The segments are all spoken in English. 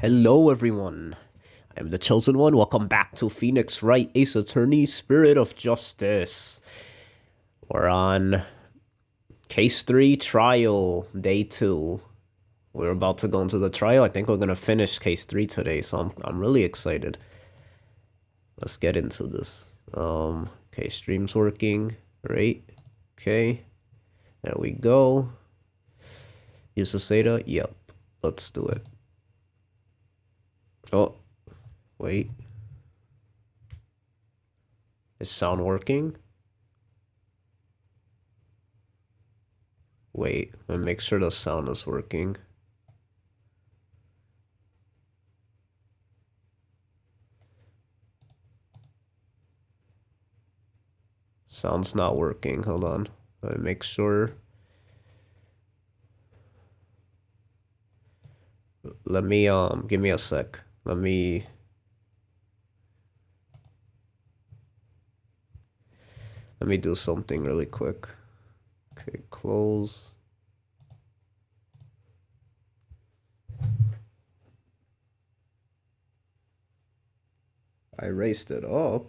Hello everyone, I'm the Chosen One. Welcome back to Phoenix Wright Ace Attorney Spirit of Justice. We're on Case 3 Trial, Day 2. We're about to go into the trial. I think we're going to finish Case 3 today, so I'm really excited. Let's get into this. Okay, stream's working, right? Okay, there we go. Use the SATA? Yep, let's do it. Oh, wait. Is sound working? Wait, let me make sure the sound is working. Sound's not working. Hold on. Let me make sure. Let me, give me a sec. Let me do something really quick. Okay, close. I raised it up.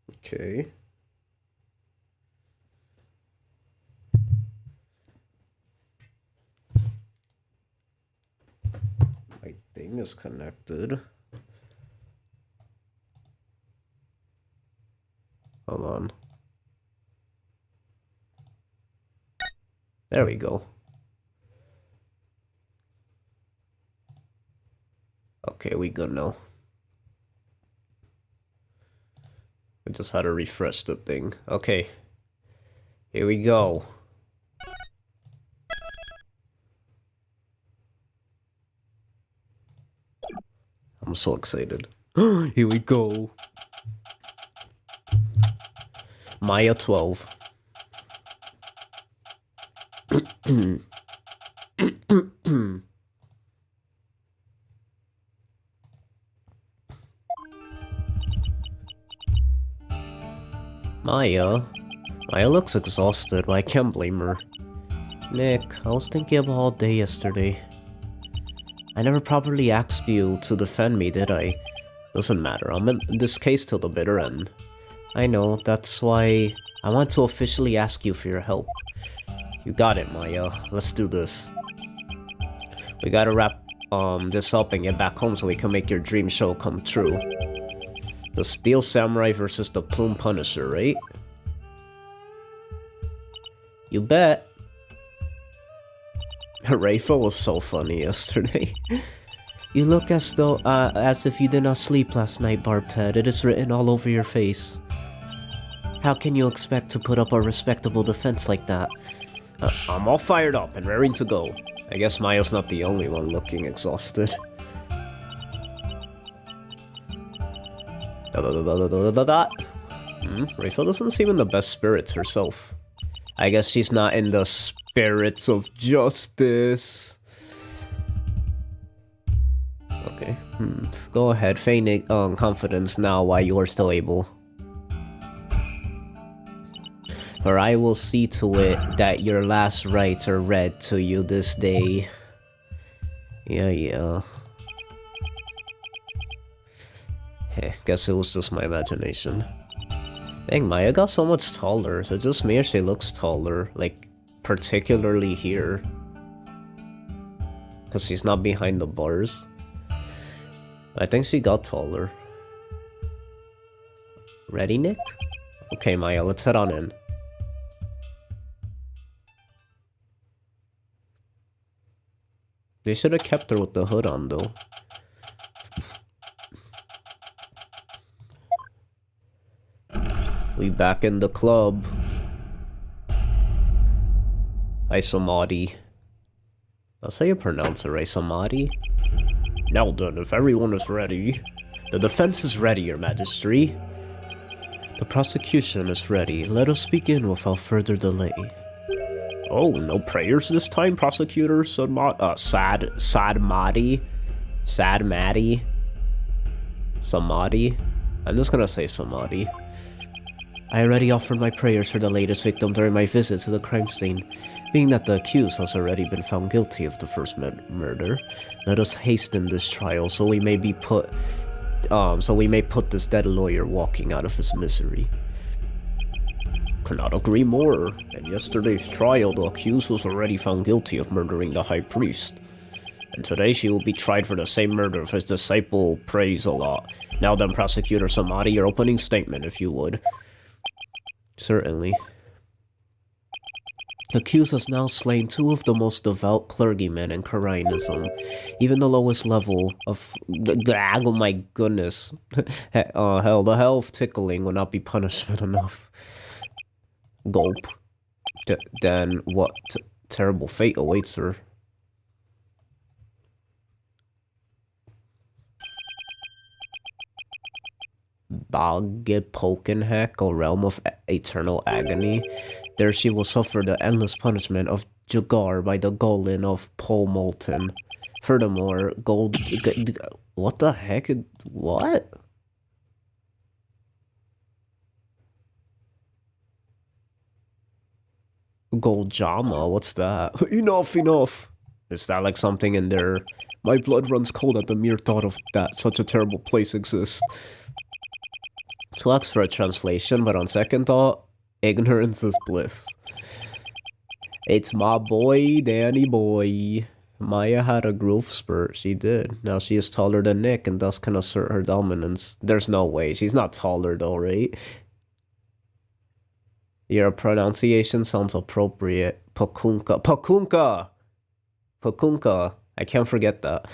Okay. My thing is connected. Hold on. There we go. Okay, we good now. We just had to refresh the thing. Okay. Here we go. I'm so excited. Here we go. Maya 12. Maya looks exhausted, but I can't blame her. Nick, I was thinking about all day yesterday. I never properly asked you to defend me, did I? Doesn't matter, I'm in this case till the bitter end. I know, that's why I want to officially ask you for your help. You got it, Maya. Let's do this. We gotta wrap this up and get back home so we can make your dream show come true. The Steel Samurai versus the Plumed Punisher, right? You bet. Rafa was so funny yesterday. You look as though, as if you did not sleep last night, Barbted. It is written all over your face. How can you expect to put up a respectable defense like that? I'm all fired up and raring to go. I guess Maya's not the only one looking exhausted. Rafa doesn't seem in the best spirits herself. I guess she's not in the spirits of justice. Okay. Go ahead, feign confidence now while you are still able. For I will see to it that your last rites are read to you this day. Yeah. Heh, guess it was just my imagination. Dang, Maya got so much taller. Is it just me or she looks taller? Like, particularly here. Because she's not behind the bars. I think she got taller. Ready, Nick? Okay, Maya, let's head on in. They should have kept her with the hood on, though. We back in the club. Isomati. That's how you pronounce it, Isomati? Now then, if everyone is ready. The defense is ready, Your Majesty. The prosecution is ready. Let us begin without further delay. Oh, no prayers this time, prosecutor? Sad Maddie? I'm just gonna say Samadhi. I already offered my prayers for the latest victim during my visit to the crime scene. Being that the accused has already been found guilty of the first murder, let us hasten this trial so we may put this dead lawyer walking out of his misery. Cannot agree more. In yesterday's trial, the accused was already found guilty of murdering the high priest. And today she will be tried for the same murder of his disciple Praise a Lot. Now then, Prosecutor Samadi, your opening statement, if you would. Certainly. The accused has now slain two of the most devout clergymen in Qur'anism. Even the lowest level of... Oh my goodness. Hell, the hell of tickling would not be punishment enough. Gulp. Then what terrible fate awaits her? Boggepokenhek, a realm of eternal agony. There she will suffer the endless punishment of Jagar by the Golem of Pole Molten. Furthermore, what the heck? What? Goljama, what's that? Enough! Is that like something in there? My blood runs cold at the mere thought of that such a terrible place exists. To ask for a translation, but on second thought, ignorance is bliss. It's my boy, Danny boy. Maya had a growth spurt, she did. Now she is taller than Nick and thus can assert her dominance. There's no way, she's not taller though, right? Your pronunciation sounds appropriate. Pakunka. Pakunka! Pakunka. I can't forget that.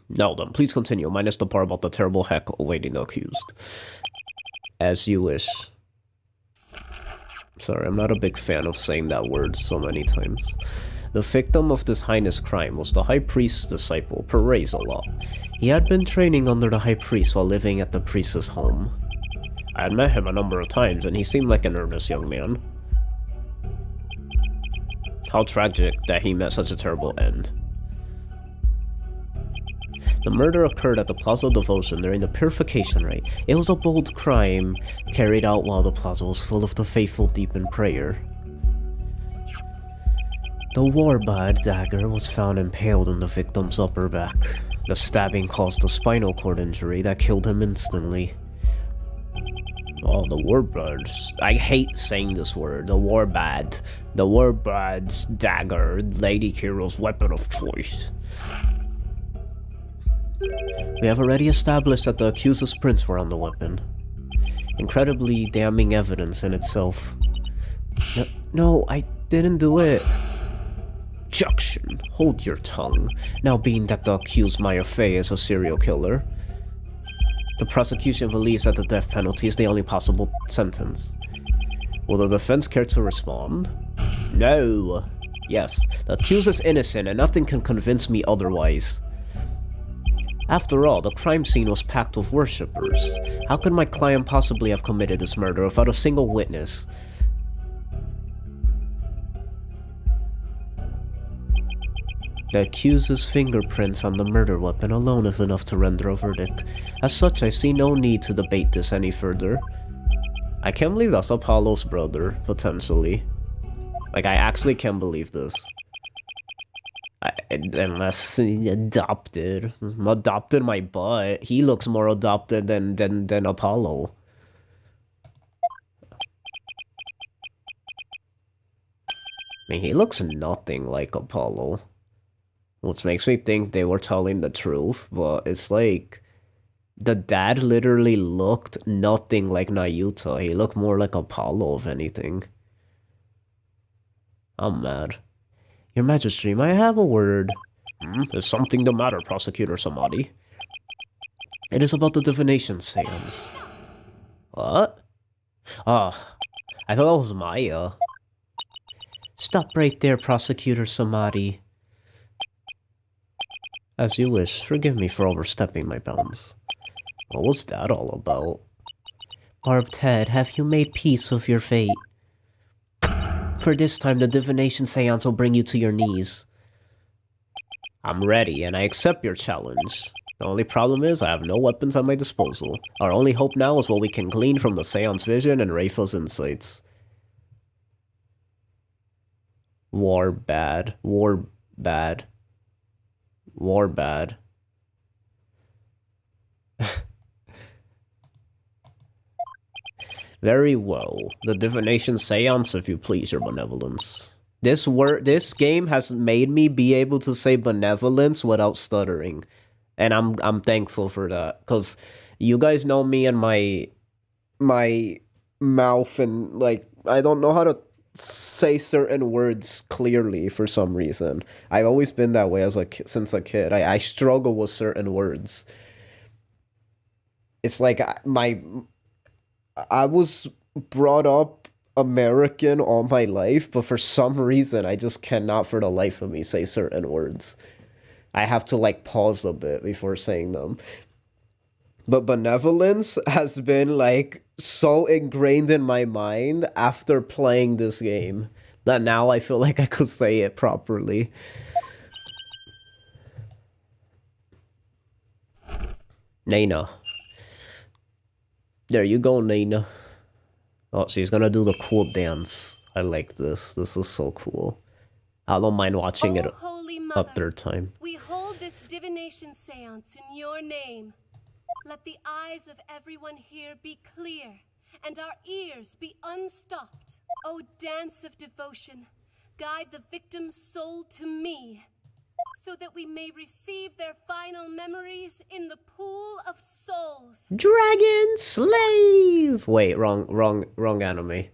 Now then, please continue, minus the part about the terrible heck awaiting the accused. As you wish. Sorry, I'm not a big fan of saying that word so many times. The victim of this heinous crime was the high priest's disciple, Praise a Lot. He had been training under the high priest while living at the priest's home. I had met him a number of times, and he seemed like an earnest young man. How tragic that he met such a terrible end. The murder occurred at the Plaza of Devotion during the Purification Rite. It was a bold crime carried out while the plaza was full of the faithful deep in prayer. The warbad dagger was found impaled in the victim's upper back. The stabbing caused a spinal cord injury that killed him instantly. Oh, the warbad. I hate saying this word. The warbad. The warbad's dagger, Lady Kiro's weapon of choice. We have already established that the accused's prints were on the weapon. Incredibly damning evidence in itself. No, I didn't do it. Objection. Hold your tongue. Now being that the accused Maya Fey is a serial killer, the prosecution believes that the death penalty is the only possible sentence. Will the defense care to respond? No. Yes, the accused is innocent and nothing can convince me otherwise. After all, the crime scene was packed with worshippers. How could my client possibly have committed this murder without a single witness? The accused's fingerprints on the murder weapon alone is enough to render a verdict. As such, I see no need to debate this any further. I can't believe that's Apollo's brother, potentially. Like, I actually can't believe this. Unless adopted. Adopted my butt. He looks more adopted than Apollo. I mean, he looks nothing like Apollo. Which makes me think they were telling the truth, but it's like... The dad literally looked nothing like Nayuta. He looked more like Apollo, if anything. I'm mad. Your Majesty, may I have a word? Is something the matter, Prosecutor Samadi? It is about the divination seance. What? Ah, I thought that was Maya. Stop right there, Prosecutor Samadi. As you wish, forgive me for overstepping my bounds. What was that all about? Barbed Head, have you made peace with your fate? For this time, the divination seance will bring you to your knees. I'm ready, and I accept your challenge. The only problem is I have no weapons at my disposal. Our only hope now is what we can glean from the seance vision and Rayfa's insights. War bad. War bad. War bad. Very well. The divination seance, if you please, your benevolence. This game has made me be able to say benevolence without stuttering. And I'm thankful for that. Cause you guys know me and my mouth, and like I don't know how to say certain words clearly for some reason. I've always been that way since a kid. I struggle with certain words. It's like I was brought up American all my life, but for some reason I just cannot for the life of me say certain words. I have to like pause a bit before saying them. But benevolence has been like so ingrained in my mind after playing this game that now I feel like I could say it properly. Nana. There you go, Nana. Oh, she's gonna do the cool dance. I like this. This is so cool. I don't mind watching it a third time. We hold this divination seance in your name. Let the eyes of everyone here be clear, and our ears be unstopped. O dance of devotion, guide the victim's soul to me, so that we may receive their final memories in the pool of souls. Dragon slave! Wait, wrong anime.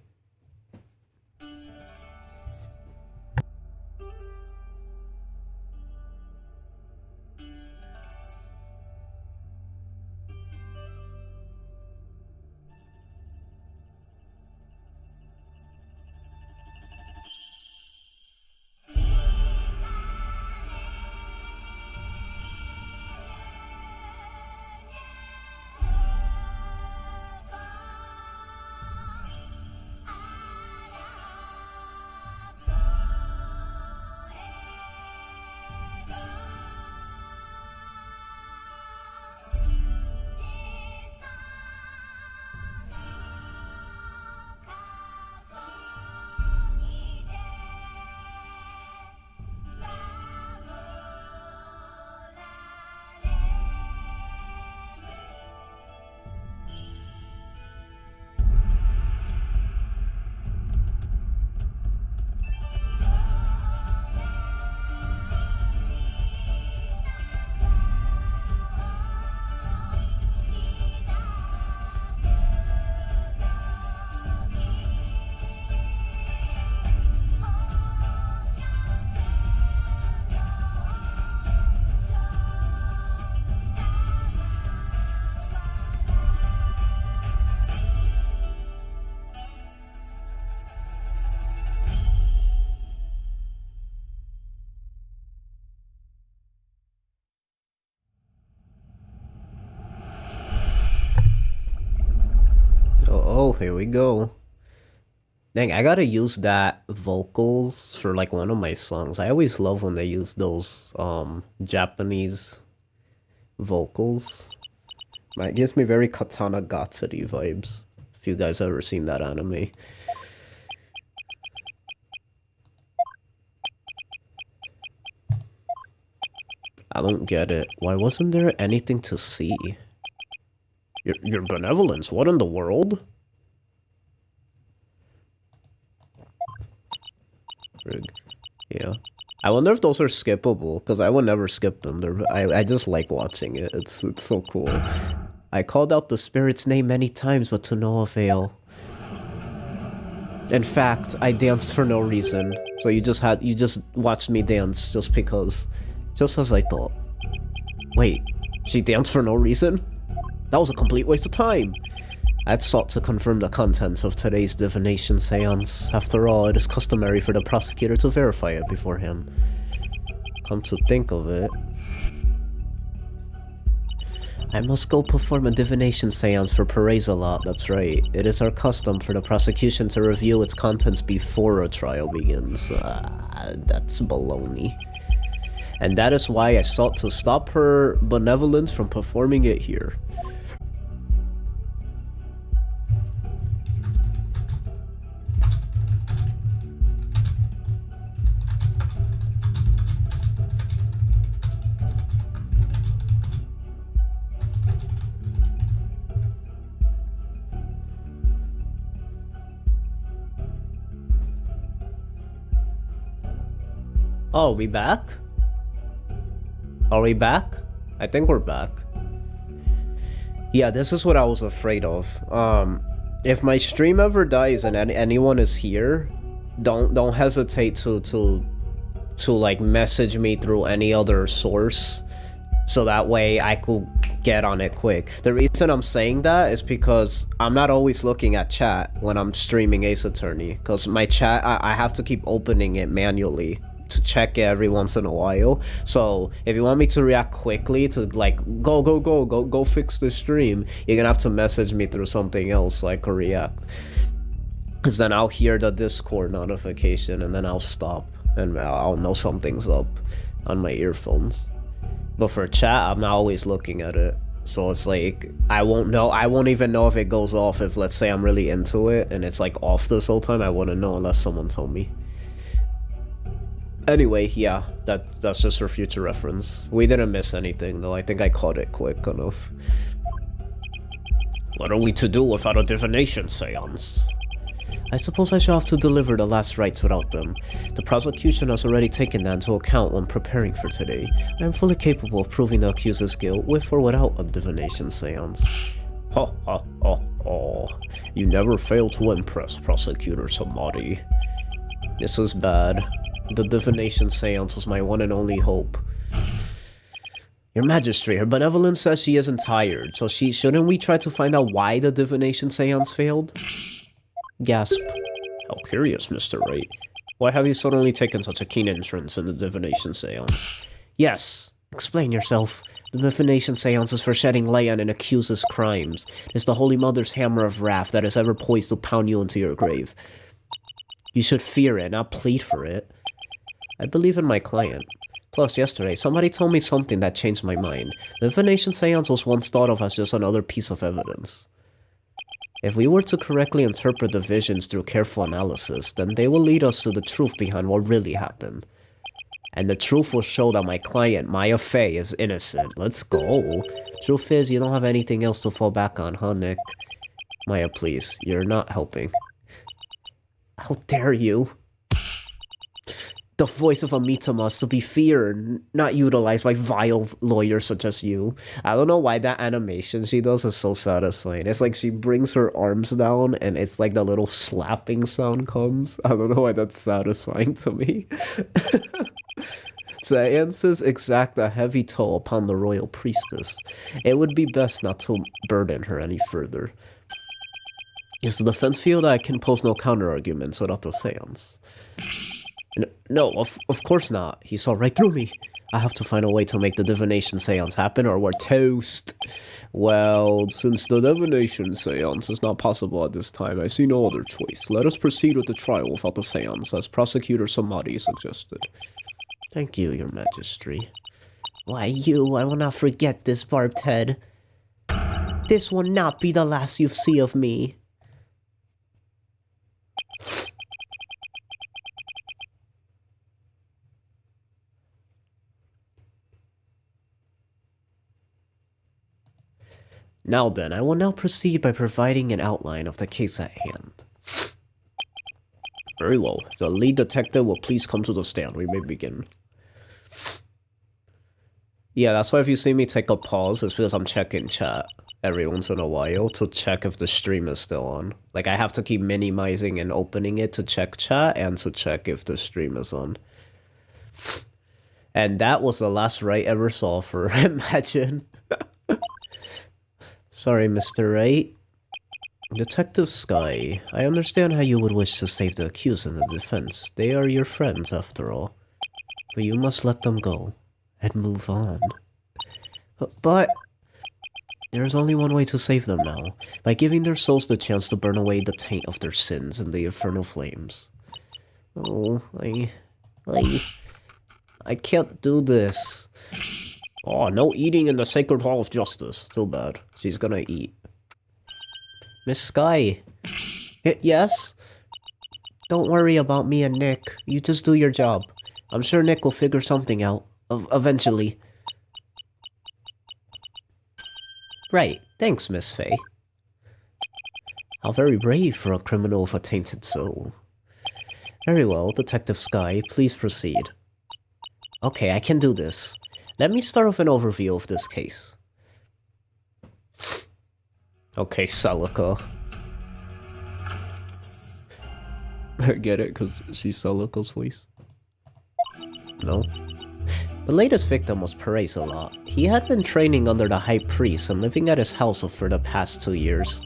Oh, here we go. Dang, I gotta use that vocals for like one of my songs. I always love when they use those Japanese vocals. It gives me very Katana Gatsuri vibes. If you guys ever seen that anime. I don't get it. Why wasn't there anything to see? Your benevolence, what in the world? Yeah. I wonder if those are skippable, because I would never skip them. I just like watching it. It's so cool. I called out the spirit's name many times, but to no avail. In fact, I danced for no reason. So you just watched me dance just because. Just as I thought. Wait, she danced for no reason? That was a complete waste of time. I had sought to confirm the contents of today's divination seance. After all, it is customary for the prosecutor to verify it beforehand. Come to think of it, I must go perform a divination seance for Perez a lot, that's right. It is our custom for the prosecution to review its contents before a trial begins. That's baloney. and that is why I sought to stop her benevolence from performing it here. Oh, we back? Are we back? I think we're back. Yeah, this is what I was afraid of. If my stream ever dies and anyone is here, don't hesitate to like message me through any other source, so that way I could get on it quick. The reason I'm saying that is because I'm not always looking at chat when I'm streaming Ace Attorney, because my chat, I have to keep opening it manually to check it every once in a while. So if you want me to react quickly to like go fix the stream, you're gonna have to message me through something else so I can react, because then I'll hear the Discord notification and then I'll stop and I'll know something's up on my earphones. But for chat, I'm not always looking at it, so it's like I won't even know if it goes off. If let's say I'm really into it and it's like off this whole time, I wouldn't know unless someone told me. Anyway, yeah, that's just for future reference. We didn't miss anything though. I think I caught it quick enough. What are we to do without a divination seance? I suppose I shall have to deliver the last rites without them. The prosecution has already taken that into account when preparing for today. I am fully capable of proving the accuser's guilt with or without a divination seance. Ha ha ha ha. You never fail to impress, Prosecutor Samadhi. This is bad. The divination seance was my one and only hope. Your Majesty, her benevolence says she isn't tired, so shouldn't we try to find out why the divination seance failed? Gasp. How curious, Mr. Wright. Why have you suddenly taken such a keen interest in the divination seance? Yes, explain yourself. The divination seance is for shedding light on an accuser's crimes. It's the Holy Mother's hammer of wrath that is ever poised to pound you into your grave. You should fear it, not plead for it. I believe in my client. Plus, yesterday, somebody told me something that changed my mind. The divination seance was once thought of as just another piece of evidence. If we were to correctly interpret the visions through careful analysis, then they will lead us to the truth behind what really happened. And the truth will show that my client, Maya Fey, is innocent. Let's go. Truth is, you don't have anything else to fall back on, huh, Nick? Maya, please, you're not helping. How dare you? The voice of Amita must be feared, not utilized by vile lawyers such as you. I don't know why that animation she does is so satisfying. It's like she brings her arms down and it's like the little slapping sound comes. I don't know why that's satisfying to me. Seances exact a heavy toll upon the royal priestess. It would be best not to burden her any further. Is the defense feel that I can pose no counter-arguments without the seance? No, of course not. He saw right through me. I have to find a way to make the divination seance happen or we're toast. Well, since the divination seance is not possible at this time, I see no other choice. Let us proceed with the trial without the seance, as Prosecutor Samadhi suggested. Thank you, Your Majesty. Why, I will not forget this barbed head. This will not be the last you see of me. Now then, I will now proceed by providing an outline of the case at hand. Very well. If the lead detective will please come to the stand, we may begin. Yeah, that's why if you see me take a pause, it's because I'm checking chat every once in a while to check if the stream is still on. Like, I have to keep minimizing and opening it to check chat and to check if the stream is on. And that was the last right I ever saw for Imagine. Sorry, Mr. Wright. Detective Sky, I understand how you would wish to save the accused and the defense. They are your friends, after all. But you must let them go and move on. But there is only one way to save them now, by giving their souls the chance to burn away the taint of their sins in the infernal flames. Oh, I can't do this. Oh, no eating in the Sacred Hall of Justice. Too bad. She's gonna eat. Miss Sky. Yes? Don't worry about me and Nick. You just do your job. I'm sure Nick will figure something out. Eventually. Right. Thanks, Miss Faye. How very brave for a criminal of a tainted soul. Very well, Detective Sky. Please proceed. Okay, I can do this. Let me start with an overview of this case. Okay, Celica. I get it, because she's Celica's voice. No? The latest victim was Perez a lot. He had been training under the High Priest and living at his house for the past 2 years.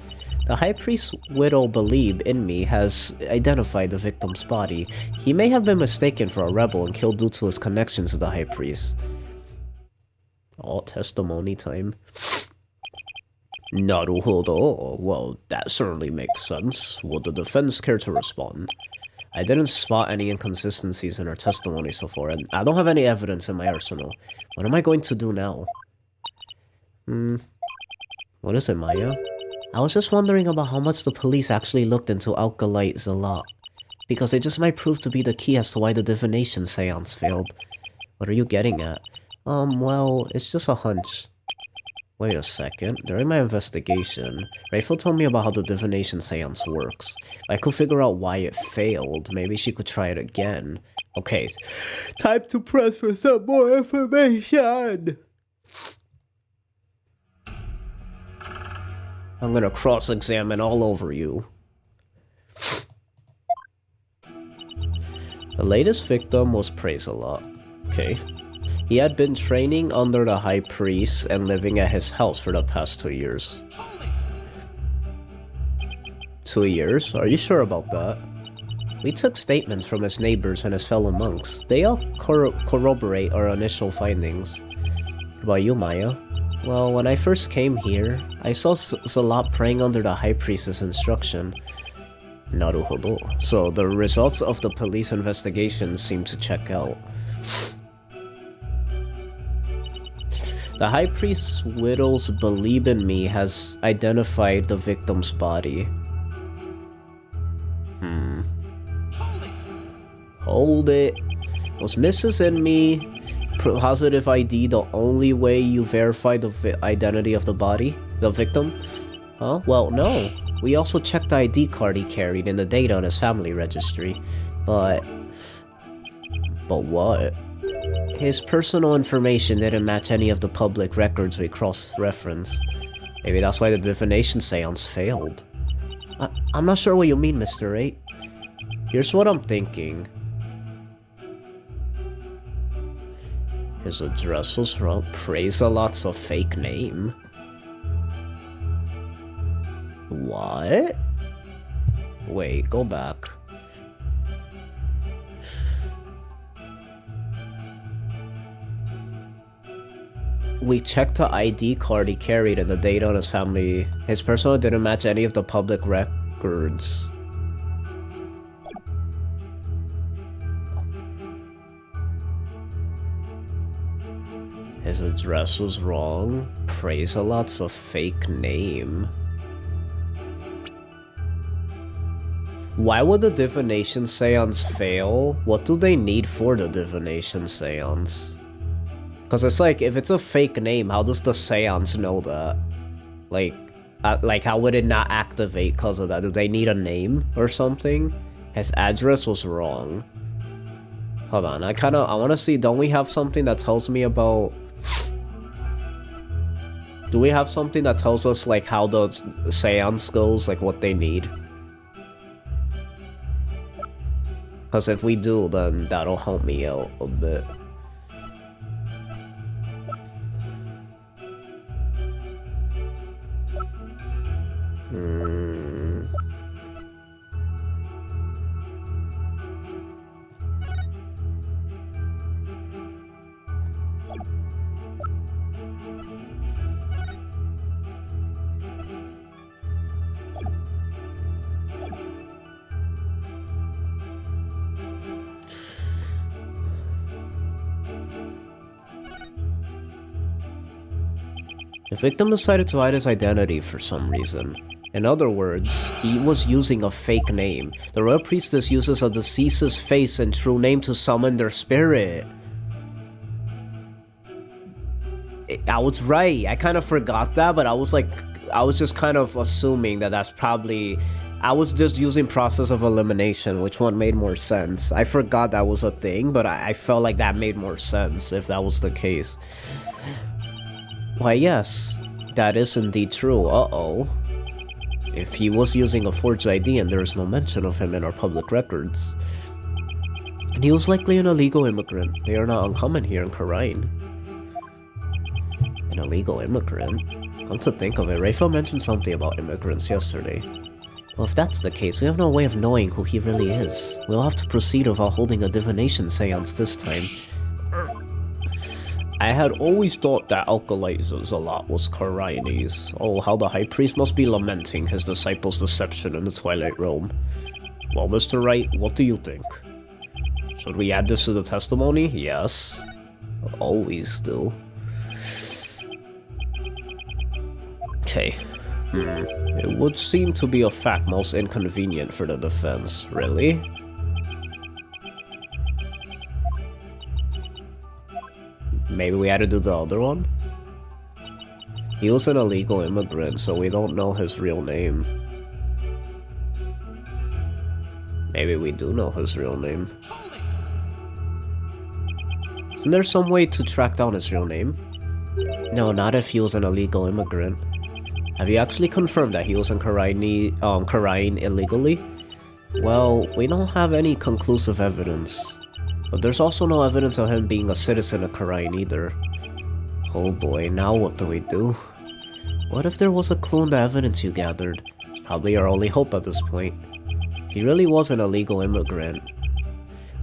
The High Priest's widow Believe in me has identified the victim's body. He may have been mistaken for a rebel and killed due to his connections to the High Priest. Oh, testimony time. Naruhodo. Well, that certainly makes sense. Would the defense care to respond? I didn't spot any inconsistencies in her testimony so far, and I don't have any evidence in my arsenal. What am I going to do now? What is it, Maya? I was just wondering about how much the police actually looked into Alkalite Zalat, because it just might prove to be the key as to why the divination seance failed. What are you getting at? Well, it's just a hunch. Wait a second. During my investigation, Rachel told me about how the divination seance works. If I could figure out why it failed, maybe she could try it again. Okay, time to press for some more information! I'm gonna cross-examine all over you. The latest victim was Praise a Lot. Okay. He had been training under the High Priest and living at his house for the past 2 years. 2 years? Are you sure about that? We took statements from his neighbors and his fellow monks. They all corroborate our initial findings. What about you, Maya? Well, when I first came here, I saw Zalat praying under the High Priest's instruction. Naruhodo. So the results of the police investigation seem to check out. The High Priest's widow's Believe in me has identified the victim's body. Hold it. Was Mrs. in me positive ID the only way you verify the identity of the body? The victim? Huh? Well, no. We also checked the ID card he carried and the data on his family registry. But what? His personal information didn't match any of the public records we cross-referenced. Maybe that's why the divination seance failed. I'm not sure what you mean, Mr. 8. Here's what I'm thinking. His address was wrong. Praise a lot's a fake name. What? Wait, go back. We checked the ID card he carried and the data on his family. His personal didn't match any of the public records. His address was wrong. Praise a lot's a fake name. Why would the divination seance fail? What do they need for the divination seance? Because it's like, if it's a fake name, how does the seance know that? Like how would it not activate because of that? Do they need a name or something? His address was wrong. Hold on, I want to see, don't we have something that tells me about... Do we have something that tells us, like, how the seance goes, like, what they need? Because if we do, then that'll help me out a bit. The victim decided to hide his identity for some reason. In other words, he was using a fake name. The royal priestess uses a deceased's face and true name to summon their spirit. I was right. I kind of forgot that, but I was just kind of assuming that that's probably... I was just using process of elimination, which one made more sense. I forgot that was a thing, but I felt like that made more sense if that was the case. Why, yes, that is indeed true. Uh-oh. If he was using a forged ID and there is no mention of him in our public records, and he was likely an illegal immigrant. They are not uncommon here in Karine. An illegal immigrant? Come to think of it, Raphael mentioned something about immigrants yesterday. Well, if that's the case, we have no way of knowing who he really is. We'll have to proceed without holding a divination seance this time. I had always thought that Alkalizes a lot was Karines. Oh, how the High Priest must be lamenting his disciples' deception in the Twilight Realm. Well, Mr. Wright, what do you think? Should we add this to the testimony? Yes. Always do. Okay. It would seem to be a fact most inconvenient for the defense. Really? Maybe we had to do the other one? He was an illegal immigrant, so we don't know his real name. Maybe we do know his real name. Isn't there some way to track down his real name? No, not if he was an illegal immigrant. Have you actually confirmed that he was in Karine illegally? Well, we don't have any conclusive evidence. But there's also no evidence of him being a citizen of Karine either. Oh boy, now what do we do? What if there was a clue in the evidence you gathered? It's probably our only hope at this point. He really was an illegal immigrant.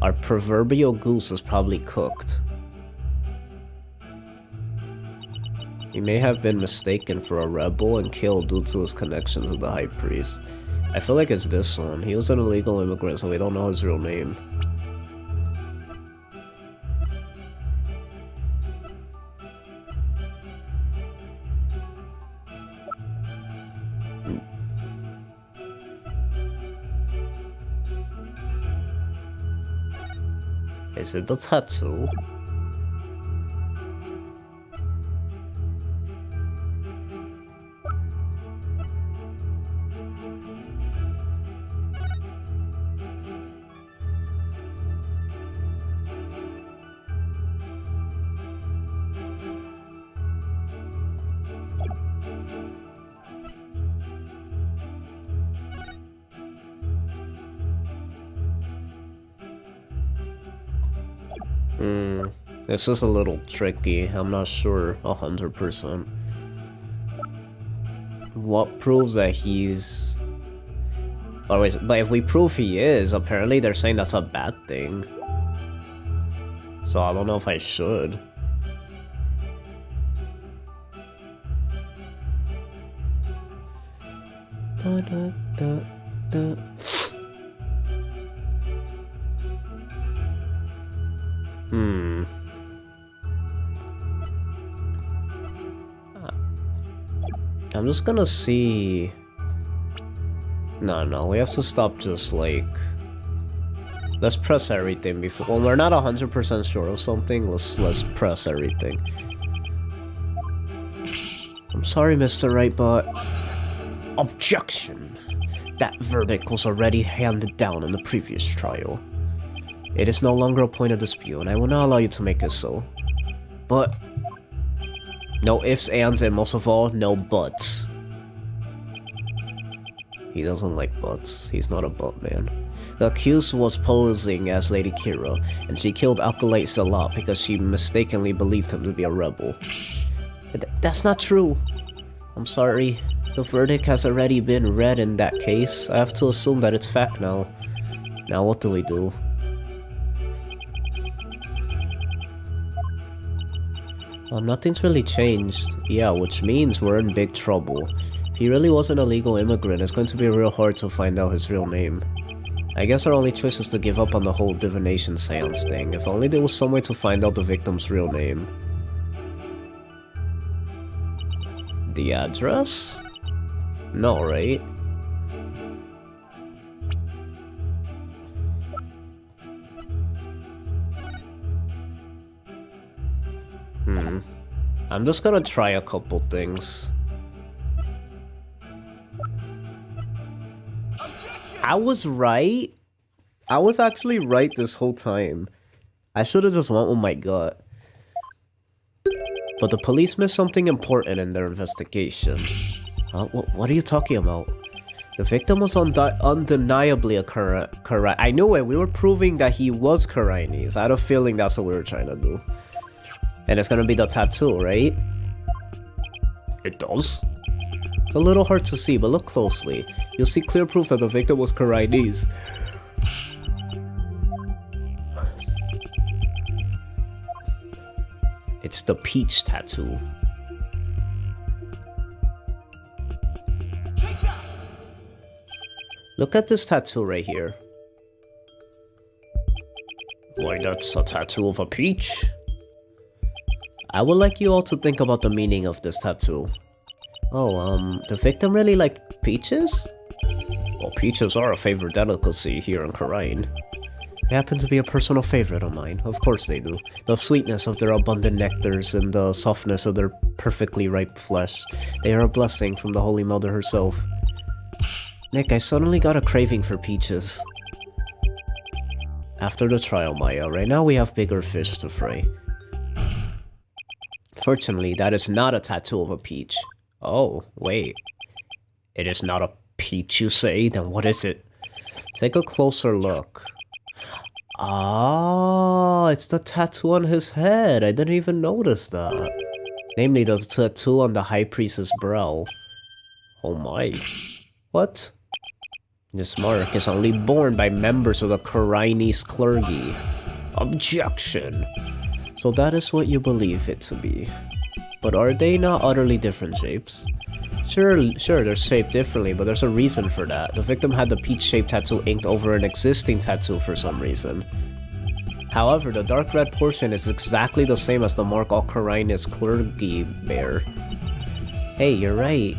Our proverbial goose is probably cooked. He may have been mistaken for a rebel and killed due to his connection to the High Priest. I feel like it's this one. He was an illegal immigrant, so we don't know his real name. Is it the tattoo? This is a little tricky. I'm not sure 100%. What proves that he's... Oh, wait, but if we prove he is, apparently they're saying that's a bad thing. So I don't know if I should. Da, da, da, da. I'm just gonna see... No, we have to stop just like... Let's press everything before... When we're not 100% sure of something, let's press everything. I'm sorry, Mr. Wright, but... Objection! That verdict was already handed down in the previous trial. It is no longer a point of dispute, and I will not allow you to make it so. But... No ifs, ands, and most of all, no buts. He doesn't like butts. He's not a butt man. The accused was posing as Lady Kira, and she killed Alkalite Salat because she mistakenly believed him to be a rebel. That's not true. I'm sorry. The verdict has already been read in that case. I have to assume that it's fact now. Now what do we do? Well, nothing's really changed. Yeah, which means we're in big trouble. If he really was an illegal immigrant, it's going to be real hard to find out his real name. I guess our only choice is to give up on the whole divination seance thing. If only there was some way to find out the victim's real name. The address? No, right? I'm just gonna try a couple things. I was right. I was actually right this whole time. I should have just went with my gut. But the police missed something important in their investigation. What are you talking about? The victim was undeniably a I knew it. We were proving that he was Chinese. I had a feeling that's what we were trying to do. And it's gonna be the tattoo, right? It does. It's a little hard to see, but look closely. You'll see clear proof that the victim was Chinese. It's the peach tattoo. Look at this tattoo right here. Why, that's a tattoo of a peach? I would like you all to think about the meaning of this tattoo. Oh, the victim really liked peaches? Well, peaches are a favorite delicacy here in Korea. They happen to be a personal favorite of mine. Of course they do. The sweetness of their abundant nectars and the softness of their perfectly ripe flesh. They are a blessing from the Holy Mother herself. Nick, I suddenly got a craving for peaches. After the trial, Maya, right now we have bigger fish to fry. Fortunately, that is not a tattoo of a peach. Oh, wait. It is not a peach, you say? Then what is it? Take a closer look. Ah, it's the tattoo on his head. I didn't even notice that. Namely, the tattoo on the High Priest's brow. Oh my. What? This mark is only borne by members of the Chinese clergy. Objection. So that is what you believe it to be. But are they not utterly different shapes? Sure, they're shaped differently, but there's a reason for that. The victim had the peach-shaped tattoo inked over an existing tattoo for some reason. However, the dark red portion is exactly the same as the mark all Chinese clergy bear. Hey, you're right.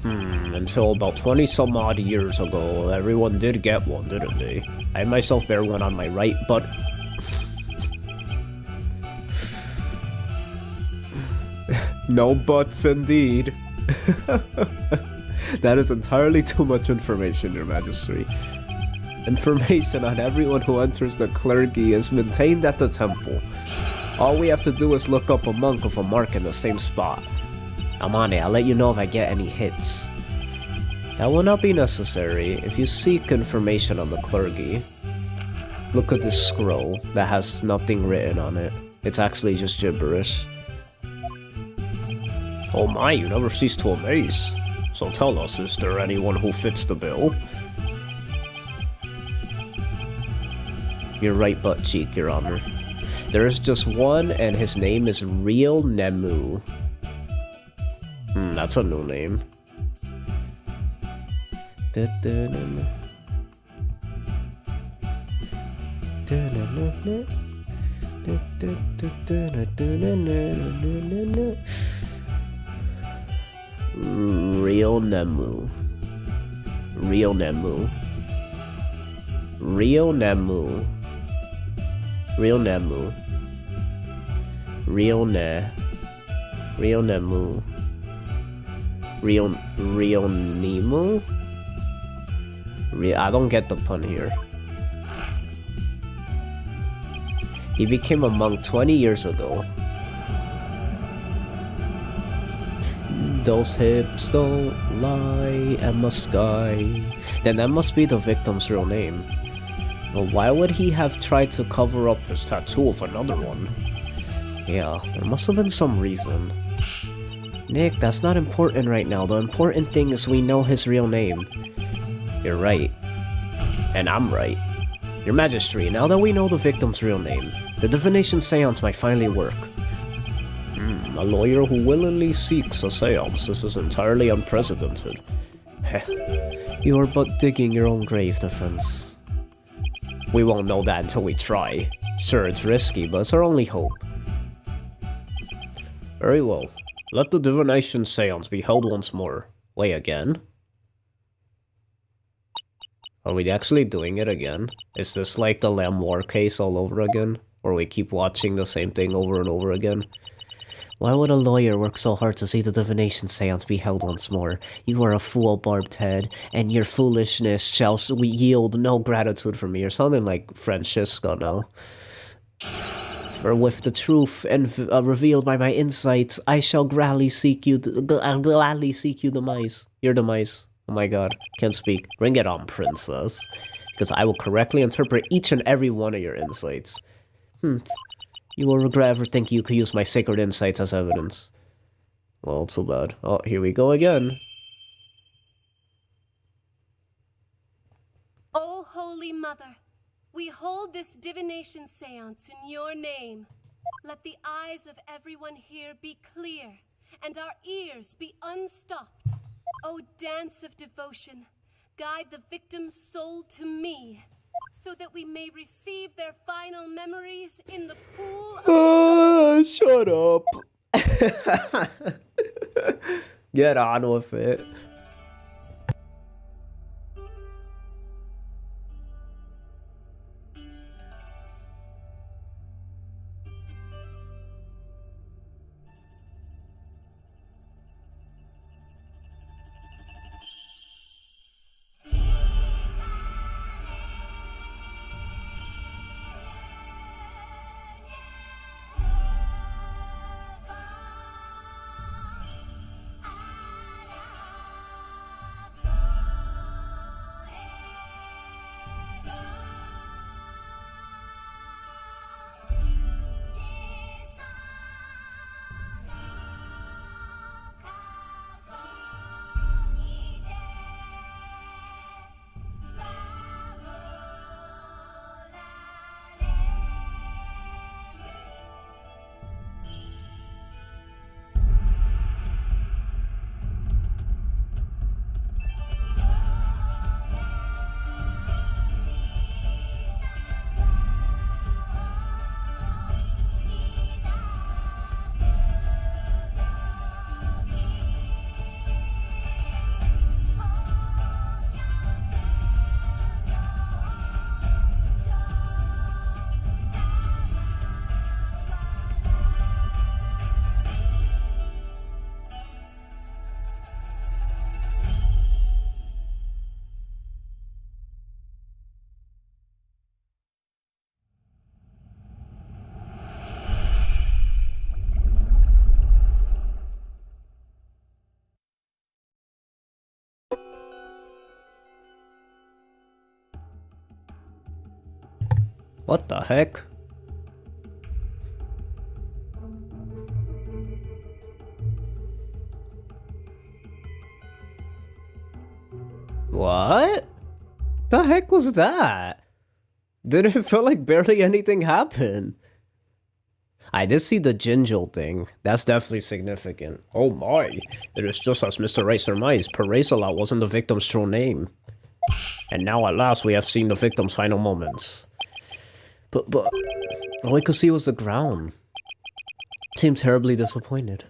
Until about 20 some odd years ago, everyone did get one, didn't they? I myself bear one on my right butt. No buts, indeed. That is entirely too much information, Your Majesty. Information on everyone who enters the clergy is maintained at the temple. All we have to do is look up a monk with a mark in the same spot. I'm on it. I'll let you know if I get any hits. That will not be necessary. If you seek information on the clergy, look at this scroll that has nothing written on it. It's actually just gibberish. Oh my, you never cease to amaze. So tell us, is there anyone who fits the bill? Your right butt cheek, Your Honor. There is just one, and his name is Real Nemu. That's a new name. Real Nemu. Real Nemu. Real Nemu. Real Nemu. Real Ne. Real Nemu. Real Nemu? I don't get the pun here. He became a monk 20 years ago. Those hips don't lie, Emma Sky. Then that must be the victim's real name. Well, why would he have tried to cover up his tattoo with another one? Yeah, there must have been some reason. Nick, that's not important right now. The important thing is we know his real name. You're right. And I'm right. Your Majesty, now that we know the victim's real name, the divination seance might finally work. A lawyer who willingly seeks a seance. This is entirely unprecedented. Heh. You are but digging your own grave, Defense. We won't know that until we try. Sure, it's risky, but it's our only hope. Very well. Let the divination seance be held once more. Wait, again? Are we actually doing it again? Is this like the Lamour case all over again? Or we keep watching the same thing over and over again? Why would a lawyer work so hard to see the divination seance be held once more? You are a fool, Barbed Head, and your foolishness shall yield no gratitude from me. You're sounding like Francisco now. For with the truth and revealed by my insights, I shall gladly seek you. I'll gladly seek you demise. Your demise. Oh my god, can't speak. Bring it on, princess. Because I will correctly interpret each and every one of your insights. You will regret ever thinking you could use my sacred insights as evidence. Well, too bad. Oh, here we go again. O Holy Mother, we hold this divination seance in your name. Let the eyes of everyone here be clear, and our ears be unstopped. O dance of devotion, guide the victim's soul to me, so that we may receive their final memories in the pool of souls. Shut up. Get on with it. What the heck? What? The heck was that? Didn't it feel like barely anything happened? I did see the Ginjal thing. That's definitely significant. Oh my. It is just as Mr. Ray surmised. Perezola wasn't the victim's true name. And now at last we have seen the victim's final moments. But all I could see was the ground. Seemed terribly disappointed.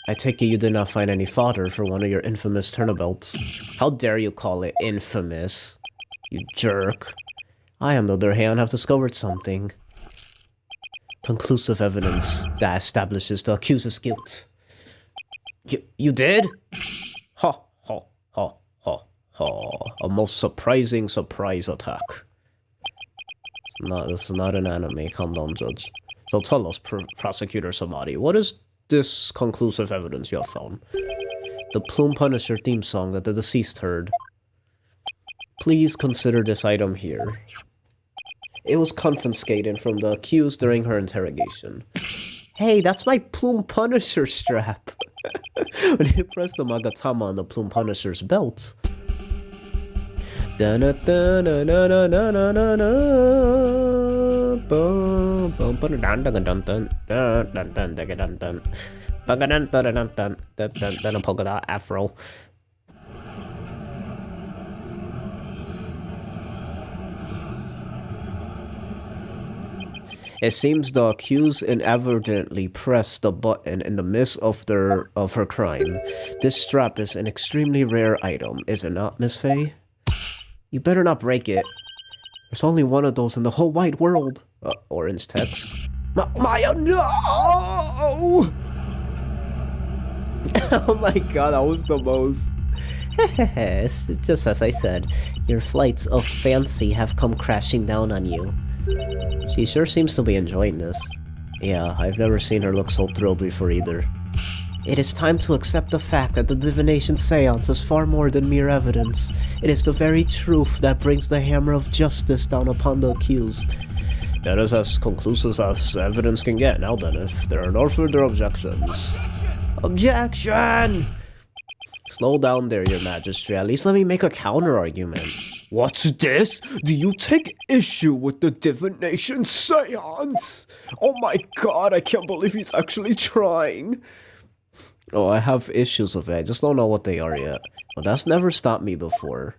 I take it you did not find any fodder for one of your infamous turnabouts. How dare you call it infamous, you jerk. I, on the other hand, have discovered something. Conclusive evidence that establishes the accuser's guilt. You did? Ha, ha, ha, ha, ha. A most surprising surprise attack. This is not an anime. Calm down, Judge. So tell us, Prosecutor Samadi, what is this conclusive evidence you have found? The Plume Punisher theme song that the deceased heard. Please consider this item here. It was confiscated from the accused during her interrogation. Hey, that's my Plume Punisher strap! When you press the Magatama on the Plume Punisher's belt. Pagga afro. It seems the accused inadvertently pressed the button in the midst of her crime. This strap is an extremely rare item, is it not, Miss Faye? You better not break it. There's only one of those in the whole wide world. Orange text. Maya, no! Oh my god, that was the most. It's just as I said, your flights of fancy have come crashing down on you. She sure seems to be enjoying this. Yeah, I've never seen her look so thrilled before either. It is time to accept the fact that the divination seance is far more than mere evidence. It is the very truth that brings the hammer of justice down upon the accused. That is as conclusive as evidence can get. Now then, if there are no further objections... Objection! Slow down there, your majesty. At least let me make a counter-argument. What's this? Do you take issue with the divination seance? Oh my god, I can't believe he's actually trying. Oh, I have issues with it. I just don't know what they are yet. But that's never stopped me before.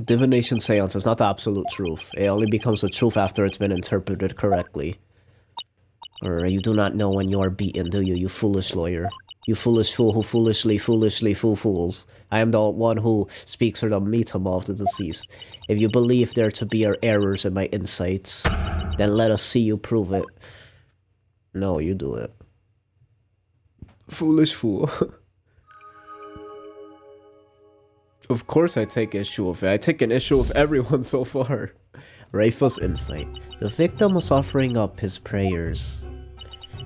Divination seance is not the absolute truth. It only becomes the truth after it's been interpreted correctly. Or you do not know when you are beaten, do you, you foolish lawyer? You foolish fool who foolishly fools. I am the one who speaks for the metum of the deceased. If you believe there to be errors in my insights, then let us see you prove it. No, you do it. Foolish fool. Of course I take issue with it. I take an issue with everyone so far. Rafa's insight. The victim was offering up his prayers.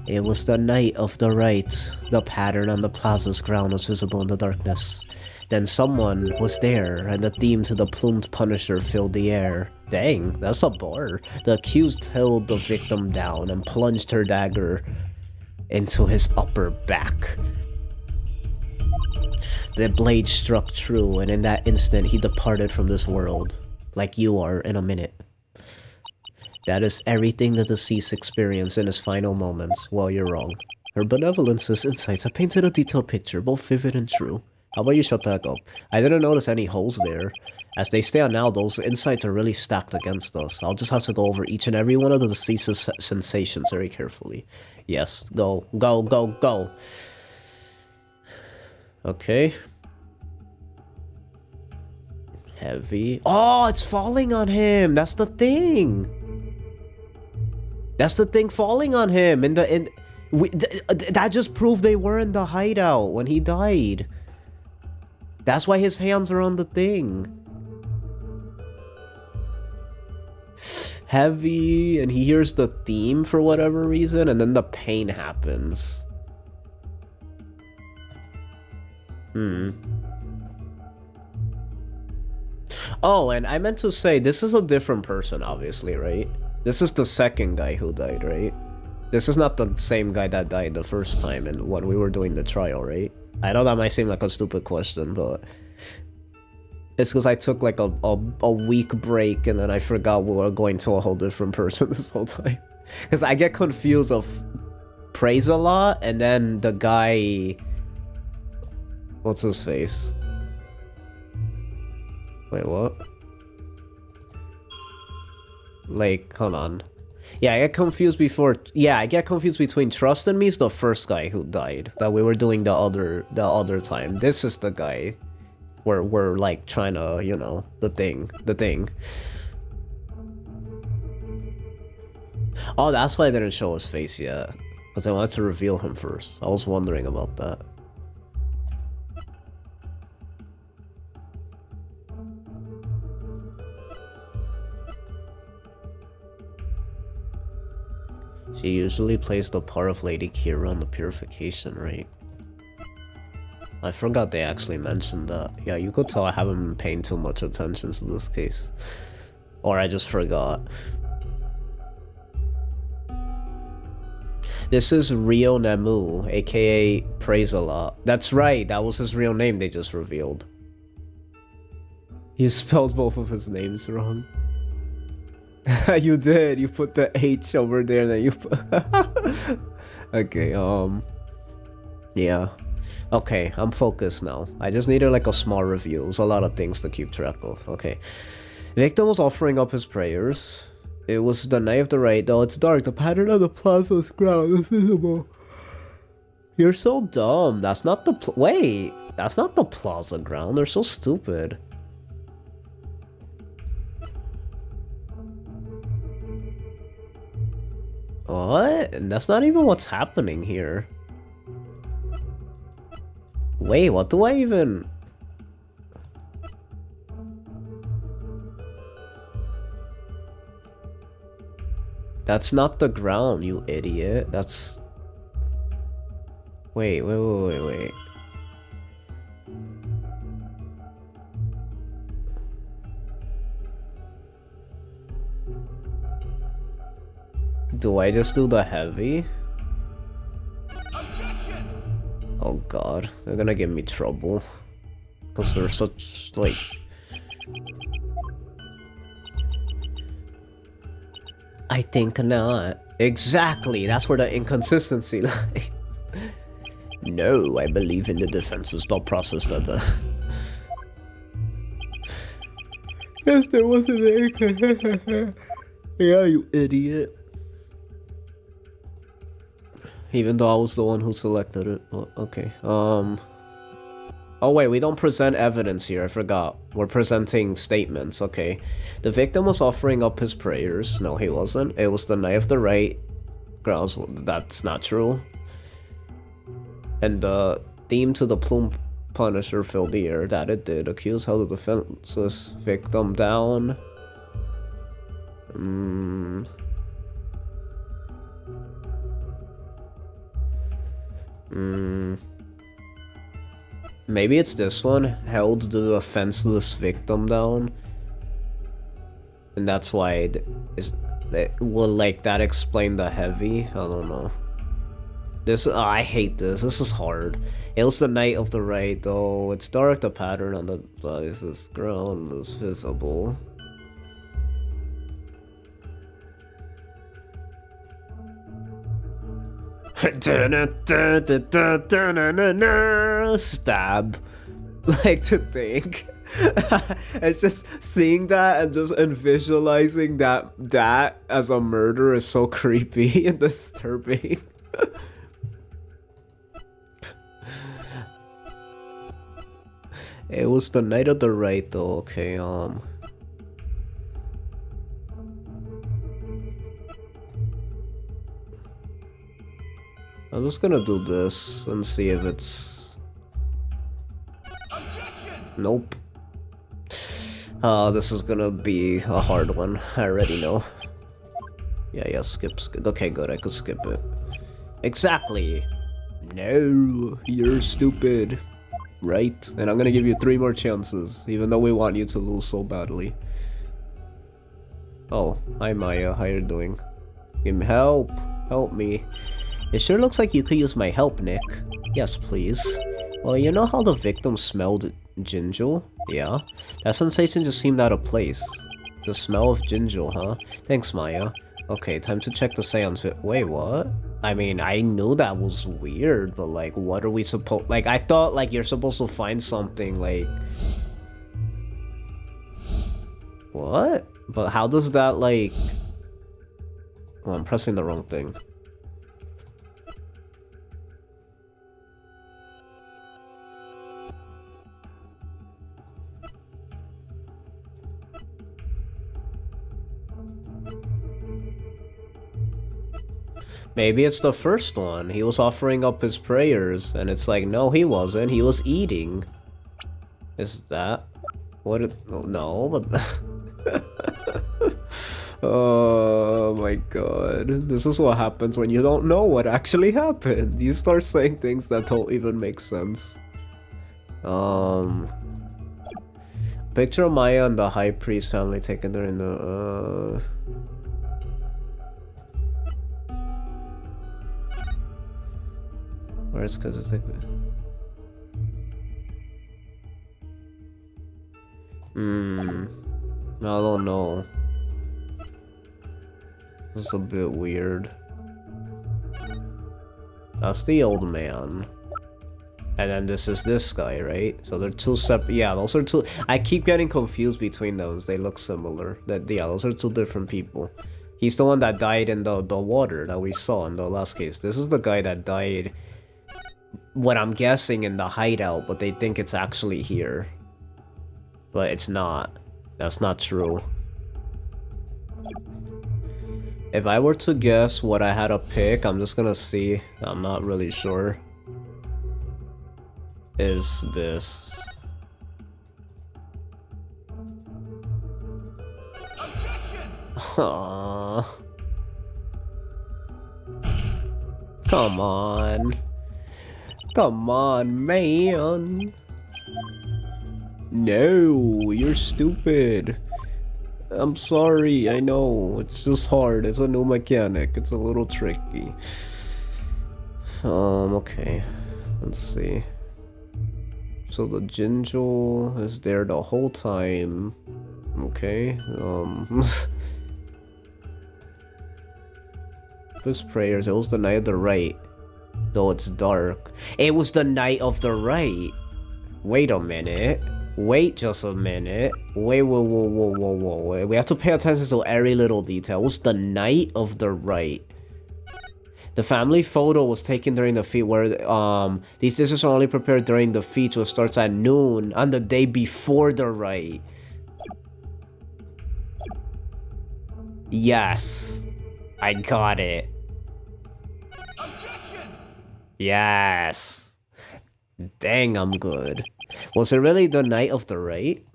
It was the night of the rite. The pattern on the plaza's ground was visible in the darkness. Then someone was there, and the theme to the Plumed Punisher filled the air. Dang, that's a bar. The accused held the victim down and plunged her dagger into his upper back. The blade struck true, and in that instant he departed from this world, like you are in a minute. That is everything the deceased experienced in his final moments. Well, you're wrong. Her benevolence's insights have painted a detailed picture, both vivid and true. How about you shut the heck up? I didn't notice any holes there. As they stand now, those insights are really stacked against us. I'll just have to go over each and every one of the deceased's sensations very carefully. Yes, go. Okay. Heavy. Oh, it's falling on him. That's the thing. That's the thing falling on him. That just proved they were in the hideout when he died. That's why his hands are on the thing. Heavy, and he hears the theme for whatever reason, and then the pain happens. Oh, and I meant to say, this is a different person, obviously, right? This is the second guy who died, right? This is not the same guy that died the first time and when we were doing the trial, right? I know that might seem like a stupid question, but it's because I took like a week break and then I forgot we were going to a whole different person this whole time. Because I get confused of Praise a Lot and then the guy... What's his face? Wait, what? Like, hold on. Yeah, I get confused before. Yeah, I get confused between Trust and Me is the first guy who died that we were doing the other time. This is the guy where we're like trying to, you know, the thing. Oh, that's why I didn't show his face yet, because I wanted to reveal him first. I was wondering about that. She usually plays the part of Lady Kira in the Purification, right? I forgot they actually mentioned that. Yeah, you could tell I haven't been paying too much attention to this case. Or I just forgot. This is Rio Namu, aka Praise a Lot. That's right, that was his real name they just revealed. You spelled both of his names wrong. You did. You put the H over there, and then you put... Okay, yeah. Okay, I'm focused now. I just needed like a small review. There's a lot of things to keep track of. Okay. Victim was offering up his prayers. It was the night of the right, though it's dark. The pattern of the plaza's ground is visible. You're so dumb. That's not the wait. That's not the plaza ground. They're so stupid. What? And that's not even what's happening here. Wait, what do I even... That's not the ground, you idiot. That's... Wait. Do I just do the heavy? Objection! Oh god, they're gonna give me trouble. Because they're such, like... I think not. Exactly, that's where the inconsistency lies. No, I believe in the defense's thought process that the... Yes, there was an inconsistent. Yeah, you idiot. Even though I was the one who selected it, but okay. Oh wait, we don't present evidence here, I forgot. We're presenting statements, okay. The victim was offering up his prayers. No, he wasn't. It was the night of the right. Grounds, that's not true. And the theme to the Plumed Punisher filled the air, that it did. Accused held the defenseless victim down. Maybe it's this one, held the defenseless victim down. And that's why will like that explain the heavy? I don't know. This, I hate this. This is hard. It was the night of the right, though. It's dark. The pattern on the this ground is visible. Stab. Like to think. It's just seeing that and just visualizing that as a murder is so creepy and disturbing. It was the night of the right though, okay, I'm just gonna do this and see if it's... Objection! Nope. This is gonna be a hard one, I already know. Yeah, skip. Okay, good, I could skip it. Exactly! No, you're stupid. Right? And I'm gonna give you 3 more chances, even though we want you to lose so badly. Oh, hi Maya, how you doing? Give me help! Help me. It sure looks like you could use my help, Nick. Yes, please. Well, you know how the victim smelled gingerl? Yeah. That sensation just seemed out of place. The smell of gingerl, huh? Thanks, Maya. Okay, time to check the seance. Wait, what? I mean, I knew that was weird, but like, what are we supposed... Like, I thought, like, you're supposed to find something, like... What? But how does that, like... Oh, I'm pressing the wrong thing. Maybe it's the first one. He was offering up his prayers, and it's like, no, he wasn't. He was eating. Is that what it... Oh, no, but... Oh my god. This is what happens when you don't know what actually happened. You start saying things that don't even make sense. Picture of Maya and the High Priest family taking her in the... Where's because it's like... I don't know. This is a bit weird. That's the old man. And then this is this guy, right? So they're two separate. Yeah, those are two. I keep getting confused between those. They look similar. Yeah, those are two different people. He's the one that died in the water that we saw in the last case. This is the guy that died, what I'm guessing, in the hideout, but they think it's actually here. But it's not. That's not true. If I were to guess what I had to pick, I'm just gonna see. I'm not really sure. Is this? Objection! Aww. Come on. Come on, man. No, you're stupid. I'm sorry, I know. It's just hard. It's a new mechanic. It's a little tricky. Okay. Let's see. So the Jinjul is there the whole time. Okay. This prayers. It was the night of the right. Though it's dark. It was the night of the right. Wait a minute. Wait just a minute. Wait. We have to pay attention to every little detail. It was the night of the right. The family photo was taken during the feast, where these dishes are only prepared during the feast, which starts at noon on the day before the rite. Yes, I got it. Objection! Yes. Dang, I'm good. Was it really the night of the rite?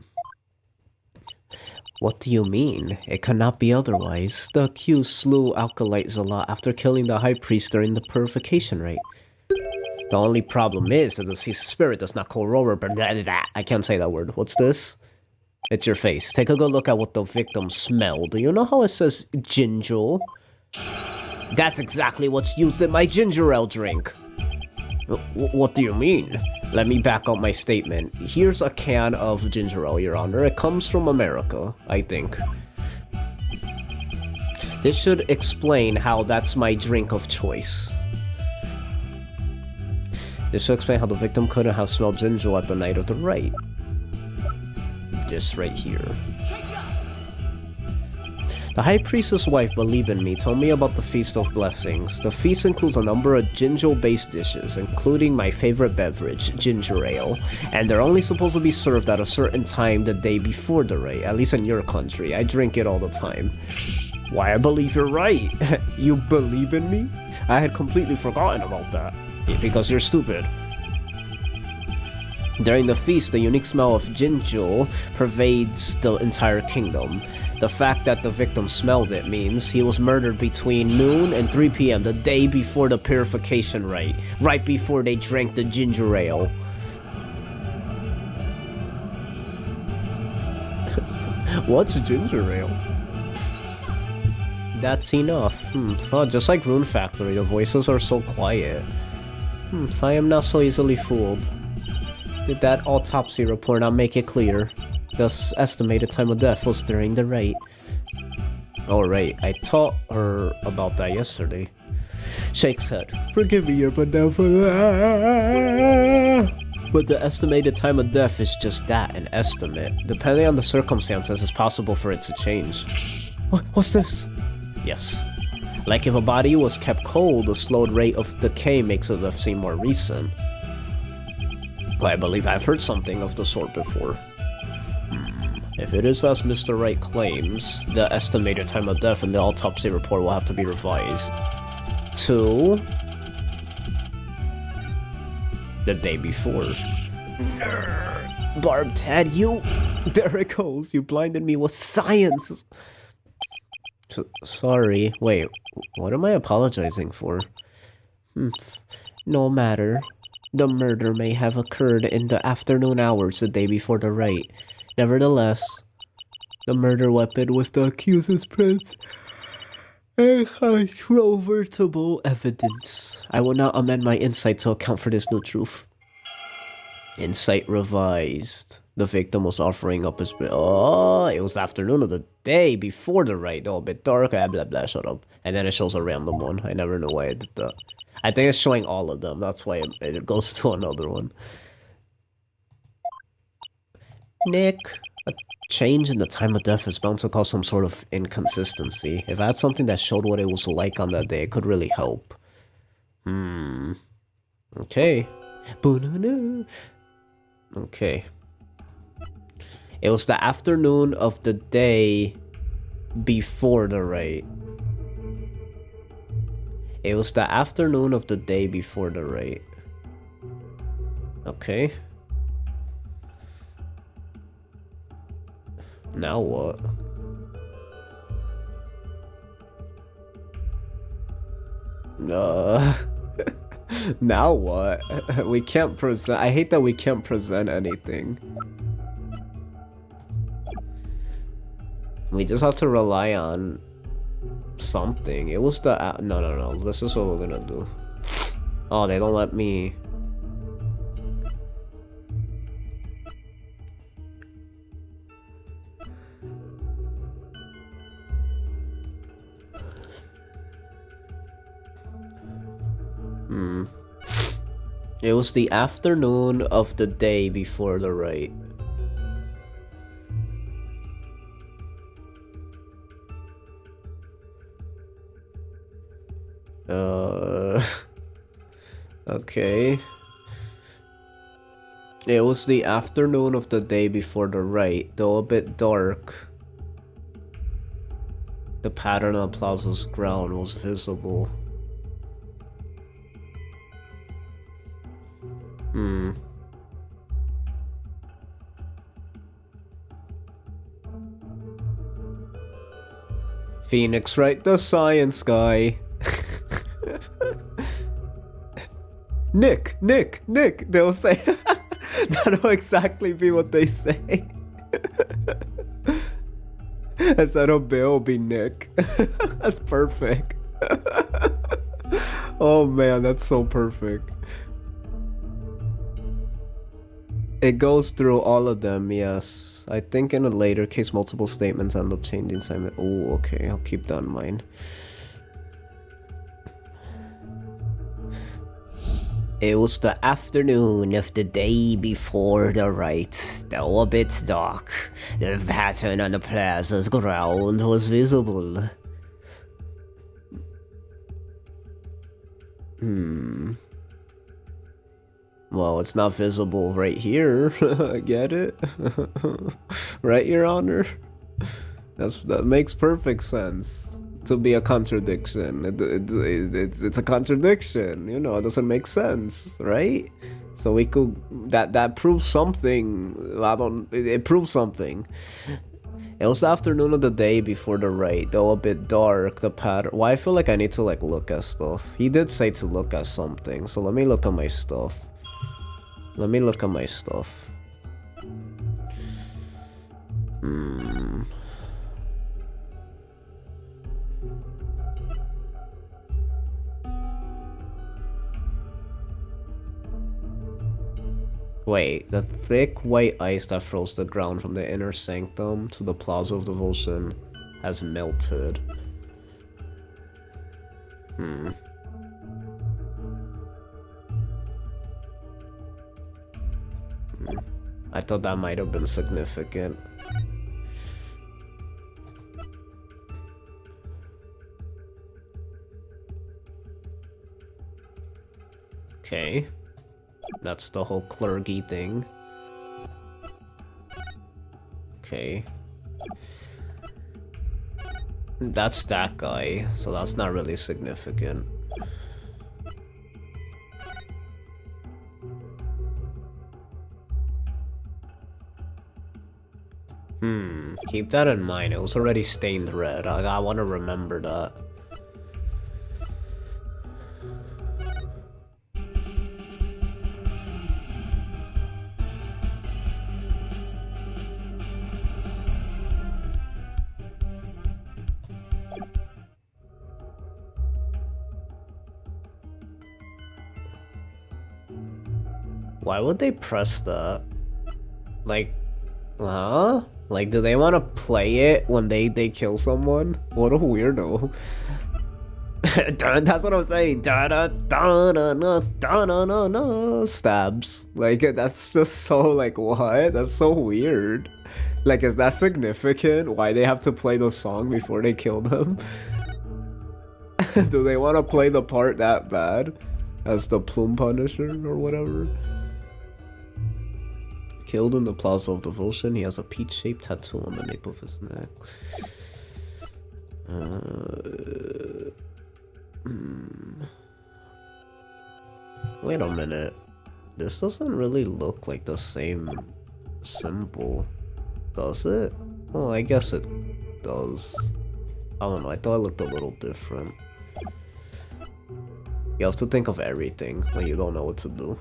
What do you mean? It cannot be otherwise. The accused slew Alkalite Zala after killing the high priest during the purification rite. The only problem is that the deceased spirit does not corroborate. I can't say that word. What's this? It's your face. Take a good look at what the victim smelled. Do you know how it says ginger? That's exactly what's used in my ginger ale drink. What do you mean? Let me back up my statement. Here's a can of ginger ale, Your Honor. It comes from America, I think. This should explain how that's my drink of choice. This should explain how the victim couldn't have smelled ginger at the night of the rite. This right here. The High Priestess' wife believed in me, told me about the Feast of Blessings. The feast includes a number of ginger-based dishes, including my favorite beverage, ginger ale, and they're only supposed to be served at a certain time the day before the rite, at least in your country. I drink it all the time. Why, I believe you're right. You believe in me? I had completely forgotten about that. Because you're stupid. During the feast, the unique smell of ginger pervades the entire kingdom. The fact that the victim smelled it means he was murdered between noon and 3 p.m. the day before the purification rite, right before they drank the ginger ale. What's ginger ale? That's enough. Oh, just like Rune Factory, the voices are so quiet. I am not so easily fooled. Did that autopsy report not make it clear? The estimated time of death was during the rite. Alright, I taught her about that yesterday. Shakes head. Forgive me, your benevolent. But the estimated time of death is just that, an estimate. Depending on the circumstances, it's possible for it to change. What's this? Yes. Like if a body was kept cold, the slowed rate of decay makes it seem more recent. But I believe I've heard something of the sort before. If it is as Mr. Wright claims, the estimated time of death in the autopsy report will have to be revised to the day before. Barb Ted, you... There it goes, you blinded me with science! Sorry, wait, what am I apologizing for? No matter. The murder may have occurred in the afternoon hours the day before the rite. Nevertheless, the murder weapon with the accuser's prints incontrovertible evidence. I will not amend my insight to account for this new truth. Insight revised. The victim was offering up his... Oh, it was the afternoon of the day before the raid. Oh, a bit dark, blah, blah, blah, shut up. And then it shows a random one. I never knew why it did that. I think it's showing all of them. That's why it goes to another one. Nick, a change in the time of death is bound to cause some sort of inconsistency. If I had something that showed what it was like on that day, it could really help. Okay. Okay. It was the afternoon of the day before the raid. It was the afternoon of the day before the raid. Okay. Now what? Now what? We can't present. I hate that we can't present anything. We just have to rely on something. It was the... No. This is what we're gonna do. Oh, they don't let me... It was the afternoon of the day before the raid. Okay. It was the afternoon of the day before the raid, though a bit dark. The pattern on Plaza's ground was visible. Phoenix, right? The science guy. Nick! They'll say. That'll exactly be what they say. Instead of Bill, be Nick. That's perfect. Oh man, that's so perfect. It goes through all of them, yes. I think in a later case, multiple statements end up changing assignment. Oh, okay, I'll keep that in mind. It was the afternoon of the day before the raid, though a bit dark. The pattern on the plaza's ground was visible. Well, it's not visible right here. Get it? Right, Your Honor? That makes perfect sense. To be a contradiction. It's a contradiction. You know, it doesn't make sense, right? So we could... That proves something. It proves something. It was the afternoon of the day before the raid, though a bit dark, the pattern... Why I feel like I need to, like, look at stuff. He did say to look at something, so let me look at my stuff. Wait, the thick white ice that froze the ground from the inner sanctum to the Plaza of Devotion has melted. I thought that might have been significant. Okay. That's the whole clergy thing. Okay. That's that guy, so that's not really significant. Keep that in mind. It was already stained red. I want to remember that. Why would they press that? Like, Huh? Like, do they want to play it when they kill someone? What a weirdo. That's what I'm saying. Stabs. Like, that's just so, like, what? That's so weird. Like, is that significant? Why they have to play the song before they kill them? Do they want to play the part that bad? As the Plume Punisher or whatever? Killed in the Plaza of Devotion. He has a peach-shaped tattoo on the nape of his neck. Wait a minute. This doesn't really look like the same symbol, does it? Well, I guess it does. I don't know, I thought it looked a little different. You have to think of everything when you don't know what to do.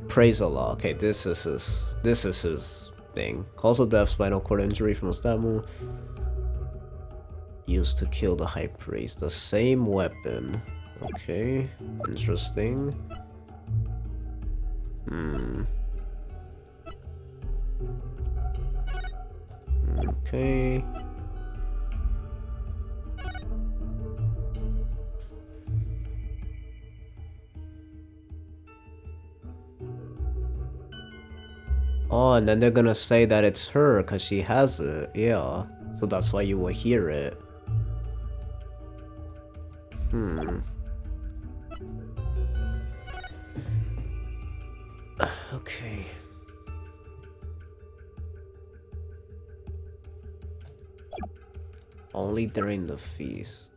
Praise Allah. Okay, this is his thing. Cause of death, spinal cord injury from a stab wound. Used to kill the high priest. The same weapon. Okay, interesting. Okay. Oh, and then they're gonna say that it's her because she has it. Yeah, so that's why you will hear it. Okay. Only during the feast.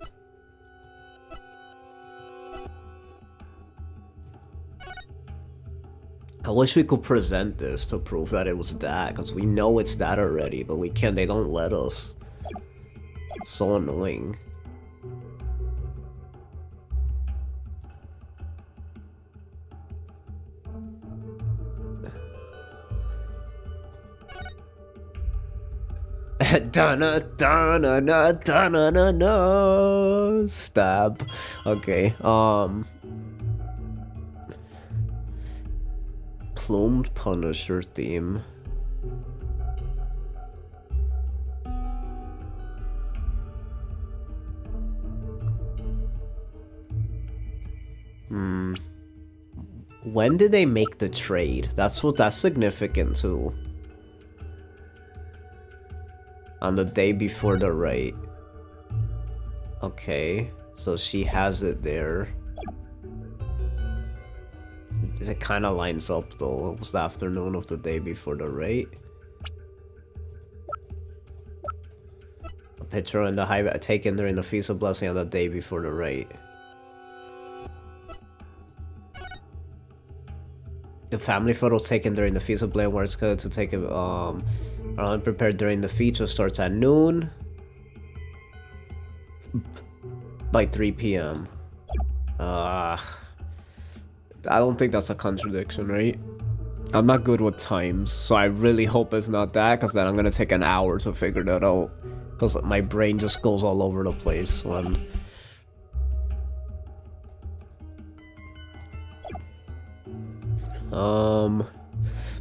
I wish we could present this to prove that it was that, because we know it's that already, but we can't, they don't let us. So annoying. Donna, Donna, Donna, Donna, Donna, stab. Okay, Plumed Punisher theme. When did they make the trade? That's significant too. On the day before the raid. Okay, so she has it there. It kind of lines up though. It was the afternoon of the day before the raid. A picture in the high taken during the Feast of Blessing on the day before the raid. The family photo taken during the Feast of Blessing where it's good to take it prepared during the feature starts at noon by 3 p.m. I don't think that's a contradiction, right? I'm not good with times, so I really hope it's not that, because then I'm gonna take an hour to figure that out. Because my brain just goes all over the place when...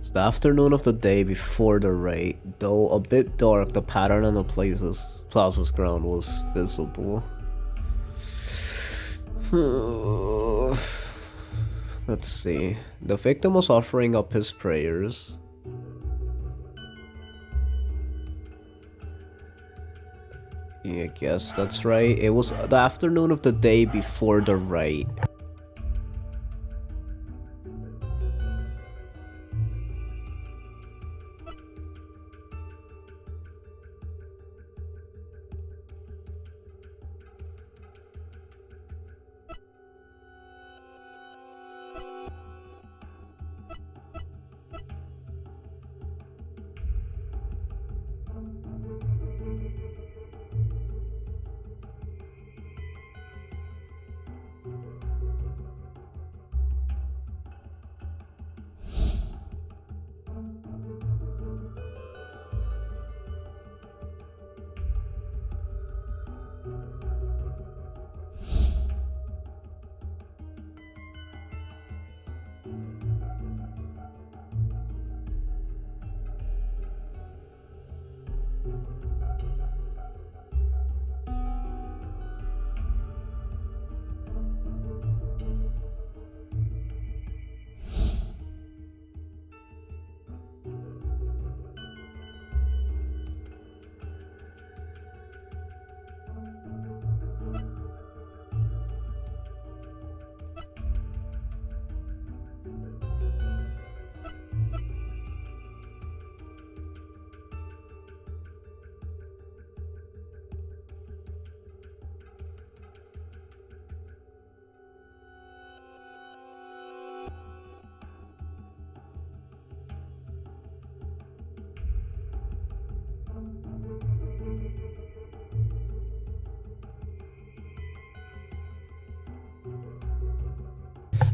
It's the afternoon of the day before the raid. Though a bit dark, the pattern on the plaza's ground was visible. Let's see. The victim was offering up his prayers. Yeah, I guess that's right. It was the afternoon of the day before the raid.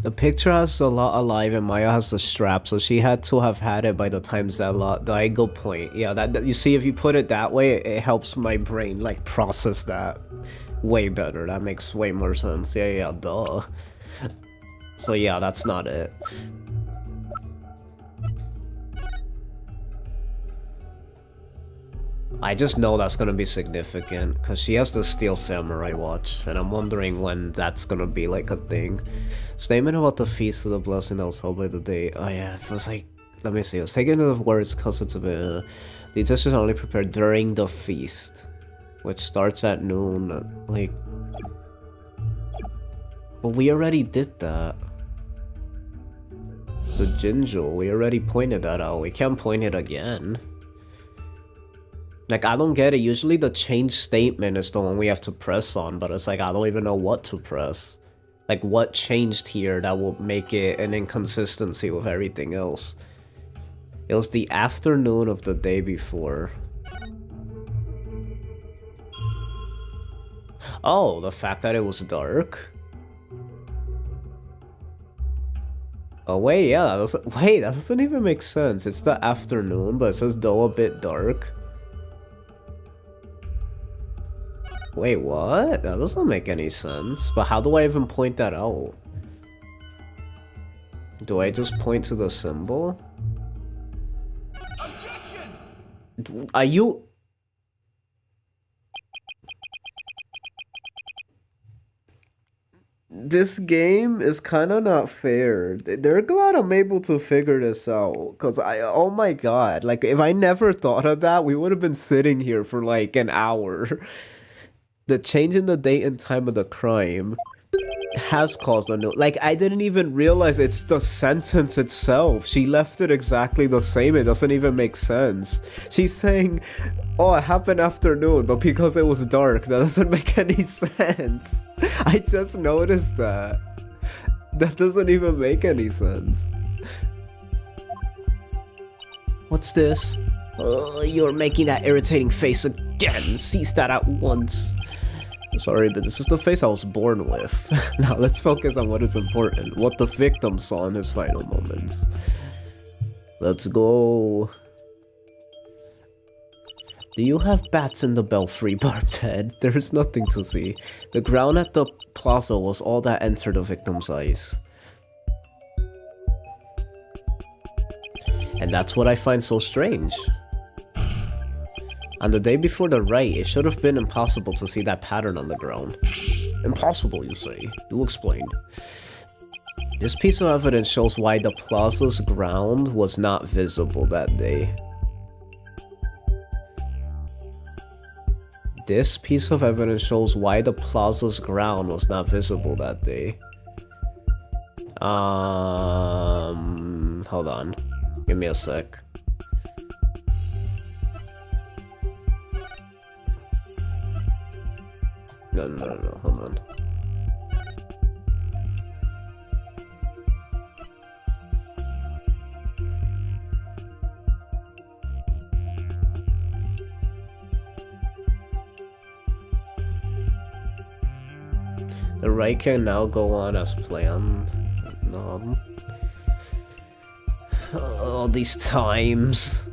The picture has the lot alive and Maya has the strap, so she had to have had it by the time Zella died. Good point. Yeah, that you see, if you put it that way, it helps my brain like process that way better. That makes way more sense. Yeah, duh. So yeah, that's not it. I just know that's gonna be significant, because she has the Steel Samurai watch, and I'm wondering when that's gonna be like a thing. Statement about the feast of the blessing that was held by the day. Oh yeah, it was like, let me see, I was taking the words because it's a bit, the dishes are only prepared during the feast, which starts at noon, like, but we already did that. The Jinjul, we already pointed that out, we can't point it again. Like, I don't get it. Usually the change statement is the one we have to press on, but it's like, I don't even know what to press. Like, what changed here that will make it an inconsistency with everything else? It was the afternoon of the day before. Oh, the fact that it was dark? Oh, wait, yeah, that doesn't even make sense. It's the afternoon, but it says though a bit dark. Wait, what? That doesn't make any sense. But how do I even point that out? Do I just point to the symbol? Objection! Are you... This game is kind of not fair. They're glad I'm able to figure this out. Because oh my god. Like, if I never thought of that, we would have been sitting here for like an hour. The change in the date and time of the crime has caused a note. Like, I didn't even realize it's the sentence itself. She left it exactly the same. It doesn't even make sense. She's saying, oh, it happened afternoon, but because it was dark, that doesn't make any sense. I just noticed that. That doesn't even make any sense. What's this? You're making that irritating face again. Cease that at once. Sorry, but this is the face I was born with. Now let's focus on what is important. What the victim saw in his final moments. Let's go. Do you have bats in the belfry, barbed head? There is nothing to see. The ground at the plaza was all that entered the victim's eyes. And that's what I find so strange. On the day before the rite, it should have been impossible to see that pattern on the ground. Impossible, you say? Do explain. This piece of evidence shows why the plaza's ground was not visible that day. This piece of evidence shows why the plaza's ground was not visible that day. Hold on. Give me a sec. No, hold on. The rite can now go on as planned. No. All these times.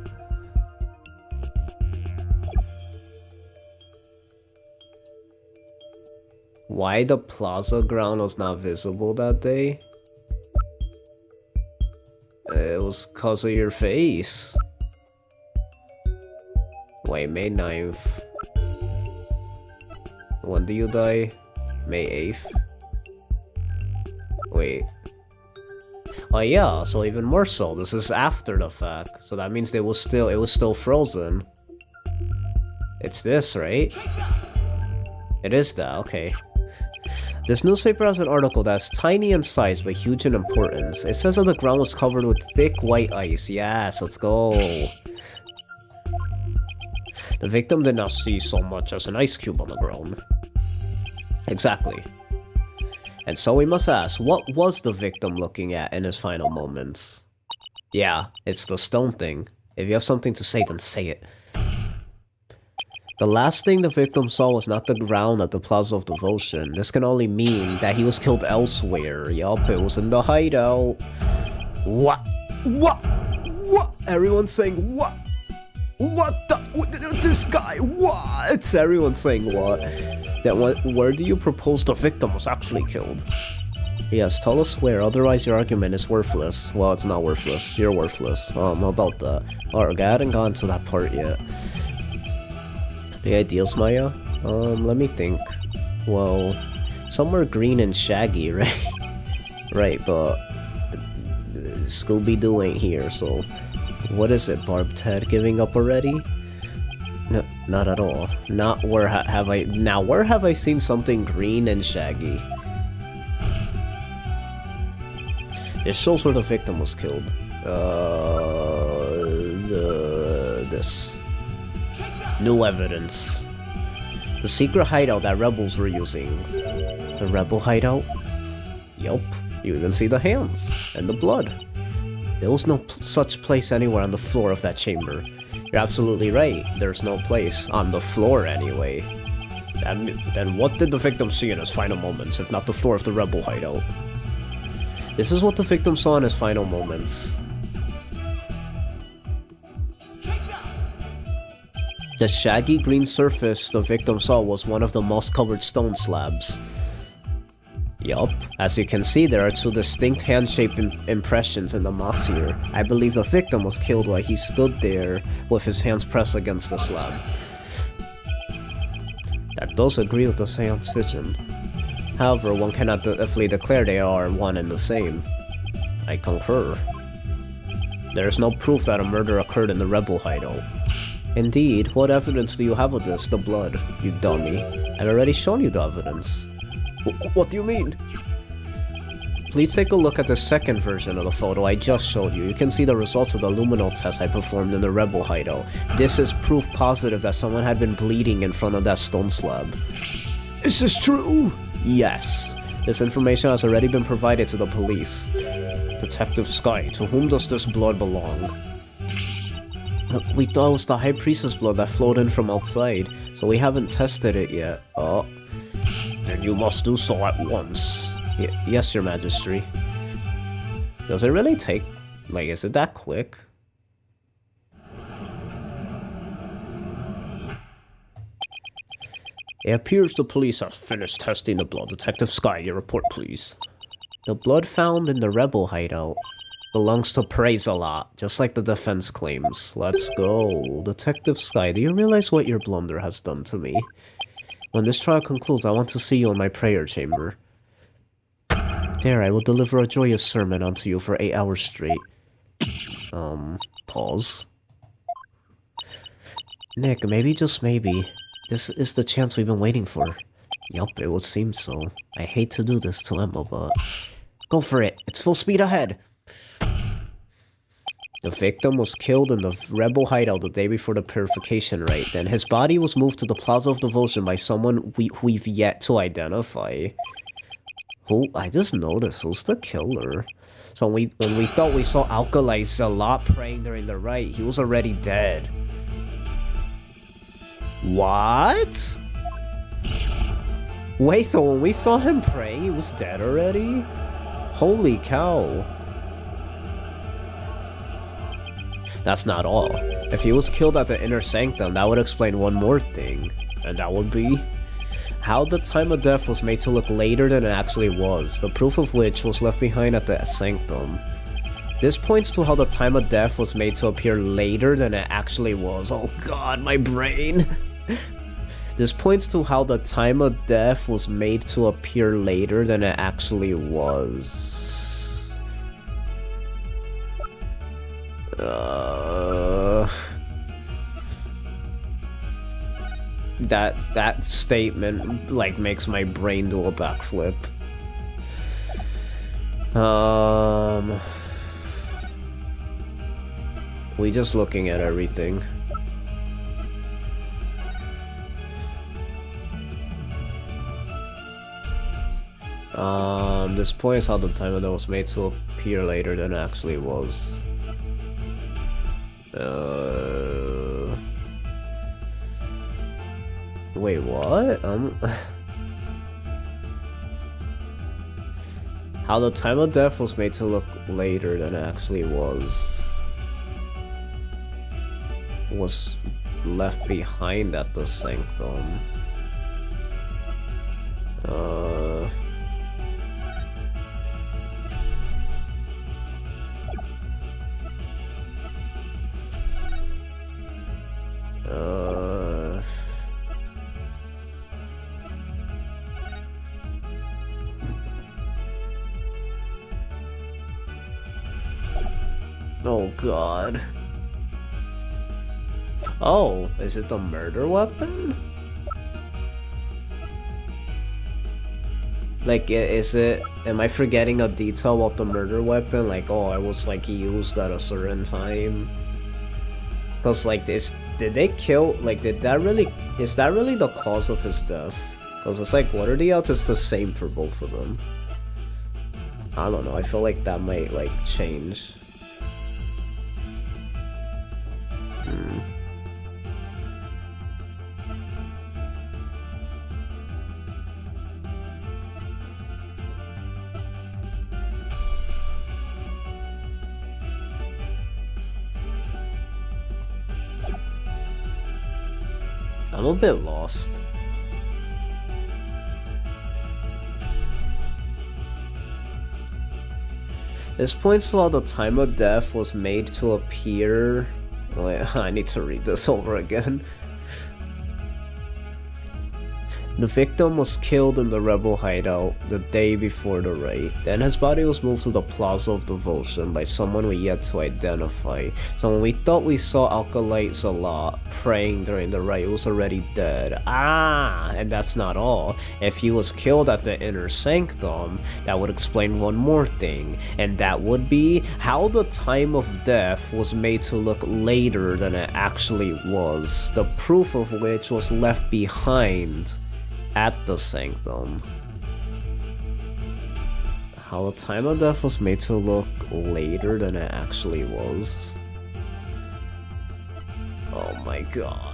Why the plaza ground was not visible that day? It was cause of your face. Wait, May 9th. When do you die? May 8th. Wait. Oh yeah, so even more so. This is after the fact. So that means it was still frozen. It's this, right? It is that, okay. This newspaper has an article that's tiny in size but huge in importance. It says that the ground was covered with thick white ice. Yes, let's go. The victim did not see so much as an ice cube on the ground. Exactly. And so we must ask, what was the victim looking at in his final moments? Yeah, it's the stone thing. If you have something to say, then say it. The last thing the victim saw was not the ground at the Plaza of Devotion. This can only mean that he was killed elsewhere. Yup, it was in the hideout. What? What? What? Everyone's saying what? What the? This guy? What? Everyone's saying what? Then where do you propose the victim was actually killed? Yes, tell us where, otherwise your argument is worthless. Well, it's not worthless. You're worthless. How about that? Alright, I hadn't gotten to that part yet. The ideals, Maya? Let me think. Well, somewhere green and shaggy, right? Right, but Scooby-Doo ain't here, so what is it, Barb Ted? Giving up already? No, not at all. Not where have I... Now, where have I seen something green and shaggy? It shows where the victim was killed. This. New evidence. The secret hideout that rebels were using. The rebel hideout? Yup. You even see the hands. And the blood. There was no such place anywhere on the floor of that chamber. You're absolutely right. There's no place. On the floor, anyway. Then what did the victim see in his final moments, if not the floor of the rebel hideout? This is what the victim saw in his final moments. The shaggy green surface the victim saw was one of the moss-covered stone slabs. Yup. As you can see, there are two distinct hand-shaped impressions in the moss here. I believe the victim was killed while he stood there with his hands pressed against the slab. That does agree with the seance vision. However, one cannot definitively declare they are one and the same. I concur. There is no proof that a murder occurred in the rebel hideout. Indeed, what evidence do you have of this? The blood, you dummy. I've already shown you the evidence. What do you mean? Please take a look at the second version of the photo I just showed you. You can see the results of the luminol test I performed in the rebel hideout. This is proof positive that someone had been bleeding in front of that stone slab. Is this true? Yes. This information has already been provided to the police. Detective Sky, to whom does this blood belong? We thought it was the High Priestess blood that flowed in from outside, so we haven't tested it yet. Oh. Then you must do so at once. Yes, Your Majesty. Does it really take... like, is it that quick? It appears the police have finished testing the blood. Detective Sky, your report, please. The blood found in the rebel hideout belongs to Praise-a-Lot, just like the defense claims. Let's go. Detective Sky, do you realize what your blunder has done to me? When this trial concludes, I want to see you in my prayer chamber. There, I will deliver a joyous sermon onto you for 8 hours straight. Pause. Nick, maybe, just maybe, this is the chance we've been waiting for. Yup, it would seem so. I hate to do this to Emma, but... go for it! It's full speed ahead! The victim was killed in the rebel hideout the day before the purification rite. Then his body was moved to the Plaza of Devotion by someone we've yet to identify. Who? I just noticed. Who's the killer? So when we thought we saw Alkali's a lot praying during the rite, he was already dead. What? Wait, so when we saw him praying, he was dead already? Holy cow. That's not all. If he was killed at the inner sanctum, that would explain one more thing. And that would be how the time of death was made to look later than it actually was, the proof of which was left behind at the sanctum. This points to how the time of death was made to appear later than it actually was. Oh god, my brain! This points to how the time of death was made to appear later than it actually was. That statement, like, makes my brain do a backflip. We just looking at everything. This point is how the time of that was made to appear later than it actually was. Wait, what? How the time of death was made to look later than it actually was left behind at the Sanctum. Oh god. Oh, is it the murder weapon? Like, is it... Am I forgetting a detail about the murder weapon? Like, oh, it was, like, used at a certain time? Because, like, did they kill... Like, did that really... Is that really the cause of his death? Because it's like, what are the odds it's the same for both of them? I don't know, I feel like that might, like, change. I'm a bit lost. This points to how the time of death was made to appear... Wait, I need to read this over again. The victim was killed in the rebel hideout the day before the raid. Then his body was moved to the Plaza of Devotion by someone we yet to identify. So when we thought we saw Alkalite Zalat praying during the raid, he was already dead. Ah, and that's not all. If he was killed at the inner sanctum, that would explain one more thing, and that would be how the time of death was made to look later than it actually was, the proof of which was left behind at the Sanctum. How the time of death was made to look later than it actually was. Oh my god.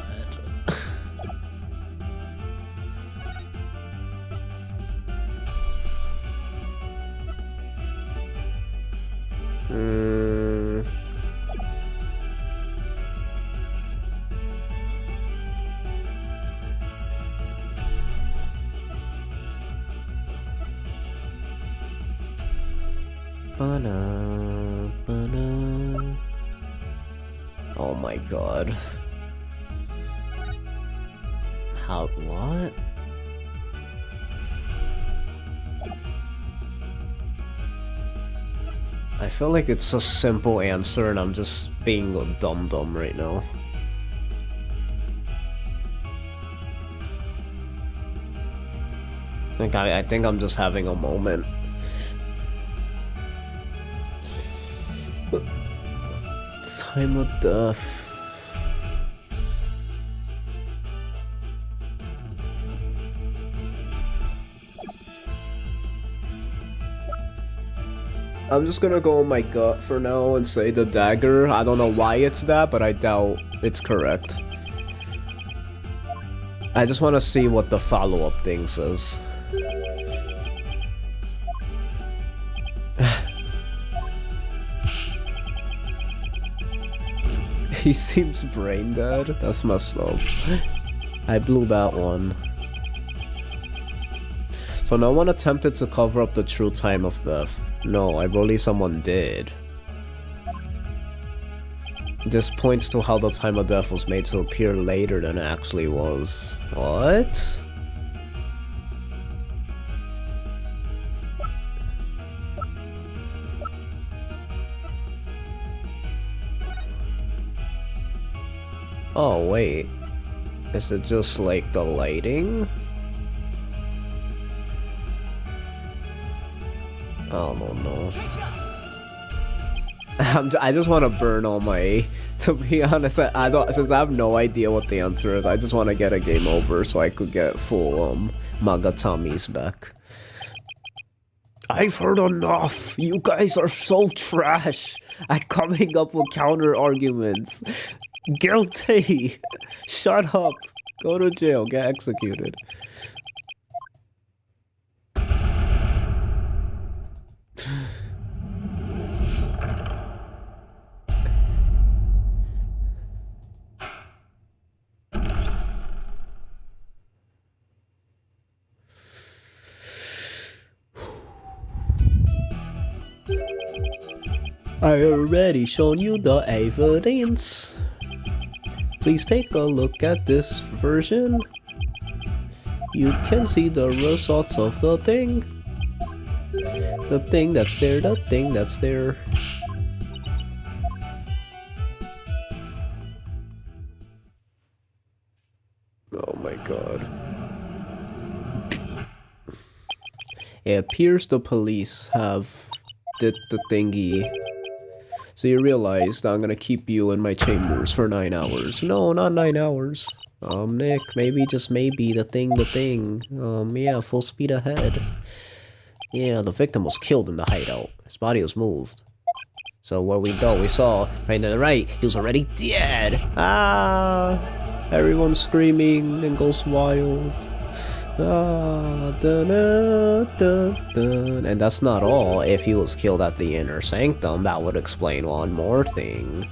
Oh my god. How, what? I feel like it's a simple answer and I'm just being a dumb right now. I think I'm just having a moment. Time of death. I'm just gonna go on my gut for now and say the dagger. I don't know why it's that, but I doubt it's correct. I just want to see what the follow-up thing says. He seems brain dead. That's messed up. I blew that one. So no one attempted to cover up the true time of death. No, I believe someone did. This points to how the time of death was made to appear later than it actually was. What? Oh, wait. Is it just like the lighting? I don't know. I just want to burn all my... To be honest, I don't, since I have no idea what the answer is, I just want to get a game over so I could get full Magatamis back. I've heard enough! You guys are so trash at coming up with counter arguments. Guilty! Shut up! Go to jail, get executed. I already shown you the evidence. Please take a look at this version. You can see the results of the thing. The thing that's there, the thing that's there. Oh my god. It appears the police have did the thingy. So you realize that I'm gonna keep you in my chambers for 9 hours. No, not 9 hours. Nick, maybe, just maybe, the thing. Yeah, full speed ahead. Yeah, the victim was killed in the hideout. His body was moved. So where we go, we saw, right to the right, he was already dead! Ah! Everyone's screaming and goes wild. Ah, dun, dun, dun, dun. And that's not all. If he was killed at the inner sanctum, that would explain one more thing.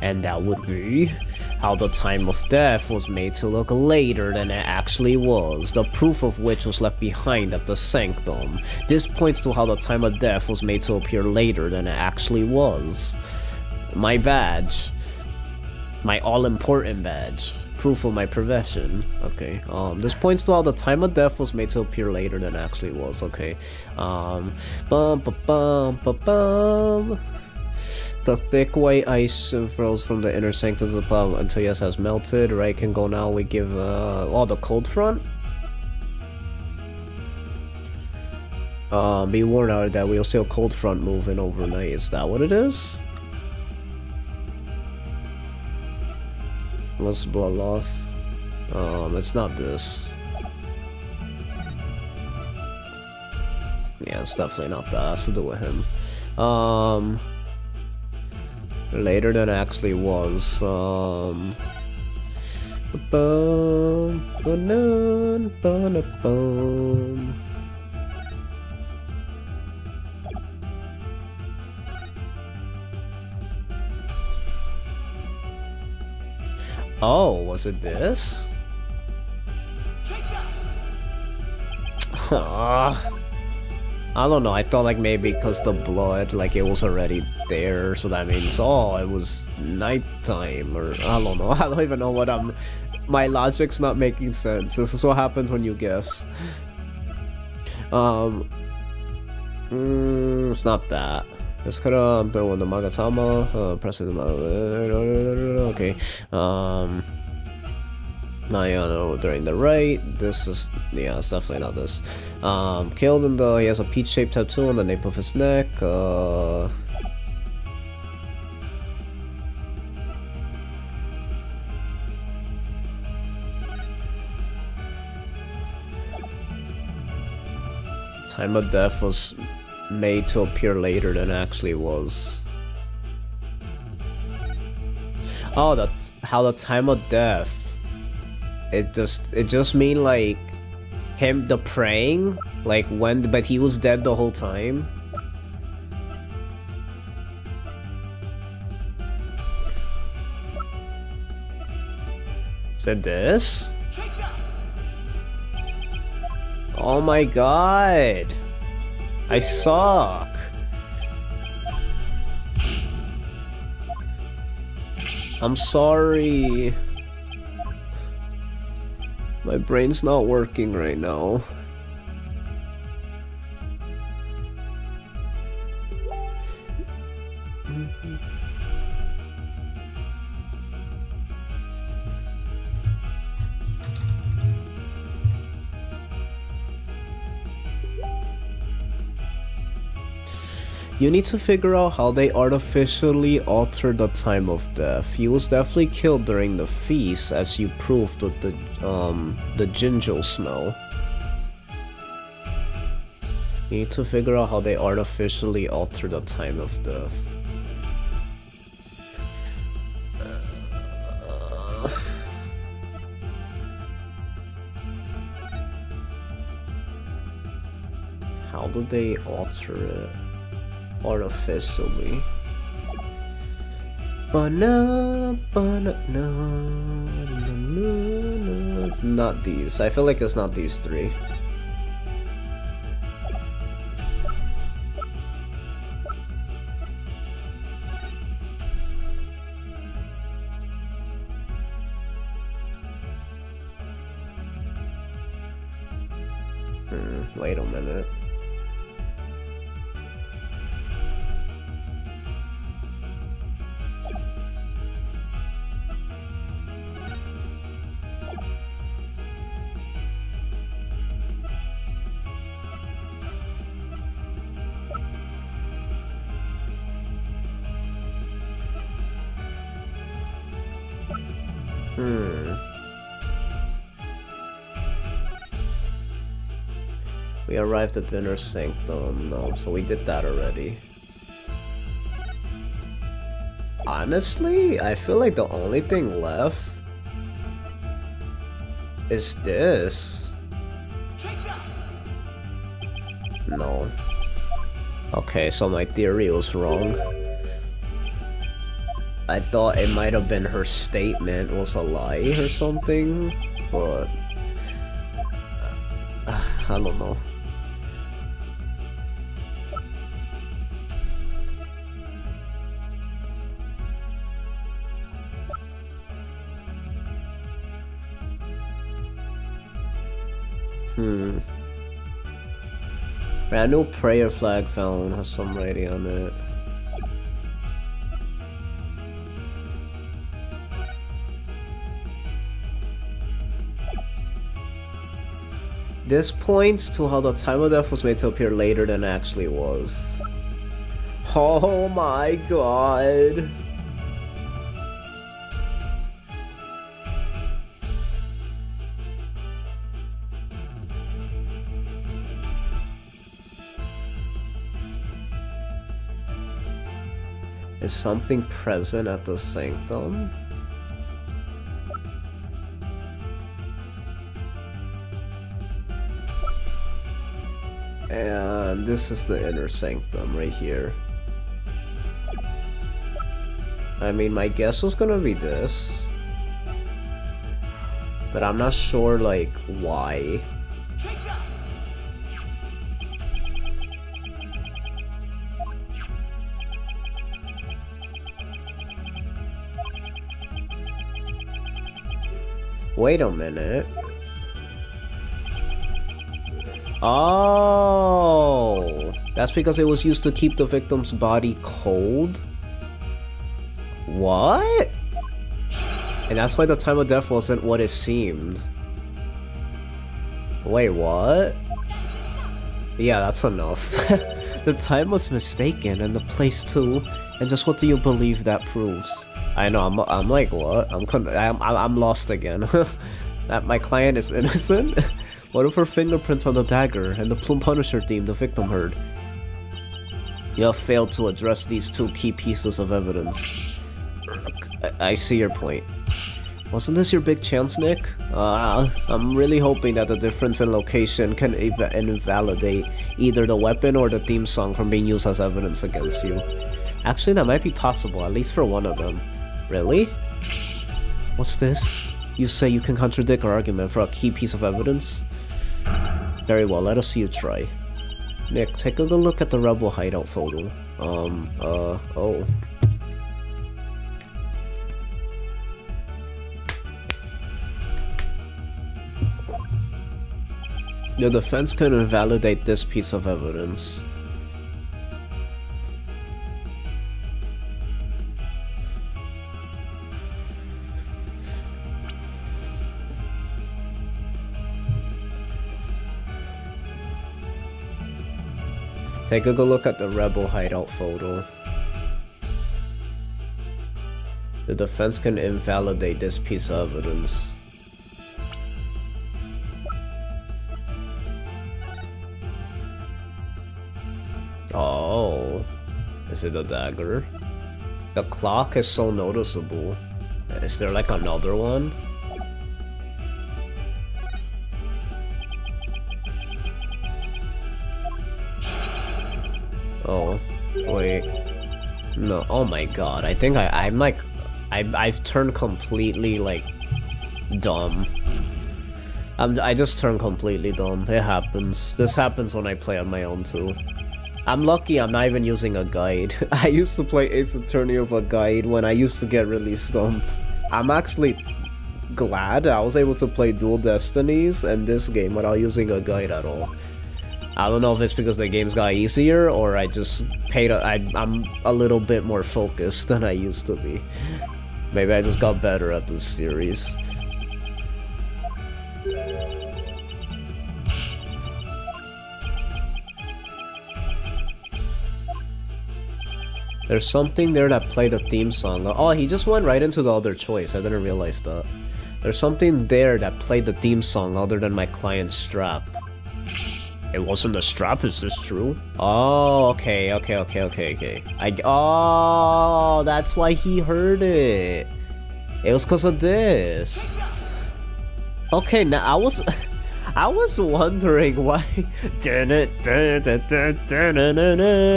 And that would be how the time of death was made to look later than it actually was, the proof of which was left behind at the sanctum. This points to how the time of death was made to appear later than it actually was. My badge. My all-important badge. Proof of my profession. Okay, this points to how the time of death was made to appear later than it actually was. Okay, bum bum bum bum bum. The thick white ice froze from the inner sanctum of the pub until yes has melted. Right, can go now. We give the cold front. Be warned out that we'll see a cold front moving overnight. Is that what it is? What's blood loss? It's not this. Yeah, it's definitely not that. It has to do with him. Later than it actually was. Oh, was it this? I don't know, I thought like maybe because the blood, like it was already there, so that means, oh, it was nighttime, or I don't know, I don't even know what my logic's not making sense. This is what happens when you guess. It's not that. This could have been when the Magatama, pressing the okay. Now you know during the right. This is, yeah, it's definitely not this. Killed in the, he has a peach-shaped tattoo on the nape of his neck. Time of death was made to appear later than it actually was. Oh, how the time of death. It just mean like him the praying, like when, but he was dead the whole time. Is it this? Oh my god! I suck! I'm sorry. My brain's not working right now. You need to figure out how they artificially alter the time of death. He was definitely killed during the feast, as you proved with the ginger smell. You need to figure out how they artificially alter the time of death. do they alter it artificially? Not these. I feel like it's not these three. Wait a minute. We arrived at the inner sanctum. No, so we did that already. Honestly, I feel like the only thing left is this. No. Okay, so my theory was wrong. I thought it might have been her statement was a lie or something, but I don't know. Brand new prayer flag found, has some writing on it. This points to how the time of death was made to appear later than it actually was. Oh my god. Is something present at the sanctum? And this is the inner sanctum right here. I mean, my guess was gonna be this, but I'm not sure, like, why. Wait a minute. Oh, that's because it was used to keep the victim's body cold? What? And that's why the time of death wasn't what it seemed. Wait, what? Yeah, that's enough. The time was mistaken, and the place too. And just what do you believe that proves? I know, I'm like, what? I'm lost again. That my client is innocent? What if her fingerprints on the dagger and the Plumed Punisher theme the victim heard? You have failed to address these two key pieces of evidence. I see your point. Wasn't this your big chance, Nick? I'm really hoping that the difference in location can invalidate either the weapon or the theme song from being used as evidence against you. Actually, that might be possible, at least for one of them. Really? What's this? You say you can contradict our argument for a key piece of evidence? Very well, let us see you try. Nick, take a good look at the rebel hideout photo. Oh. The defense can invalidate this piece of evidence. Take a good look at the rebel hideout photo. The defense can invalidate this piece of evidence. Oh, is it a dagger? The clock is so noticeable. Is there like another one? Oh my god, I think I'm like... I've turned completely, like, dumb. I just turned completely dumb. It happens. This happens when I play on my own too. I'm lucky I'm not even using a guide. I used to play Ace Attorney with a guide when I used to get really stumped. I'm actually glad I was able to play Dual Destinies and this game without using a guide at all. I don't know if it's because the games got easier or I just I'm a little bit more focused than I used to be. Maybe I just got better at this series. There's something there that played a theme song. Oh, he just went right into the other choice. I didn't realize that. There's something there that played the theme song other than my client's strap. It wasn't the strap, is this true? Oh, okay. Oh, that's why he heard it. It was because of this. Okay, now I was wondering why.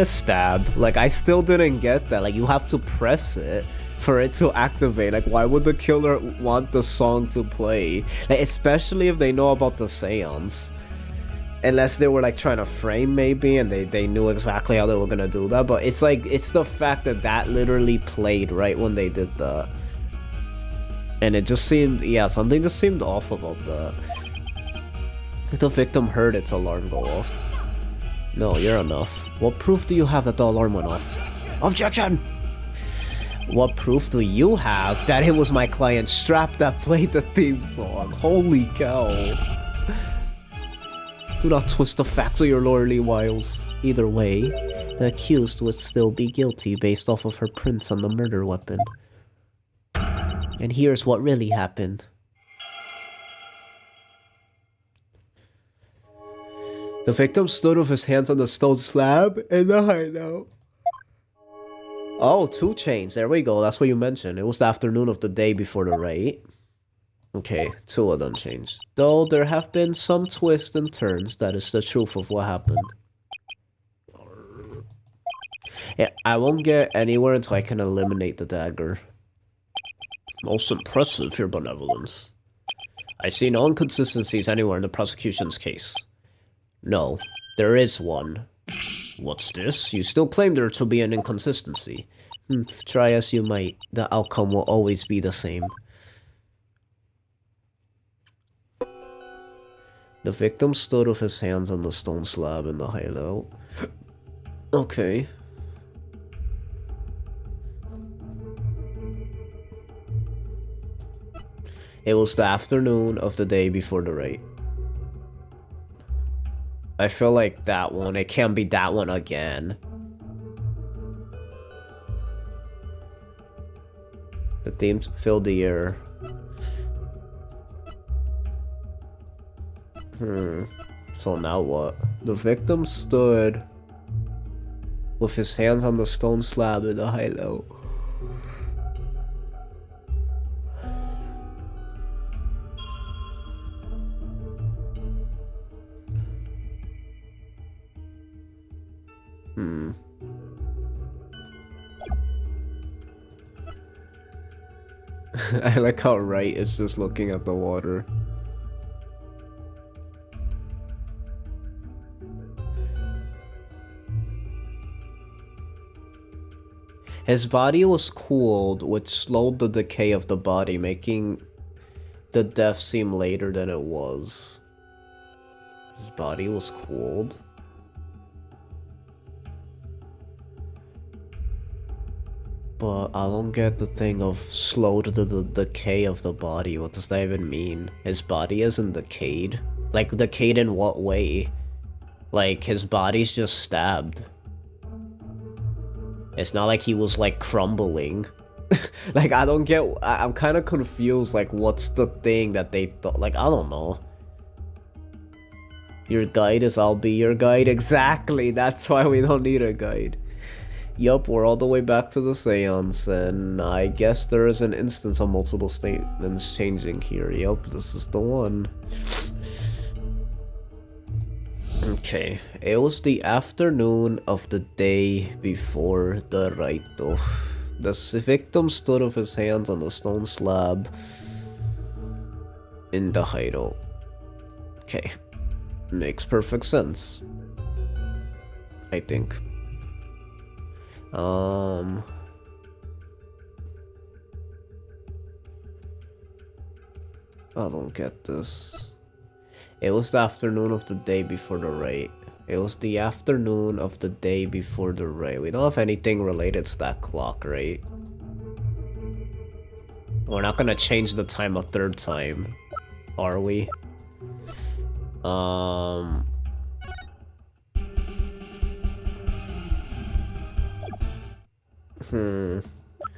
Stab. Like, I still didn't get that. Like, you have to press it for it to activate. Like, why would the killer want the song to play? Like, especially if they know about the seance. Unless they were like trying to frame maybe and they knew exactly how they were gonna do that. But it's like, it's the fact that that literally played right when they did that. And it just seemed, yeah, something just seemed off about that. The victim heard its alarm go off. No, you're enough. What proof do you have that the alarm went off? Objection! What proof do you have that it was my client's strap that played the theme song? Holy cow. Do not twist the facts of your lordly wiles. Either way, the accused would still be guilty based off of her prints on the murder weapon. And here's what really happened. The victim stood with his hands on the stone slab in the hideout. Oh, 2 chains. There we go. That's what you mentioned. It was the afternoon of the day before the raid. Okay, 2 of them changed. Though there have been some twists and turns, that is the truth of what happened. Yeah, I won't get anywhere until I can eliminate the dagger. Most impressive, your benevolence. I see no inconsistencies anywhere in the prosecution's case. No, there is one. What's this? You still claim there to be an inconsistency. Try as you might, the outcome will always be the same. The victim stood with his hands on the stone slab in the hideout. Okay. It was the afternoon of the day before the raid. I feel like that one, it can't be that one again. The theme filled the air. So now what? The victim stood with his hands on the stone slab in the hideout. I like how Wright is just looking at the water. His body was cooled, which slowed the decay of the body, making the death seem later than it was. His body was cooled? But I don't get the thing of slowed the decay of the body. What does that even mean? His body isn't decayed? Like, decayed in what way? Like, his body's just stabbed. It's not like he was, like, crumbling. Like, I don't get... I'm kind of confused, like, what's the thing that they thought... Like, I don't know. Your guide is I'll be your guide. Exactly, that's why we don't need a guide. Yup, we're all the way back to the seance, and I guess there is an instance of multiple statements changing here. Yup, this is the one. Okay, it was the afternoon of the day before the raito. The victim stood with his hands on the stone slab in the hideout. Okay. Makes perfect sense. I think. I don't get this. It was the afternoon of the day before the raid. It was the afternoon of the day before the raid. We don't have anything related to that clock, right? We're not gonna change the time a third time, are we? Hold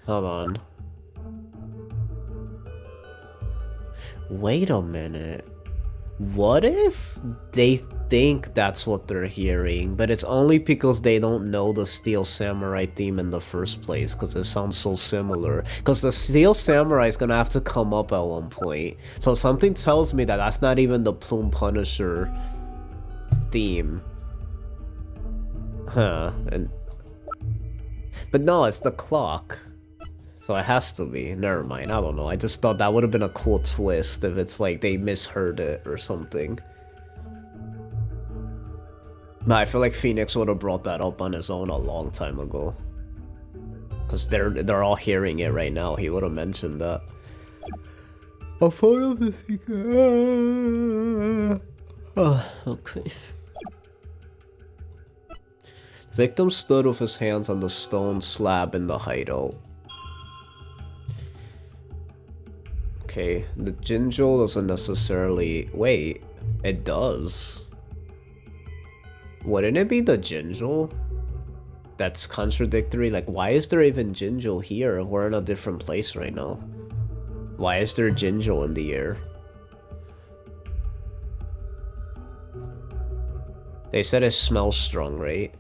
on. Wait a minute. What if they think that's what they're hearing, but it's only because they don't know the Steel Samurai theme in the first place, because it sounds so similar. Because the Steel Samurai is gonna have to come up at one point. So something tells me that that's not even the Plume Punisher theme. Huh. But no, it's the clock. So it has to be. Never mind, I don't know. I just thought that would have been a cool twist if it's like they misheard it or something. But I feel like Phoenix would have brought that up on his own a long time ago. Because they're all hearing it right now. He would have mentioned that. A photo of the secret. Oh, okay. Victim stood with his hands on the stone slab in the hideout. Okay, the Jinjo doesn't necessarily... Wait, it does. Wouldn't it be the Jinjo? That's contradictory. Like, why is there even Jinjo here? We're in a different place right now. Why is there Jinjo in the air? They said it smells strong, right?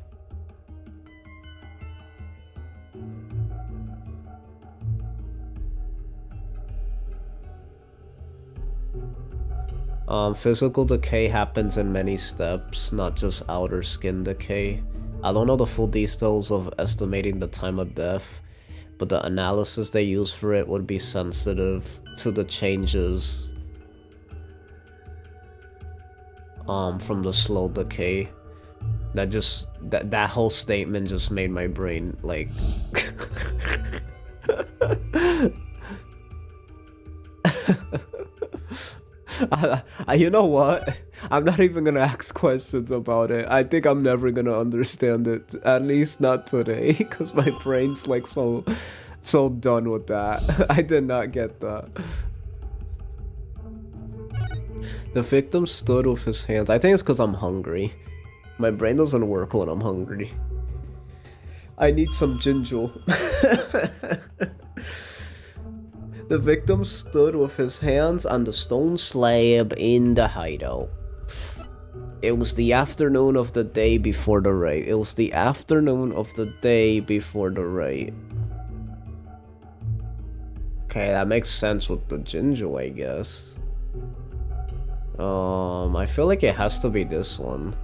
Physical decay happens in many steps, not just outer skin decay. I don't know the full details of estimating the time of death, but the analysis they use for it would be sensitive to the changes from the slow decay. That whole statement just made my brain like you know what? I'm not even gonna ask questions about it. I think I'm never gonna understand it. At least not today, because my brain's like so done with that. I did not get that. The victim stood with his hands. I think it's because I'm hungry. My brain doesn't work when I'm hungry. I need some Jinjo. The victim stood with his hands on the stone slab in the hideout. It was the afternoon of the day before the raid. It was the afternoon of the day before the raid. Okay, that makes sense with the Jinjo, I guess. I feel like it has to be this one.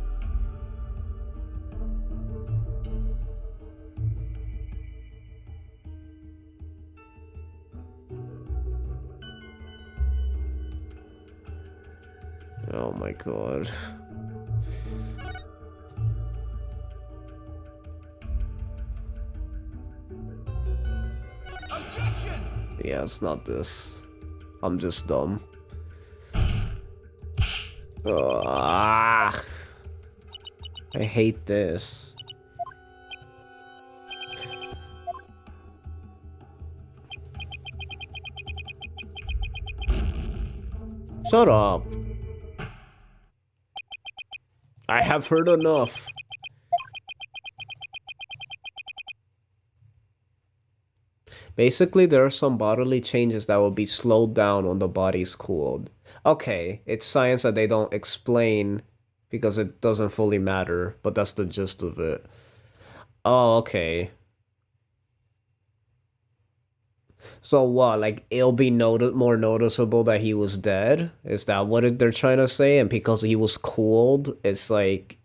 Oh my god. Objection! Yeah, it's not this. I'm just dumb. I hate this. Shut up. I have heard enough. Basically, there are some bodily changes that will be slowed down when the body's cooled. Okay, it's science that they don't explain because it doesn't fully matter, but that's the gist of it. Oh, okay. So what, like, it'll be more noticeable that he was dead? Is that what they're trying to say? And because he was cooled, it's like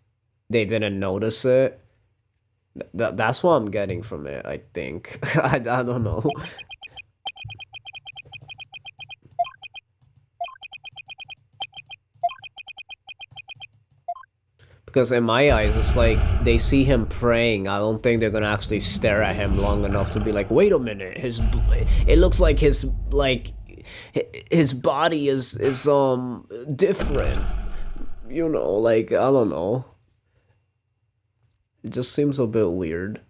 they didn't notice it? That's what I'm getting from it, I think. I don't know. Because in my eyes, it's like they see him praying. I don't think they're gonna actually stare at him long enough to be like, wait a minute, it looks like his body is different. You know, like, I don't know. It just seems a bit weird.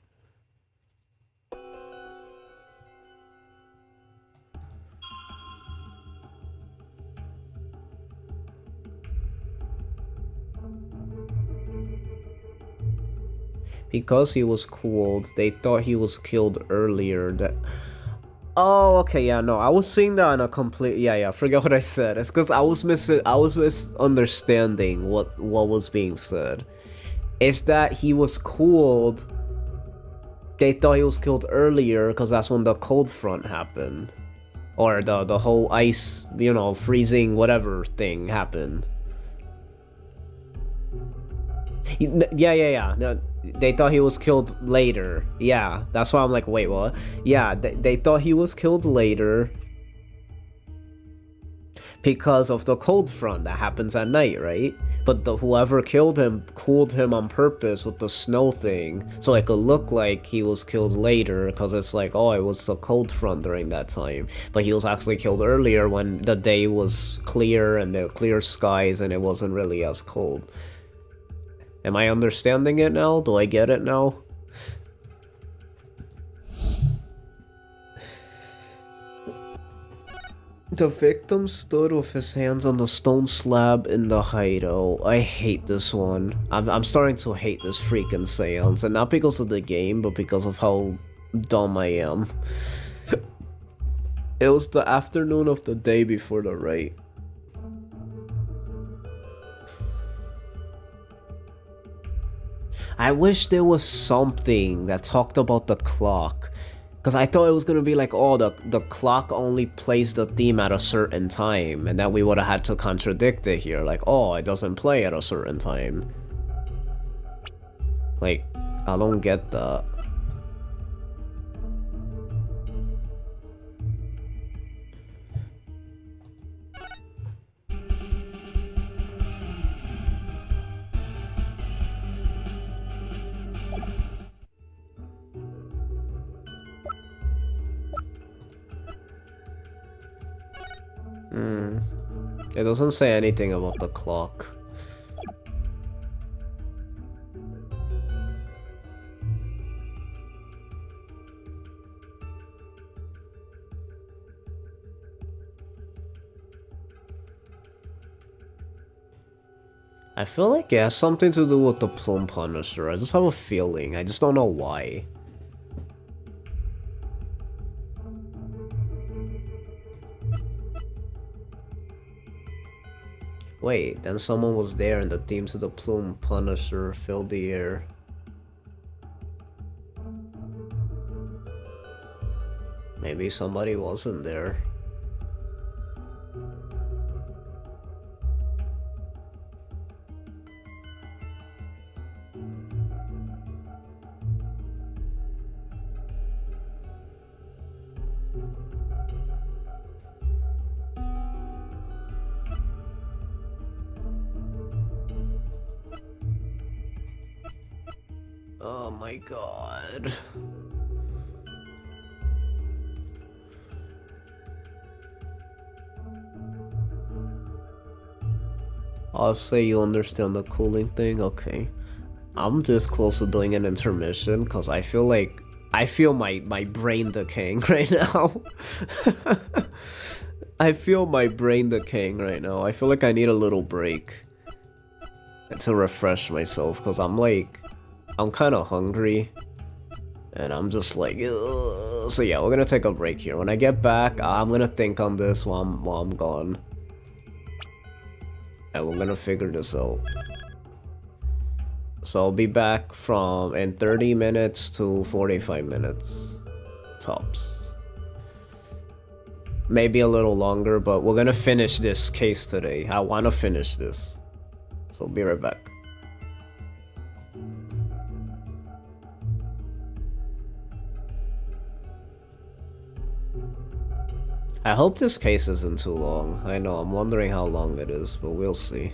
Because he was cooled, they thought he was killed earlier. Oh, okay, yeah, no, I was seeing that in a complete, yeah, forget what I said. It's because I was misunderstanding what was being said. It's that he was cooled. They thought he was killed earlier because that's when the cold front happened, or the whole ice, you know, freezing whatever thing happened. Yeah. No, they thought he was killed later. Yeah, that's why I'm like, wait, what? Yeah, they thought he was killed later because of the cold front that happens at night, right? But whoever killed him cooled him on purpose with the snow thing, so it could look like he was killed later, because it's like, oh, it was the cold front during that time. But he was actually killed earlier when the day was clear and the clear skies and it wasn't really as cold. Am I understanding it now? Do I get it now? The victim stood with his hands on the stone slab in the hideout. I hate this one. I'm starting to hate this freaking seance, and not because of the game, but because of how dumb I am. It was the afternoon of the day before the rite. I wish there was something that talked about the clock. Because I thought it was going to be like, oh, the clock only plays the theme at a certain time. And then we would have had to contradict it here. Like, oh, it doesn't play at a certain time. Like, I don't get that. It doesn't say anything about the clock. I feel like it has something to do with the Plume Punisher. I just have a feeling. I just don't know why. Wait, then someone was there and the theme to the Plume Punisher filled the air. Maybe somebody wasn't there. Oh my god. I'll say you understand the cooling thing, okay. I'm this close to doing an intermission because I feel my brain decaying right now. I feel my brain decaying right now. I feel like I need a little break to refresh myself because I'm kind of hungry, and I'm just like, ugh. So yeah, we're gonna take a break here. When I get back, I'm gonna think on this while I'm gone, and we're gonna figure this out. So I'll be back in 30 minutes to 45 minutes, tops. Maybe a little longer, but we're gonna finish this case today. I wanna finish this, so be right back. I hope this case isn't too long. I know, I'm wondering how long it is, but we'll see.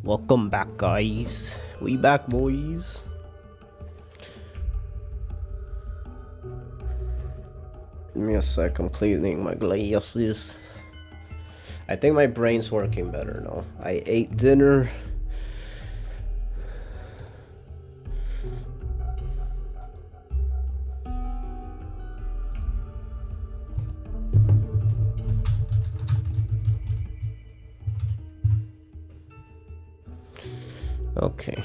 Welcome back, guys. We back, boys. Give me a sec, I'm cleaning my glasses. I think my brain's working better now. I ate dinner. Okay.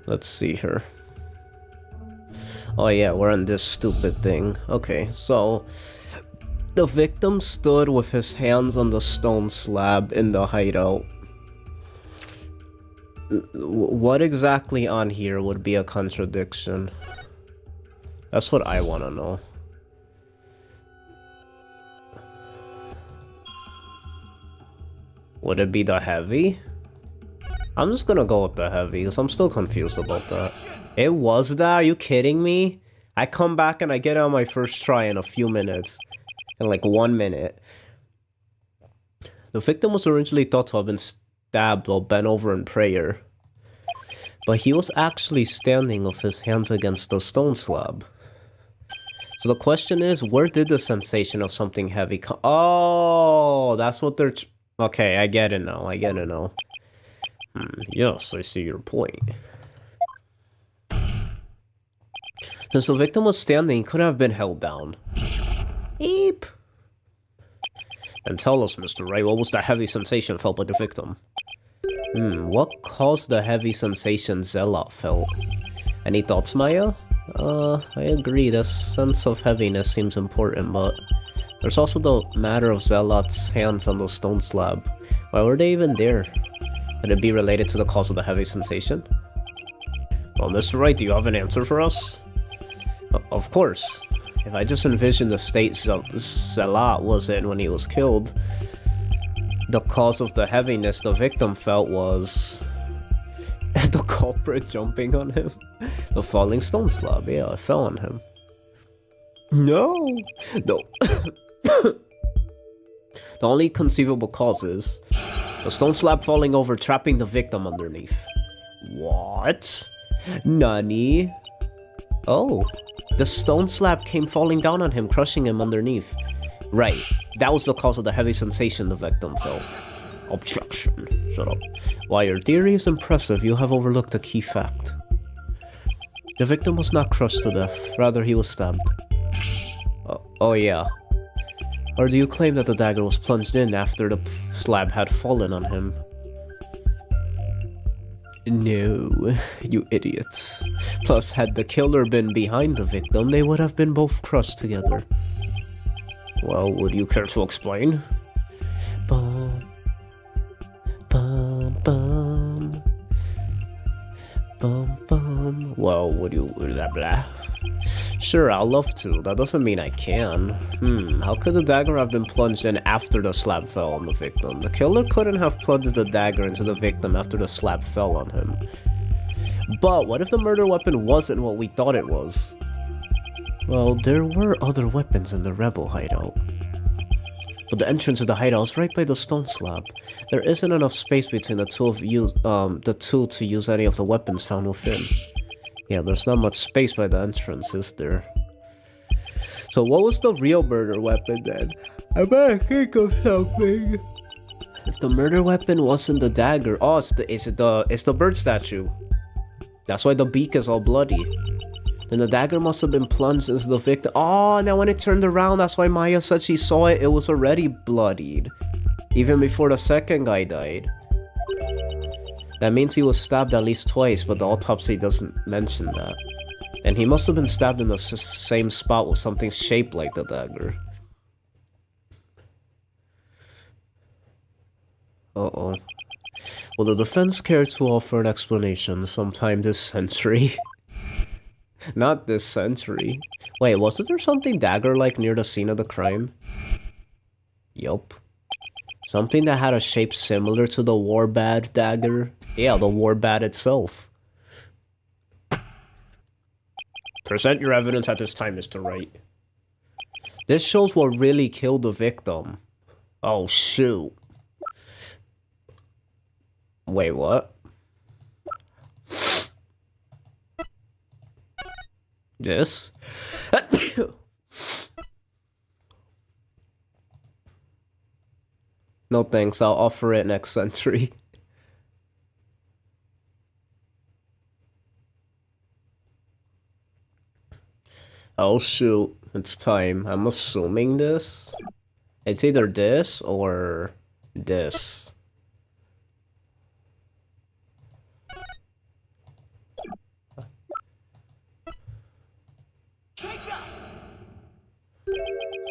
Let's see here. Oh yeah, we're on this stupid thing. Okay, so the victim stood with his hands on the stone slab in the hideout. What exactly on here would be a contradiction? That's what I want to know. Would it be the heavy? I'm just gonna go with the heavy, because I'm still confused about that. It was that? Are you kidding me? I come back and I get on my first try in a few minutes. In like 1 minute. The victim was originally thought to have been stabbed while bent over in prayer. But he was actually standing with his hands against the stone slab. So the question is, where did the sensation of something heavy come? Oh, that's what they're... Okay, I get it now. Yes, I see your point. Since the victim was standing, he could have been held down. Eep. And tell us, Mr. Ray, what was the heavy sensation felt by the victim? What caused the heavy sensation Zealot felt? Any thoughts, Maya? I agree, the sense of heaviness seems important, but there's also the matter of Zealot's hands on the stone slab. Why were they even there? Could it be related to the cause of the heavy sensation? Well, Mr. Wright, do you have an answer for us? Of course. If I just envision the state Zealot was in when he was killed, the cause of the heaviness the victim felt was... the culprit jumping on him? The falling stone slab, yeah, it fell on him. No! The only conceivable cause is the stone slab falling over, trapping the victim underneath. What? Nani? Oh, the stone slab came falling down on him, crushing him underneath. Right, that was the cause of the heavy sensation the victim felt. Objection. Shut up. While your theory is impressive, you have overlooked a key fact. The victim was not crushed to death, rather he was stabbed. Oh yeah. Or do you claim that the dagger was plunged in after the slab had fallen on him? No, you idiots. Plus, had the killer been behind the victim, they would have been both crushed together. Well, would you care to explain? Bum, bum, bum. Bum, bum. Well, would you... blah, blah. Sure, I'll love to. That doesn't mean I can. How could the dagger have been plunged in after the slab fell on the victim? The killer couldn't have plunged the dagger into the victim after the slab fell on him. But what if the murder weapon wasn't what we thought it was? Well, there were other weapons in the rebel hideout. But the entrance of the hideout is right by the stone slab. There isn't enough space between the two to use any of the weapons found within. Yeah, there's not much space by the entrance, is there? So what was the real murder weapon then? I better think of something. If the murder weapon wasn't the dagger, oh, it's the bird statue. That's why the beak is all bloody. Then the dagger must have been plunged into the victim. Oh, now when it turned around, that's why Maya said she saw it. It was already bloodied, even before the second guy died. That means he was stabbed at least twice, but the autopsy doesn't mention that. And he must have been stabbed in the same spot with something shaped like the dagger. Uh-oh. Will the defense care to offer an explanation sometime this century? Not this century. Wait, wasn't there something dagger-like near the scene of the crime? Yup. Something that had a shape similar to the Warbad dagger? Yeah, the Warbad itself. Present your evidence at this time, Mr. Wright. This shows what really killed the victim. Oh, shoot. Wait, what? This? No thanks, I'll offer it next century. Oh shoot, it's time. I'm assuming this. It's either this or this.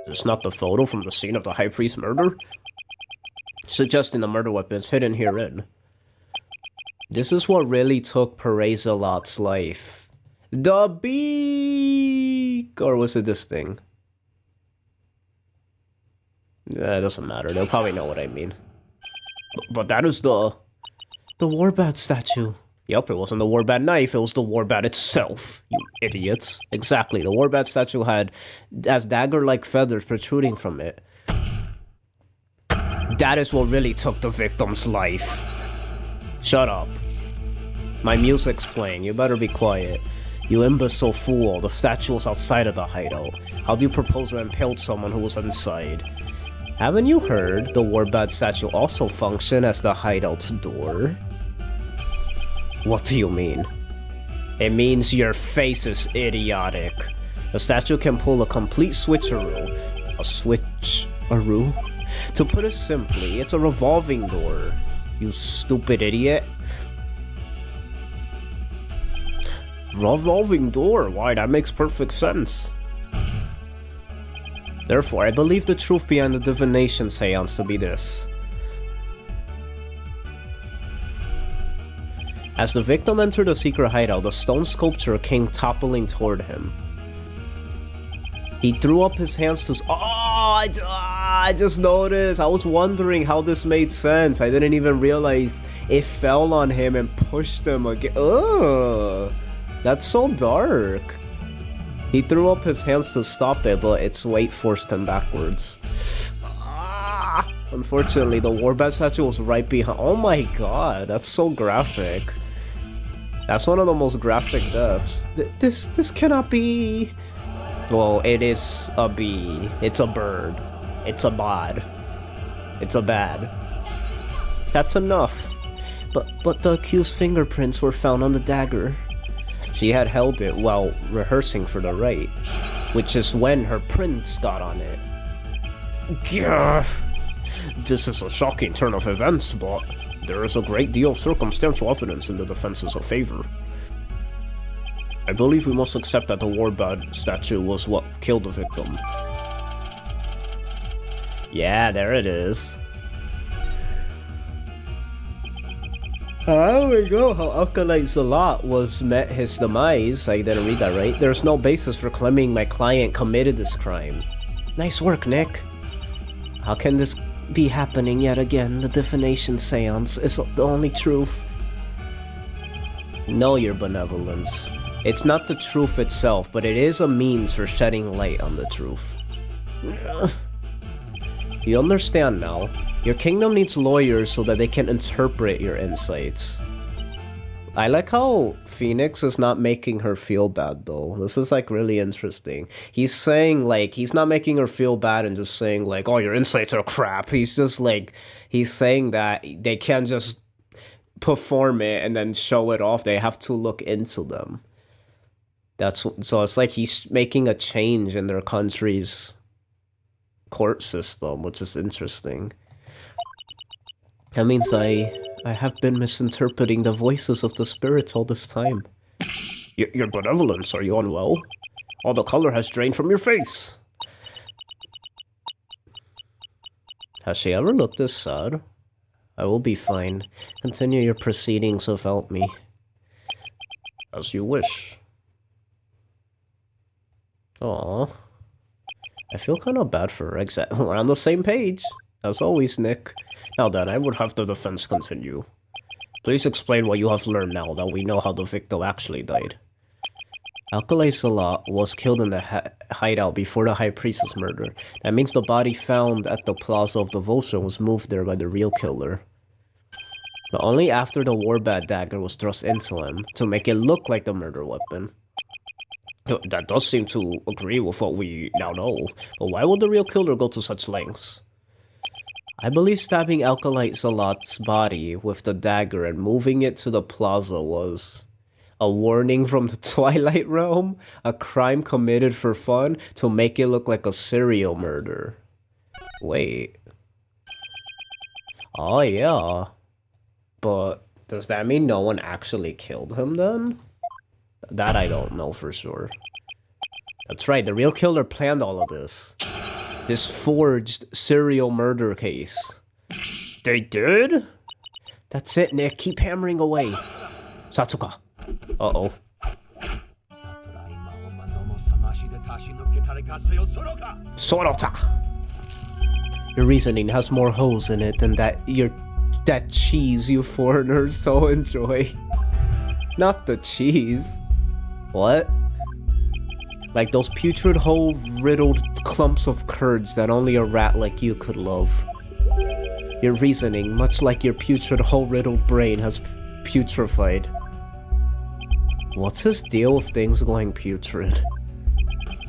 It's not the photo from the scene of the High Priest murder? Suggesting the murder weapons hidden herein. This is what really took Perez-a-Lot's life. The beak! Or was it this thing? Yeah, it doesn't matter. They'll probably know what I mean. But that is the Warbad statue. Yep, it wasn't the Warbad knife, it was the Warbad itself, you idiots. Exactly, the Warbad statue has dagger-like feathers protruding from it. That is what really took the victim's life. Shut up. My music's playing, you better be quiet. You imbecile fool, the statue was outside of the hideout. How do you propose to impale someone who was inside? Haven't you heard the warbad statue also function as the hideout's door? What do you mean? It means your face is idiotic. The statue can pull a complete switcheroo. A switcheroo? To put it simply, it's a revolving door. You stupid idiot. Revolving door? Why, that makes perfect sense. Therefore, I believe the truth behind the divination seance to be this. As the victim entered the secret hideout, the stone sculpture came toppling toward him. He threw up his hands to... I just noticed. I was wondering how this made sense. I didn't even realize it fell on him and pushed him again. Ugh, that's so dark. He threw up his hands to stop it, but its weight forced him backwards. Unfortunately, the warbad statue was right behind. Oh my god, that's so graphic. That's one of the most graphic deaths. This cannot be... Well, it is a bee. It's a bird. It's a bod. It's a bad. That's enough. But the accused's fingerprints were found on the dagger. She had held it while rehearsing for the rite, which is when her prints got on it. Gah! This is a shocking turn of events, but there is a great deal of circumstantial evidence in the defense's favor. I believe we must accept that the warbad statue was what killed the victim. Yeah, there it is. There we go, how Alkalite Zalat was met his demise. I didn't read that right. There's no basis for claiming my client committed this crime. Nice work, Nick. How can this be happening yet again? The divination seance is the only truth. Know your benevolence. It's not the truth itself, but it is a means for shedding light on the truth. You understand now. Your kingdom needs lawyers so that they can interpret your insights. I like how Phoenix is not making her feel bad though. This is like really interesting. He's saying like, he's not making her feel bad and just saying like, oh, your insights are crap. He's just like, he's saying that they can't just perform it and then show it off. They have to look into them. So it's like he's making a change in their country's court system, which is interesting. That means I have been misinterpreting the voices of the spirits all this time. Your benevolence, are you unwell? All the color has drained from your face. Has she ever looked this sad? I will be fine. Continue your proceedings without me. As you wish. Aww. I feel kind of bad for her, except we're on the same page. As always, Nick. Now then, I would have the defense continue. Please explain what you have learned now that we know how the victim actually died. Alkalite Zalat was killed in the hideout before the High Priestess murder. That means the body found at the Plaza of Devotion was moved there by the real killer. But only after the warbad dagger was thrust into him, to make it look like the murder weapon. That does seem to agree with what we now know, but why would the real killer go to such lengths? I believe stabbing Alkalite Zalat's body with the dagger and moving it to the plaza was a warning from the Twilight Realm, a crime committed for fun to make it look like a serial murder. Wait. Oh yeah. But does that mean no one actually killed him then? That I don't know for sure. That's right, the real killer planned all of this. This forged serial murder case. They did? That's it, Nick. Keep hammering away. Satsuka. Uh-oh. Sorota! Your reasoning has more holes in it than that cheese you foreigners so enjoy. Not the cheese. What? Like those putrid hole-riddled clumps of curds that only a rat like you could love. Your reasoning, much like your putrid hole-riddled brain, has putrefied. What's his deal with things going putrid?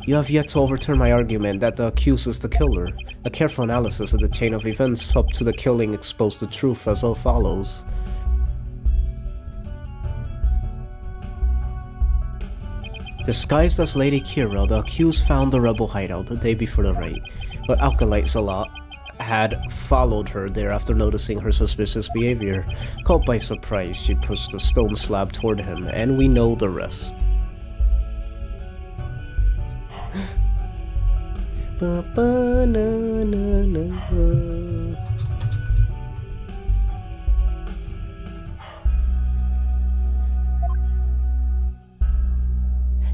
You have yet to overturn my argument that the accused is the killer. A careful analysis of the chain of events up to the killing exposed the truth as follows. Disguised as Lady Kira, the accused found the rebel hideout the day before the raid, but Alkalite Zalat had followed her there after noticing her suspicious behavior. Caught by surprise, she pushed the stone slab toward him, and we know the rest.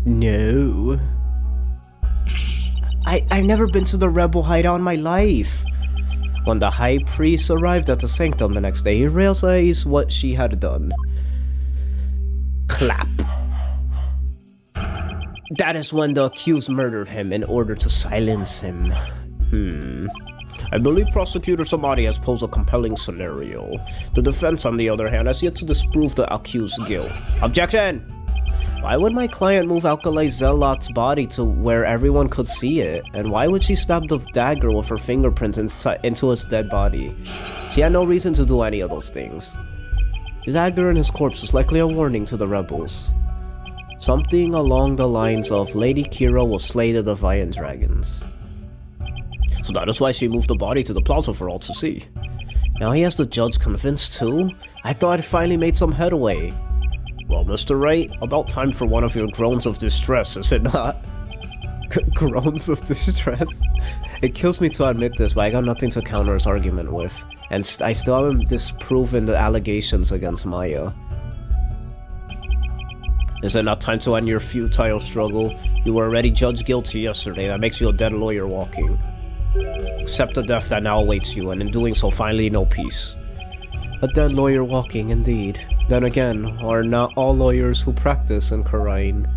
No. I've never been to the rebel hideout in my life. When the high priest arrived at the Sanctum the next day, he realized what she had done. Clap. That is when the accused murdered him in order to silence him. I believe Prosecutor Samadi has posed a compelling scenario. The defense, on the other hand, has yet to disprove the accused's guilt. Objection! Why would my client move Alkalite Zealot's body to where everyone could see it? And why would she stab the dagger with her fingerprints into his dead body? She had no reason to do any of those things. The dagger in his corpse was likely a warning to the rebels. Something along the lines of Lady Kira will slay the Defiant Dragons. So that is why she moved the body to the plaza for all to see. Now he has the judge convinced too? I thought I finally made some headway. Well, Mr. Wright, about time for one of your groans of distress, is it not? Groans of distress? It kills me to admit this, but I got nothing to counter his argument with. And I still haven't disproven the allegations against Maya. Is it not time to end your futile struggle? You were already judged guilty yesterday, that makes you a dead lawyer walking. Accept the death that now awaits you, and in doing so finally know peace. A dead lawyer walking, indeed. Then again, are not all lawyers who practice in Khura'in.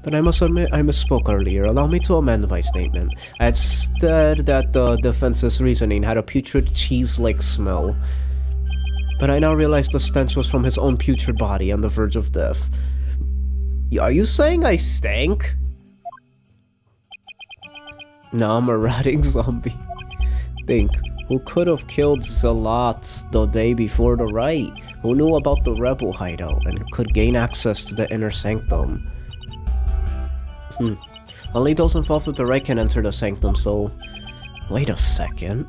Then I must admit I misspoke earlier. Allow me to amend my statement. I had said that the defense's reasoning had a putrid cheese-like smell. But I now realize the stench was from his own putrid body on the verge of death. Are you saying I stank? No, I'm a rotting zombie. Think. Who could have killed Zealots the day before the riot? Who knew about the rebel hideout and could gain access to the inner sanctum? Only those involved with the riot can enter the sanctum, so... Wait a second.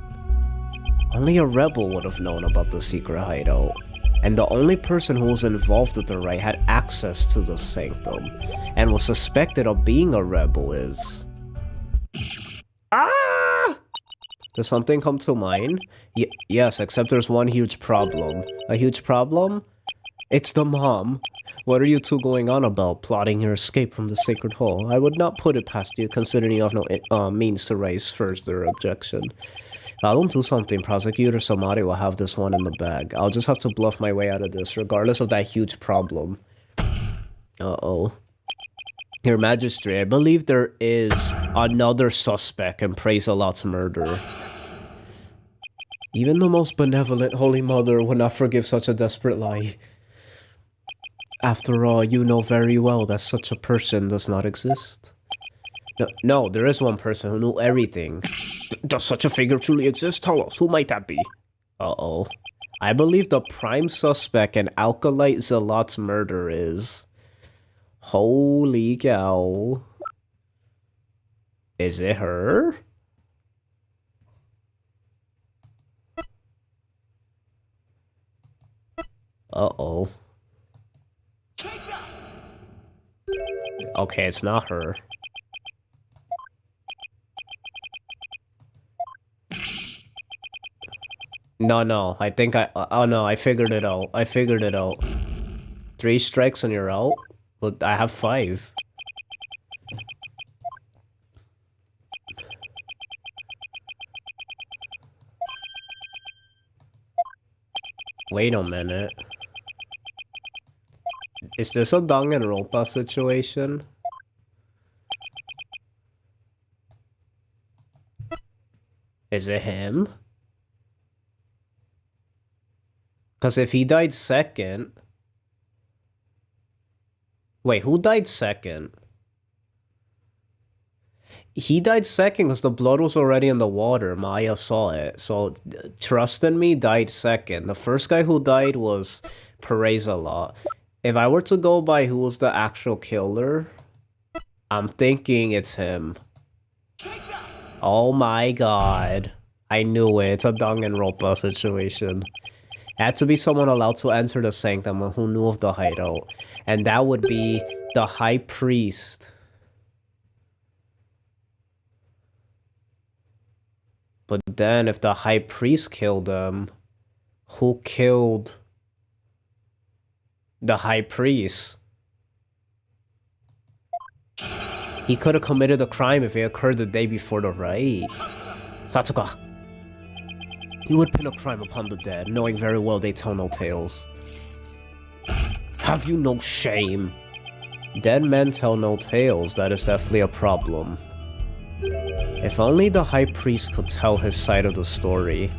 Only a rebel would have known about the secret hideout. And the only person who was involved with the riot had access to the sanctum and was suspected of being a rebel is... Ah! Does something come to mind? Yes, except there's one huge problem. A huge problem? It's the mom. What are you two going on about, plotting your escape from the sacred hall? I would not put it past you, considering you have no means to raise further objection. I'll do something. Prosecutor Samari will have this one in the bag. I'll just have to bluff my way out of this, regardless of that huge problem. Uh-oh. Your Majesty, I believe there is another suspect in Praise-a-Lot's murder. Even the most benevolent Holy Mother would not forgive such a desperate lie. After all, you know very well that such a person does not exist. No, there is one person who knew everything. Does such a figure truly exist? Tell us, who might that be? Uh-oh. I believe the prime suspect in Alkalite Zealot's murder is... Holy cow. Is it her? Uh-oh. Okay, it's not her. No, I think oh no, I figured it out. 3 strikes and you're out? Well, I have 5. Wait a minute. Is this a Danganronpa situation? Is it him? Because if he died second... Wait, who died second? he died second because the blood was already in the water. Maya saw it. So, Trust in Me died second. The first guy who died was Perez a lot. If I were to go by who was the actual killer, I'm thinking it's him. Oh my god. I knew it. It's a Danganronpa situation. It had to be someone allowed to enter the Sanctum who knew of the hideout. And that would be the High Priest. But then if the High Priest killed him, who killed the High Priest? He could have committed a crime if it occurred the day before the raid. Satsuka. You would pin a crime upon the dead, knowing very well they tell no tales. Have you no shame? Dead men tell no tales, that is definitely a problem. If only the High Priest could tell his side of the story.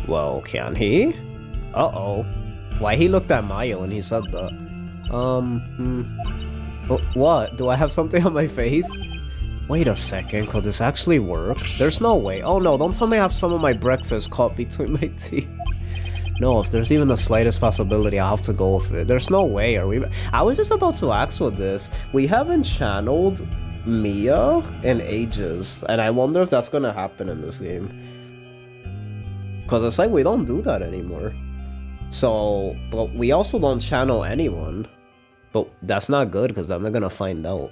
Well, can he? Uh-oh. Why he looked at Maya when he said that? What? Do I have something on my face? Wait a second, could this actually work? There's no way. Oh no, don't tell me I have some of my breakfast caught between my teeth. No, if there's even the slightest possibility, I'll have to go with it. There's no way, are we? I was just about to ask with this. We haven't channeled Mia in ages, and I wonder if that's gonna happen in this game. Because it's like we don't do that anymore. So, but we also don't channel anyone. But that's not good, because then they're gonna find out.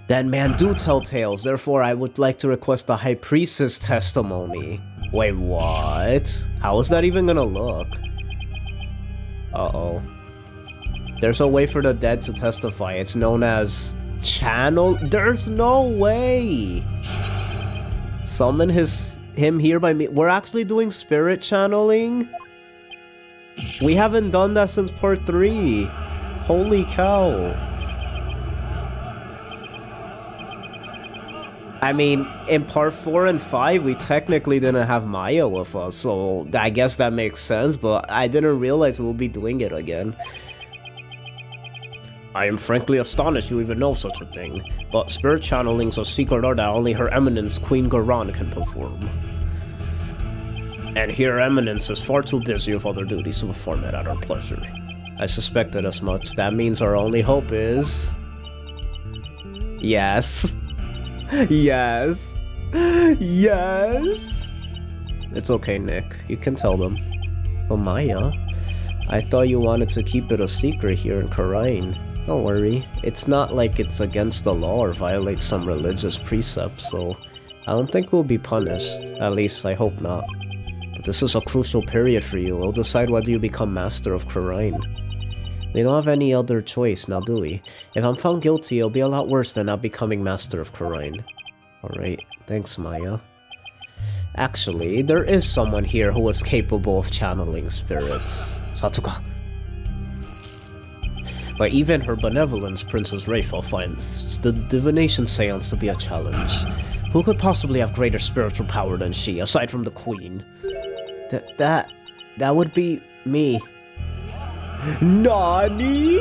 Dead man do tell tales, therefore I would like to request the High Priestess testimony. Wait, what? How is that even gonna look? Uh-oh. There's a way for the dead to testify. It's known as channel. There's no way. Summon him here by me. We're actually doing spirit channeling? We haven't done that since part 3. Holy cow. I mean, in part 4 and 5, we technically didn't have Maya with us, so I guess that makes sense, but I didn't realize we'll be doing it again. I am frankly astonished you even know such a thing, but spirit channeling's a secret art that only Her Eminence Queen Garan can perform. And Her Eminence is far too busy with other duties to perform it at our pleasure. I suspected as much. That means our only hope is... Yes. Yes. Yes. It's okay, Nick. You can tell them. But Maya, I thought you wanted to keep it a secret here in Kharain. Don't worry. It's not like it's against the law or violates some religious precepts, so I don't think we'll be punished. At least, I hope not. But this is a crucial period for you. It'll decide whether you become Master of Kharain. We don't have any other choice, now do we? If I'm found guilty, it'll be a lot worse than not becoming Master of Kharain. Alright, thanks Maya. Actually, there is someone here who is capable of channeling spirits. Satsuka. But even her benevolence, Princess Raphael finds the divination seance to be a challenge. Who could possibly have greater spiritual power than she, aside from the Queen? That would be me. Nani?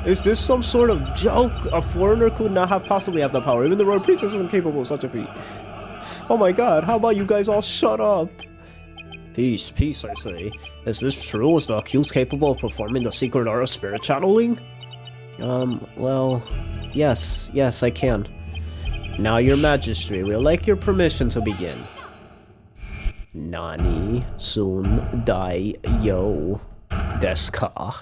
Is this some sort of joke? A foreigner could not have possibly have the power. Even the royal princess isn't capable of such a feat. Oh my god, how about you guys all shut up? Peace, peace, I say. Is this true? Is the accused capable of performing the secret art of spirit channeling? Well, yes, I can. Now, your majesty, we'd like your permission to begin. Nani, soon, dai, yo. Deska.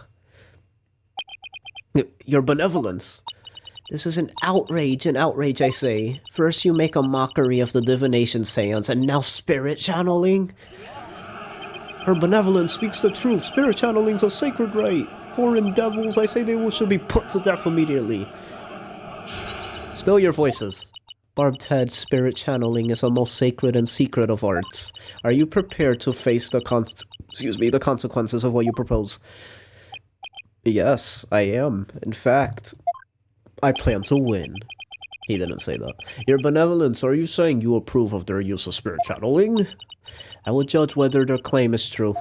Your benevolence. This is an outrage, I say. First you make a mockery of the divination seance, and now spirit channeling? Her benevolence speaks the truth. Spirit channeling's a sacred rite. Foreign devils, I say they should be put to death immediately. Still your voices. Barbed head, spirit channeling is the most sacred and secret of arts. Are you prepared to face the consequences of what you propose? Yes, I am. In fact, I plan to win. He didn't say that. Your benevolence, are you saying you approve of their use of spirit channeling? I will judge whether their claim is true.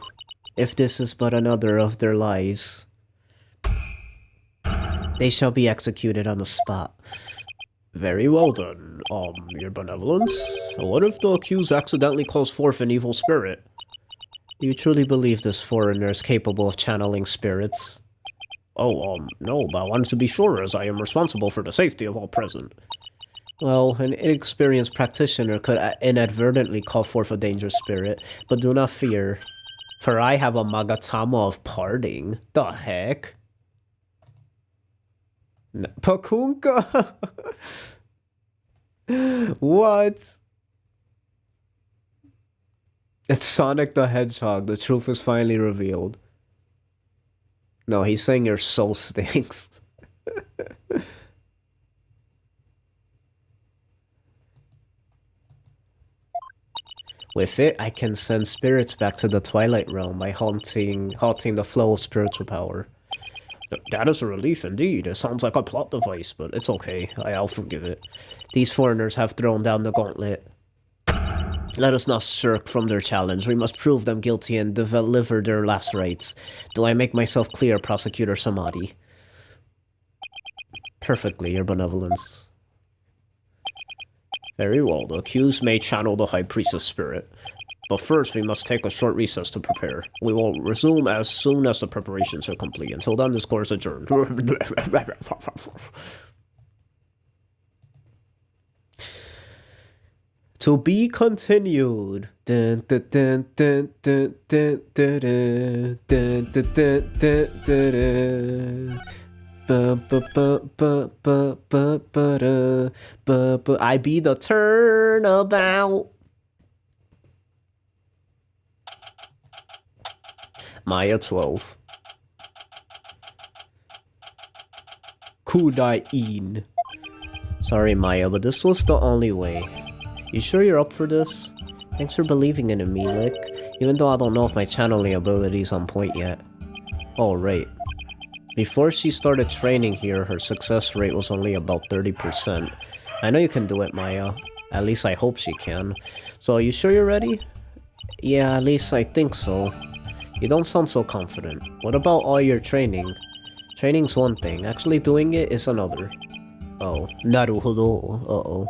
If this is but another of their lies, they shall be executed on the spot. Very well done, your benevolence. What if the accused accidentally calls forth an evil spirit? Do you truly believe this foreigner is capable of channeling spirits? Oh, no, but I wanted to be sure, as I am responsible for the safety of all present. Well, an inexperienced practitioner could inadvertently call forth a dangerous spirit, but do not fear, for I have a Magatama of parting. The heck? Pakunka? What? It's Sonic the Hedgehog. The truth is finally revealed. No, he's saying your soul stinks. With it, I can send spirits back to the Twilight Realm by halting the flow of spiritual power. That is a relief indeed. It sounds like a plot device, but it's okay. I'll forgive it. These foreigners have thrown down the gauntlet. Let us not shirk from their challenge. We must prove them guilty and deliver their last rites. Do I make myself clear, Prosecutor Samadhi? Perfectly, your benevolence. Very well, the accused may channel the High Priestess spirit. But first, we must take a short recess to prepare. We will resume as soon as the preparations are complete. Until then, this court is adjourned. To be continued. Dun, dun, dun, dun, dun, dun, dun, dun, dun, dun, dun, dun, dun. I be the turnabout. Maya 12. Kudain. Sorry, Maya, but this was the only way. You sure you're up for this? Thanks for believing in me, Lick. Even though I don't know if my channeling ability's on point yet. Oh, right. Before she started training here, her success rate was only about 30%. I know you can do it, Maya. At least I hope she can. So, are you sure you're ready? Yeah, at least I think so. You don't sound so confident. What about all your training? Training's one thing, actually doing it is another. Oh, naruhodo. Uh-oh.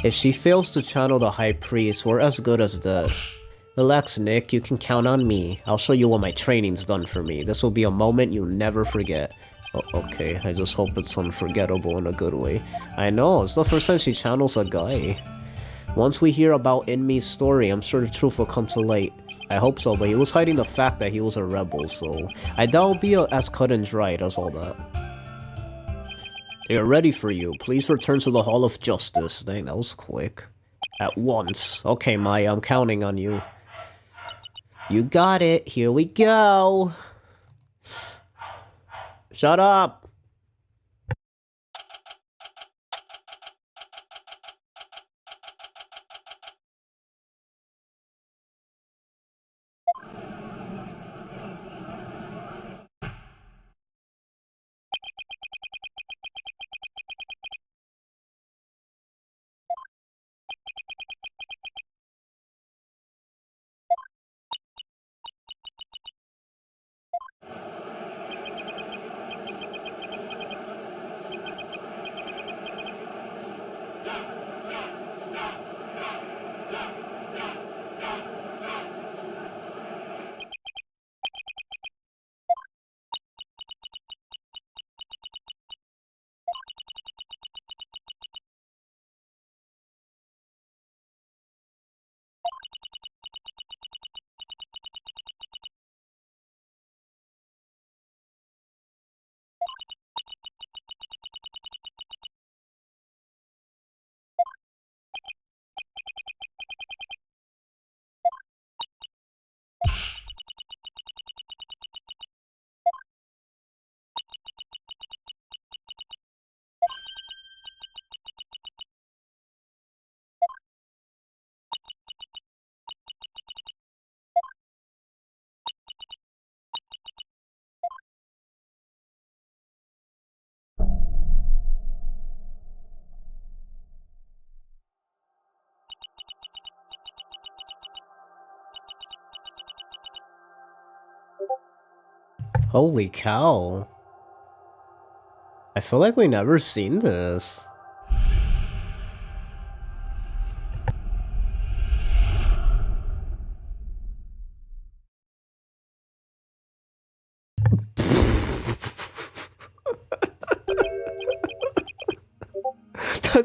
If she fails to channel the High Priest, we're as good as dead. Relax, Nick, you can count on me. I'll show you what my training's done for me. This will be a moment you'll never forget. Oh, okay, I just hope it's unforgettable in a good way. I know, it's the first time she channels a guy. Once we hear about Inmi's story, I'm sure the truth will come to light. I hope so, but he was hiding the fact that he was a rebel, so I doubt it'll be as cut and dried as all that. They are ready for you. Please return to the Hall of Justice. Dang, that was quick. At once. Okay, Maya, I'm counting on you. You got it. Here we go. Shut up. Holy cow. I feel like we never seen this.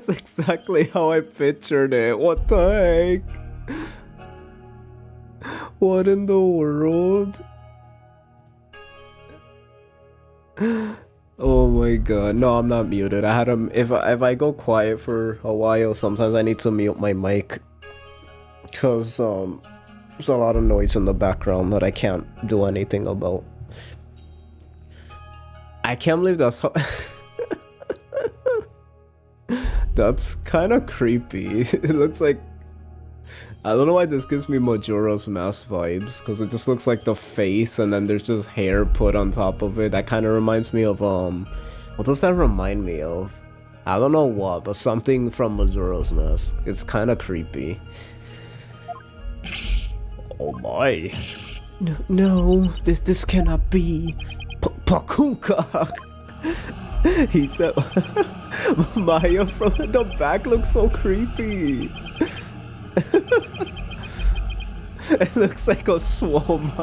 That's exactly how I pictured it. What the heck? What in the world? Oh my god. No, I'm not muted. I had him. If I go quiet for a while, sometimes I need to mute my mic. Cause there's a lot of noise in the background that I can't do anything about. I can't believe that's how that's kind of creepy. It looks like, I don't know why this gives me Majora's Mask vibes, because it just looks like the face and then there's just hair put on top of it. That kind of reminds me of, what does that remind me of? I don't know what, but something from Majora's Mask. It's kind of creepy. Oh my. No, this cannot be. Pakunka! He said, Maya from the back looks so creepy. It looks like a swamp.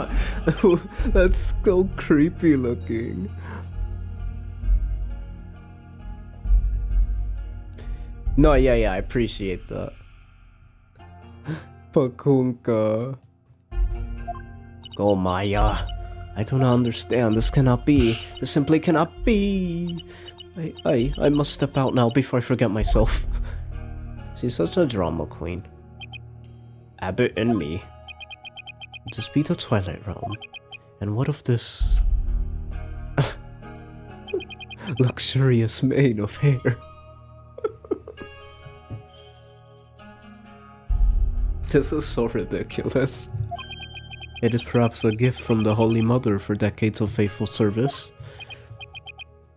That's so creepy looking. No, yeah, I appreciate that. Pakunka. Oh, Maya. I do not understand. This cannot be. This simply cannot be. I must step out now before I forget myself. She's such a drama queen. Abbott and me. Just be the Twilight Realm. And what of this luxurious mane of hair? This is so ridiculous. It is perhaps a gift from the Holy Mother for decades of faithful service.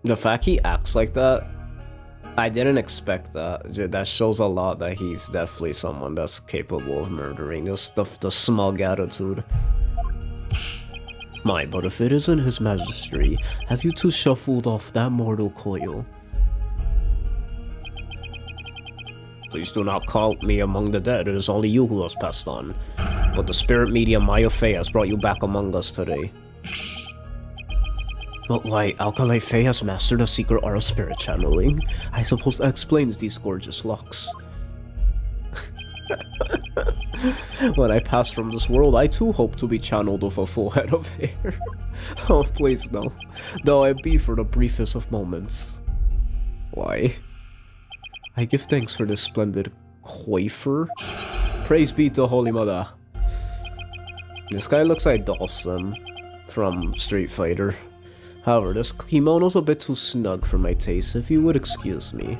The fact he acts like that, I didn't expect that. That shows a lot that he's definitely someone that's capable of murdering. Just the smug attitude. My, but if it isn't his majesty, have you two shuffled off that mortal coil? Please do not count me among the dead. It is only you who has passed on. But the spirit medium Maya Fey has brought you back among us today. But why, Alkali Fey has mastered a secret art of spirit channeling. I suppose that explains these gorgeous locks. When I pass from this world, I too hope to be channeled with a full head of hair. Oh, please no. Though it be for the briefest of moments. Why? I give thanks for this splendid coiffure. Praise be to Holy Mother. This guy looks like Dawson from Street Fighter. However, this kimono's a bit too snug for my taste, if you would excuse me.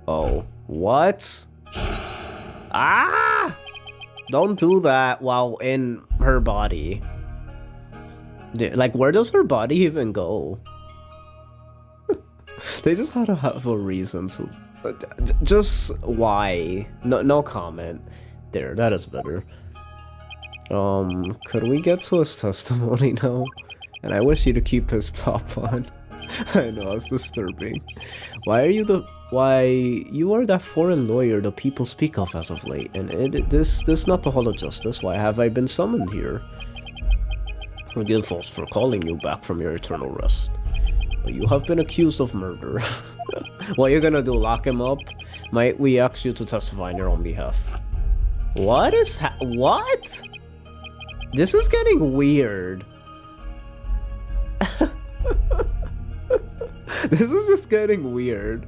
Oh, what? Ah! Don't do that while in her body. Like, where does her body even go? They just had to have a reason to... Just why? No comment. There, that is better. Could we get to his testimony now? And I wish he'd keep his top on. I know, it's disturbing. Why you are that foreign lawyer the people speak of as of late, and this not the Hall of Justice. Why have I been summoned here? Forgive us for calling you back from your eternal rest. But you have been accused of murder. What are you gonna do, lock him up? Might we ask you to testify on your own behalf? What is what? This is getting weird. This is just getting weird.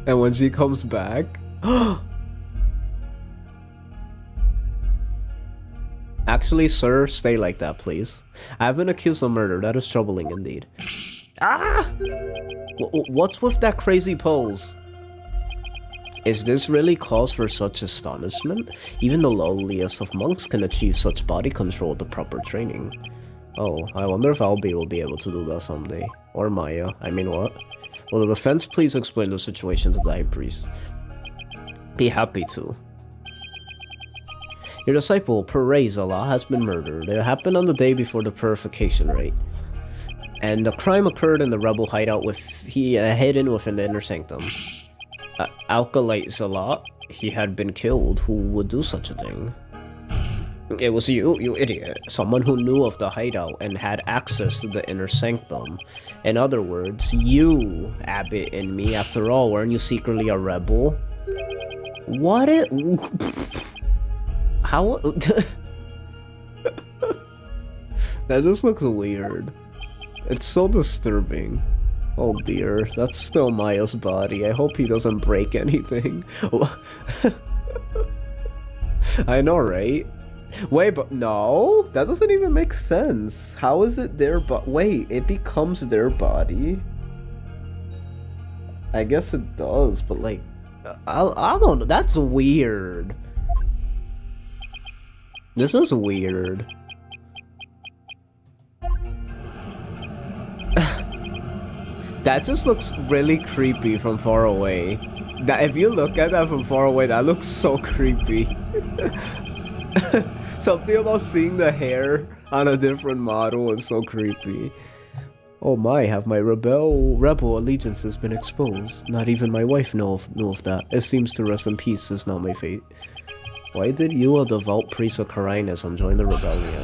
And when she comes back... Actually, sir, stay like that, please. I've been accused of murder. That is troubling indeed. Ah! What's with that crazy pose? Is this really cause for such astonishment? Even the lowliest of monks can achieve such body control with the proper training. Oh, I wonder if Albie will be able to do that someday. Or Maya. I mean, what? Will the defense please explain the situation to the high priest? Be happy to. Your disciple, praise Allah, has been murdered. It happened on the day before the purification rite. And the crime occurred in the rebel hideout hidden within the inner sanctum. Alkalite Zalat, he had been killed. Who would do such a thing? It was you, you idiot. Someone who knew of the hideout and had access to the inner sanctum. In other words, you, Abbott and me. After all, weren't you secretly a rebel? What it? How? That just looks weird. It's so disturbing. Oh dear, that's still Maya's body. I hope he doesn't break anything. I know, right? Wait, but no, that doesn't even make sense. How is it their wait, it becomes their body? I guess it does, but like, I don't know, that's weird. This is weird. That just looks really creepy from far away. That if you look at that from far away, that looks so creepy. Something about seeing the hair on a different model is so creepy. Oh my, have my rebel allegiance has been exposed. Not even my wife knew of that. It seems to rest in peace is not my fate. Why did you, a devout priest of Carinaism, join the rebellion?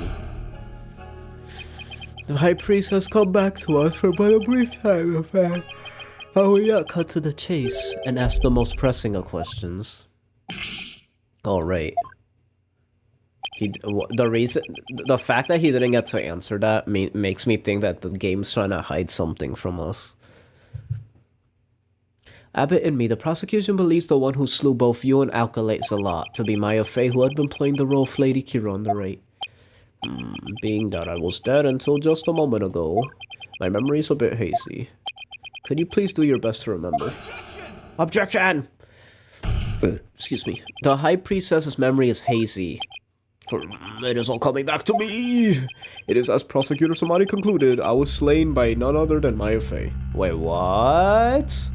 The high priest has come back to us for but a brief time, in fact. How we got cut to the chase and ask the most pressing of questions. Alright. The fact that he didn't get to answer that makes me think that the game's trying to hide something from us. Abbott and me, the prosecution believes the one who slew both you and Alkalate Zalat to be Maya Fey, who had been playing the role of Lady Kira on the right. Being that I was dead until just a moment ago, my memory's a bit hazy. Could you please do your best to remember? Objection! Excuse me. The High Priest says his memory is hazy. It is all coming back to me! It is as Prosecutor Samadi concluded, I was slain by none other than Maya Fey. Wait, what?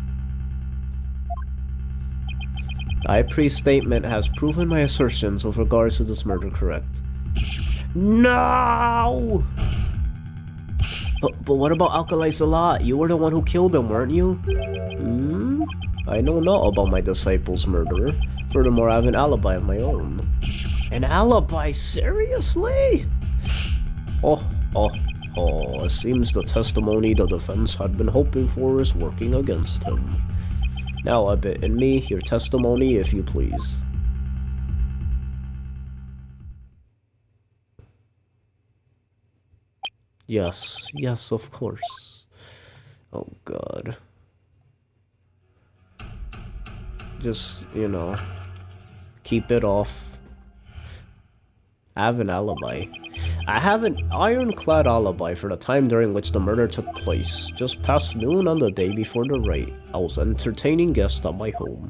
The High Priest's statement has proven my assertions with regards to this murder correct. No! But what about Alkalai Salat? You were the one who killed him, weren't you? I know not about my disciple's murder. Furthermore, I have an alibi of my own. An alibi? Seriously? It seems the testimony the defense had been hoping for is working against him. Now, Abbott and me, your testimony, if you please. Yes, of course. Oh god. Just, you know, keep it off. I have an alibi. I have an ironclad alibi for the time during which the murder took place. Just past noon on the day before the raid, I was entertaining guests at my home.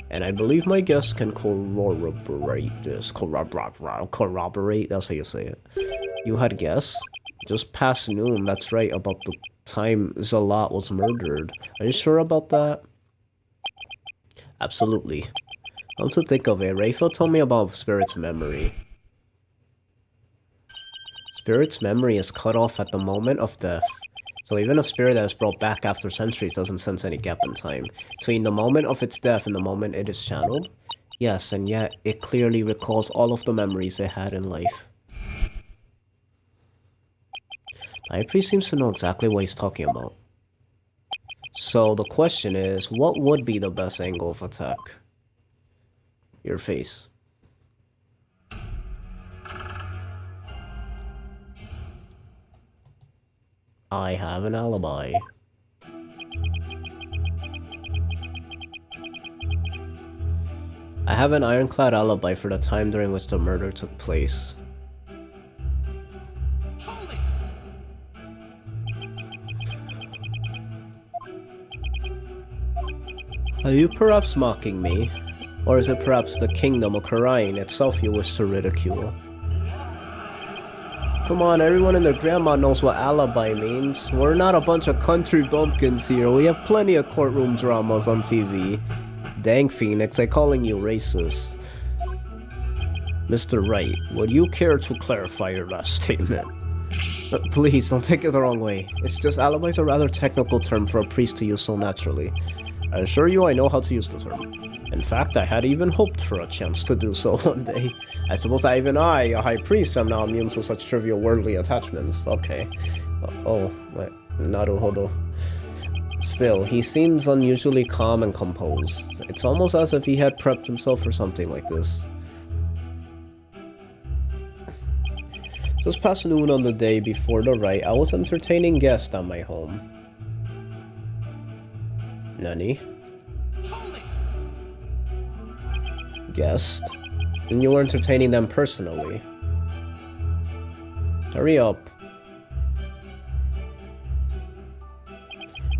And I believe my guests can corroborate this. Corroborate, that's how you say it. You had guests? Just past noon, that's right, about the time Zalat was murdered. Are you sure about that? Absolutely. Come to think of it, Rafa told me about Spirit's memory. Spirit's memory is cut off at the moment of death. So even a spirit that is brought back after centuries doesn't sense any gap in time. Between the moment of its death and the moment it is channeled? Yes, and yet it clearly recalls all of the memories it had in life. The High Priest seems to know exactly what he's talking about. So the question is, what would be the best angle of attack? Your face. I have an alibi. I have an ironclad alibi for the time during which the murder took place. Are you perhaps mocking me? Or is it perhaps the kingdom of Karain itself you wish to ridicule? Come on, everyone and their grandma knows what alibi means. We're not a bunch of country bumpkins here. We have plenty of courtroom dramas on TV. Dang, Phoenix, I'm calling you racist. Mr. Wright, would you care to clarify your last statement? Please, don't take it the wrong way. It's just alibi's a rather technical term for a priest to use so naturally. I assure you I know how to use the term. In fact, I had even hoped for a chance to do so one day. I suppose even I, a high priest, am now immune to such trivial worldly attachments. Okay. Oh, wait. Naruhodo. Still, he seems unusually calm and composed. It's almost as if he had prepped himself for something like this. Just past noon on the day before the rite, I was entertaining guests at my home. Nani? Guest? And you were entertaining them personally. Hurry up.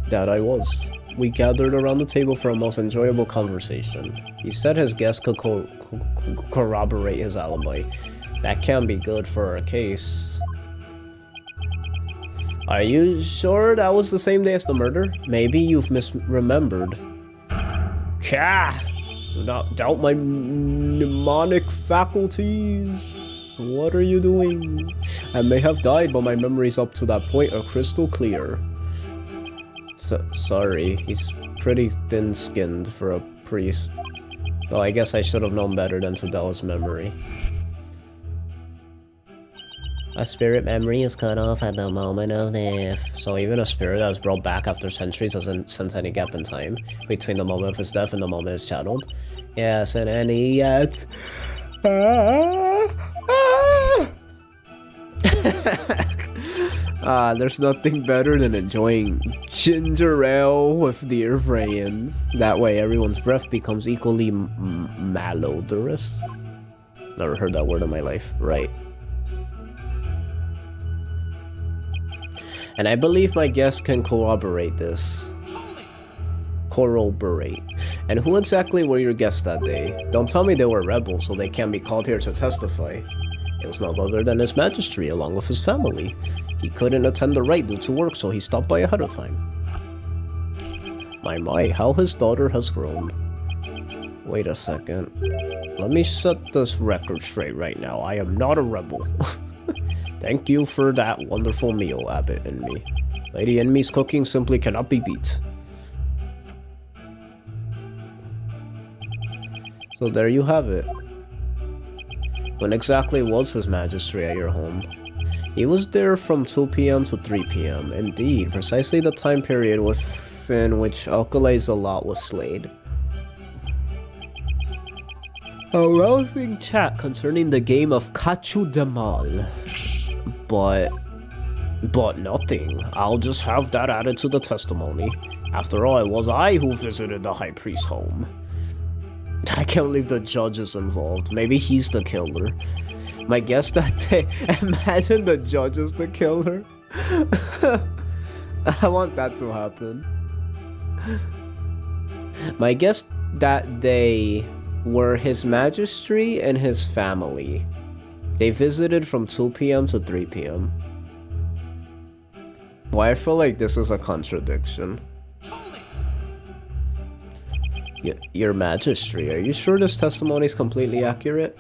That I was. We gathered around the table for a most enjoyable conversation. He said his guest could corroborate his alibi. That can be good for a case. Are you sure that was the same day as the murder? Maybe you've misremembered. Kah! Do not doubt my mnemonic faculties. What are you doing? I may have died, but my memories up to that point are crystal clear. Sorry, he's pretty thin-skinned for a priest. Well, I guess I should have known better than to doubt his memory. A spirit memory is cut off at the moment of death. So even a spirit that was brought back after centuries doesn't sense any gap in time between the moment of his death and the moment it's channeled. Yes, and any yet. There's nothing better than enjoying ginger ale with dear friends. That way everyone's breath becomes equally malodorous. Never heard that word in my life. Right. And I believe my guests can corroborate this. Corroborate. And who exactly were your guests that day? Don't tell me they were rebels, so they can't be called here to testify. It was none other than his majesty, along with his family. He couldn't attend the rite due to work, so he stopped by ahead of time. My, how his daughter has grown. Wait a second. Let me set this record straight right now. I am not a rebel. Thank you for that wonderful meal, Abbot and me. Lady Enmy's cooking simply cannot be beat. So there you have it. When exactly was his majesty at your home? He was there from 2 PM to 3 PM. Indeed, precisely the time period within which Alkali's lot was slayed. A rousing chat concerning the game of Kachu Demal. But nothing. I'll just have that added to the testimony. After all, it was I who visited the high priest's home. I can't believe the judge is involved. Maybe he's the killer. My guess that day, imagine the judge is the killer. I want that to happen. My guess that day were his majesty and his family. They visited from 2 PM to 3 PM. Why I feel like this is a contradiction. Your Majesty, are you sure this testimony is completely accurate?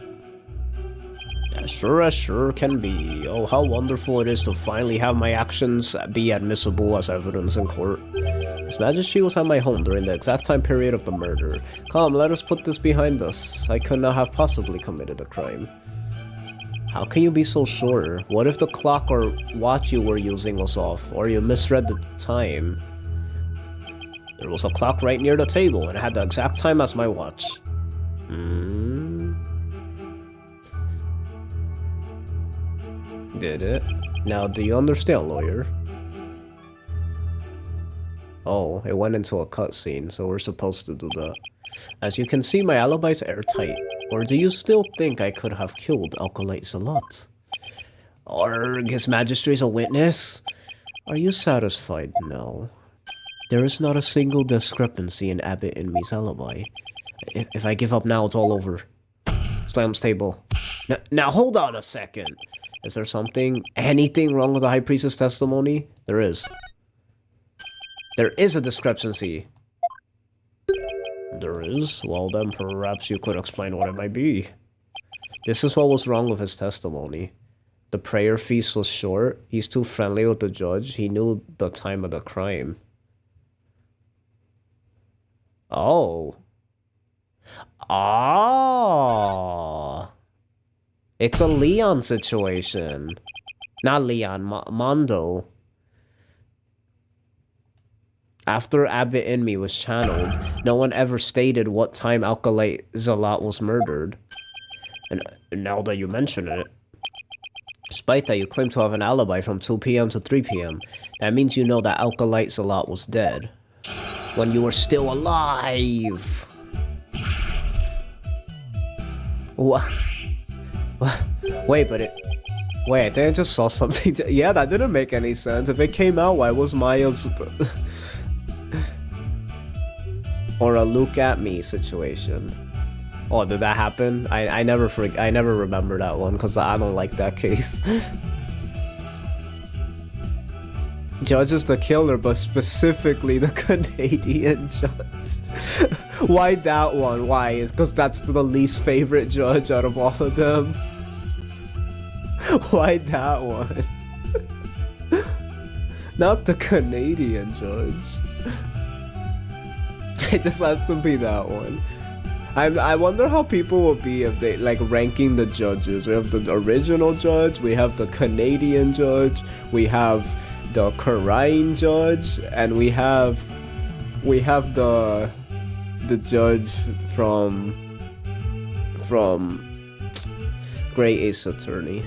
As sure can be. Oh, how wonderful it is to finally have my actions be admissible as evidence in court. His Majesty was at my home during the exact time period of the murder. Come, let us put this behind us. I could not have possibly committed the crime. How can you be so sure? What if the clock or watch you were using was off, or you misread the time? There was a clock right near the table, and it had the exact time as my watch. Did it? Now, do you understand, lawyer? Oh, it went into a cutscene, so we're supposed to do that. As you can see, my alibi's airtight. Or do you still think I could have killed Alkalite Zalat? Or His Majesty is a witness? Are you satisfied? No. There is not a single discrepancy in Abbot and me's alibi. If I give up now, it's all over. Slams table. Now hold on a second. Is there anything wrong with the High Priestess testimony? There is. There is a discrepancy. There is? Well then, perhaps you could explain what it might be. This is what was wrong with his testimony. The prayer feast was short. He's too friendly with the judge. He knew the time of the crime. Oh. Oh. It's a Leon situation. Not Leon, Mondo. After Abbott in Me was channeled, no one ever stated what time Alkalite Zealot was murdered. And now that you mention it, despite that you claim to have an alibi from 2 PM to 3 PM, that means you know that Alkalite Zealot was dead. When you were still alive! What? Wait, but it... Wait, I think I just saw something... Yeah, that didn't make any sense. If it came out, why was Maya's... Or a look at me situation. Oh, did that happen? I never remember that one because I don't like that case. Judge is the killer, but specifically the Canadian judge. Why that one? Why? Is because that's the least favorite judge out of all of them. Why that one? Not the Canadian judge. It just has to be that one. I wonder how people will be if they like ranking the judges. We have the original judge, we have the Canadian judge, we have the Korean judge, and we have the judge from Grey Ace Attorney.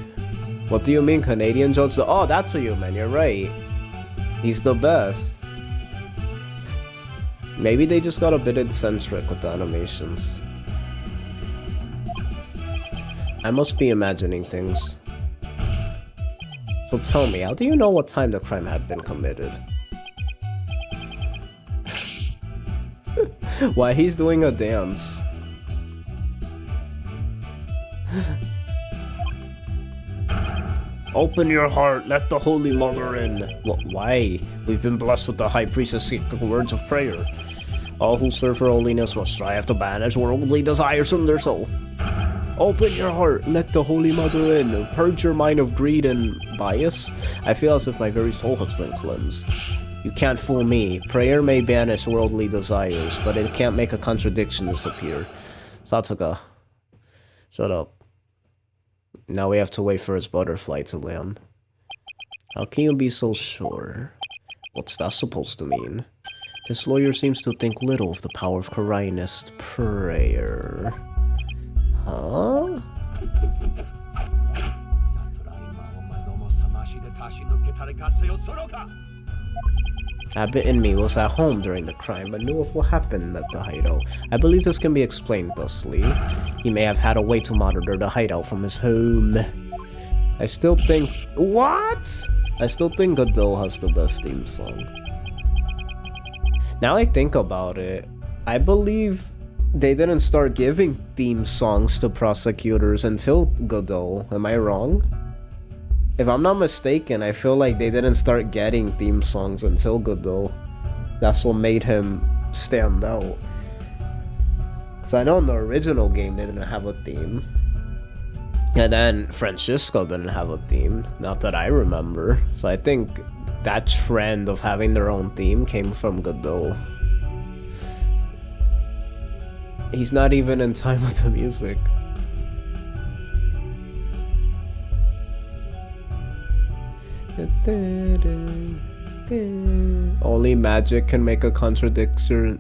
What do you mean Canadian judge? Oh, that's what you meant. You're right. He's the best. Maybe they just got a bit eccentric with the animations. I must be imagining things. So tell me, how do you know what time the crime had been committed? Why he's doing a dance? Open your heart, let the Holy Mother in. Why? We've been blessed with the High Priestess' secret words of prayer. All who serve her holiness must strive to banish worldly desires from their soul. Open your heart, let the Holy Mother in. Purge your mind of greed and bias. I feel as if my very soul has been cleansed. You can't fool me. Prayer may banish worldly desires, but it can't make a contradiction disappear. Satsuka, shut up. Now we have to wait for his butterfly to land. How can you be so sure? What's that supposed to mean? This lawyer seems to think little of the power of Koreanist prayer. Huh? Abbott and me was at home during the crime, but knew of what happened at the hideout. I believe this can be explained thusly. He may have had a way to monitor the hideout from his home. I still think... What? I still think Godot has the best theme song. Now I think about it, I believe they didn't start giving theme songs to prosecutors until Godot. Am I wrong? If I'm not mistaken, I feel like they didn't start getting theme songs until Godot. That's what made him stand out. Because I know in the original game they didn't have a theme. And then Francisco didn't have a theme, not that I remember. So I think that trend of having their own theme came from Godot. He's not even in time with the music. Only magic can make a contradiction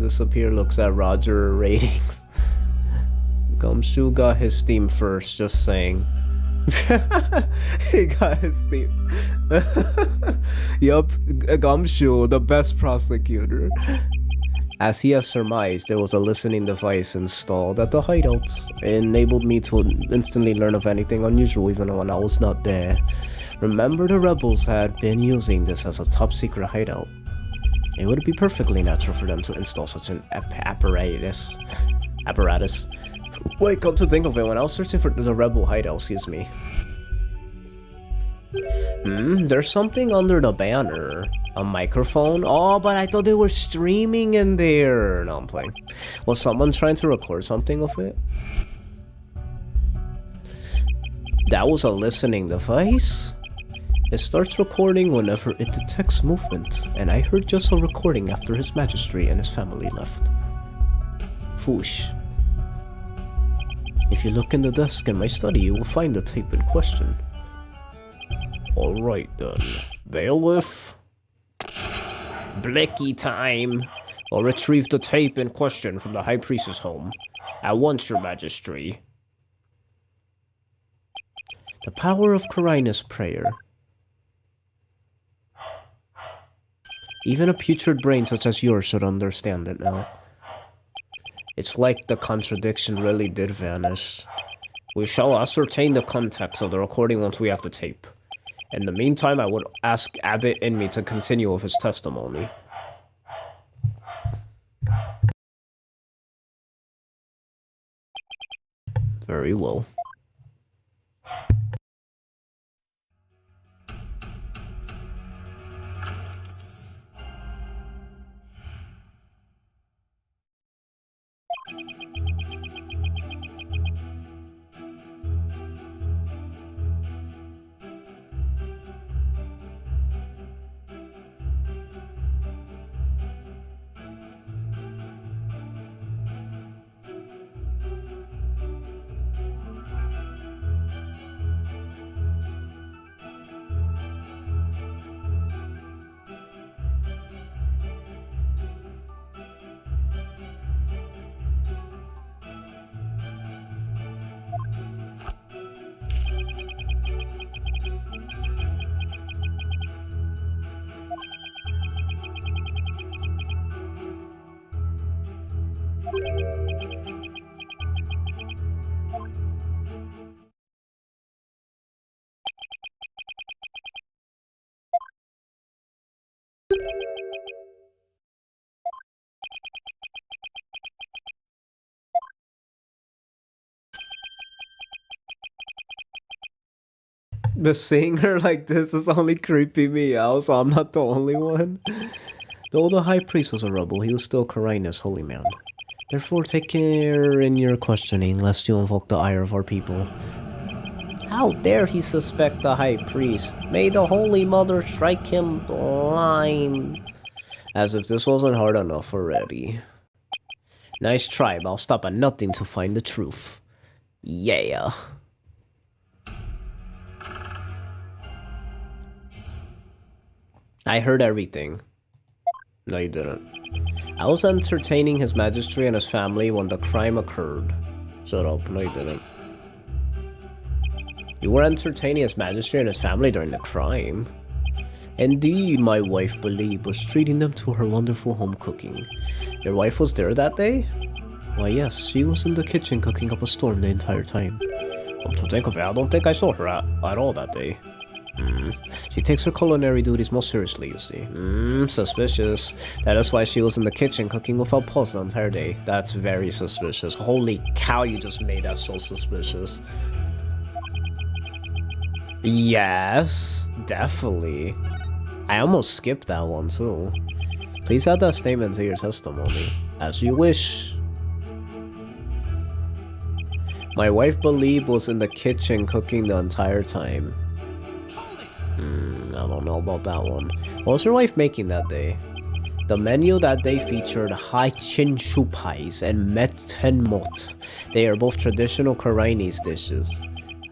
disappear. Looks at Roger ratings. Gumshoe got his theme first, just saying. He got his theme. Yup, Gumshoe, the best prosecutor. As he has surmised, there was a listening device installed at the hideouts. It enabled me to instantly learn of anything unusual even when I was not there. Remember, the rebels had been using this as a top secret hideout. It would be perfectly natural for them to install such an apparatus. Wait, come to think of it, when I was searching for the rebel hideout, excuse me. There's something under the banner. A microphone? Oh, but I thought they were streaming in there. No, I'm playing. Was someone trying to record something of it? That was a listening device? It starts recording whenever it detects movement, and I heard just a recording after His Majesty and his family left. Foosh. If you look in the desk in my study, you will find the tape in question. Alright then. Bailiff? Blicky time! I'll retrieve the tape in question from the High Priestess' home. At once, Your Majesty. The power of Corina's prayer. Even a putrid brain such as yours should understand it now. It's like the contradiction really did vanish. We shall ascertain the context of the recording once we have the tape. In the meantime, I would ask Abbot Inme to continue with his testimony. Very well. But seeing her like this is only creeping me out, so I'm not the only one. Though the High Priest was a rebel, he was still Corina's holy man. Therefore, take care in your questioning, lest you invoke the ire of our people. How dare he suspect the High Priest? May the Holy Mother strike him blind. As if this wasn't hard enough already. Nice try, but I'll stop at nothing to find the truth. Yeah. I heard everything. No, you didn't. I was entertaining His Majesty and his family when the crime occurred. Shut up. No, you didn't. You were entertaining His Majesty and his family during the crime. Indeed, my wife, Believe, was treating them to her wonderful home cooking. Your wife was there that day? Why, yes, she was in the kitchen cooking up a storm the entire time. Come to think of it, I don't think I saw her at all that day. She takes her culinary duties most seriously, you see. Suspicious. That is why she was in the kitchen cooking without pause the entire day. That's very suspicious. Holy cow, you just made that so suspicious. Yes, definitely. I almost skipped that one too. Please add that statement to your testimony. As you wish. My wife Believe was in the kitchen cooking the entire time. I don't know about that one. What was your wife making that day? The menu that day featured hai chin shu pies and met ten mot. They are both traditional Chinese dishes.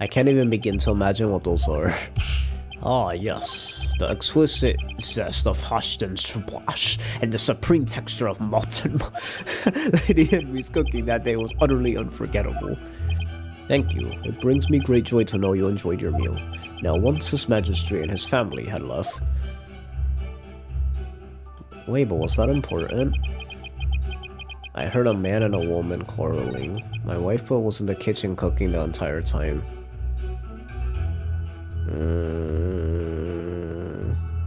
I can't even begin to imagine what those are. Ah, yes. The exquisite zest of hashed and squash and the supreme texture of mutton. Lady Henry's cooking that day was utterly unforgettable. Thank you. It brings me great joy to know you enjoyed your meal. Now, once His Majesty and his family had left... Wait, but was that important? I heard a man and a woman quarreling. My wife was in the kitchen cooking the entire time.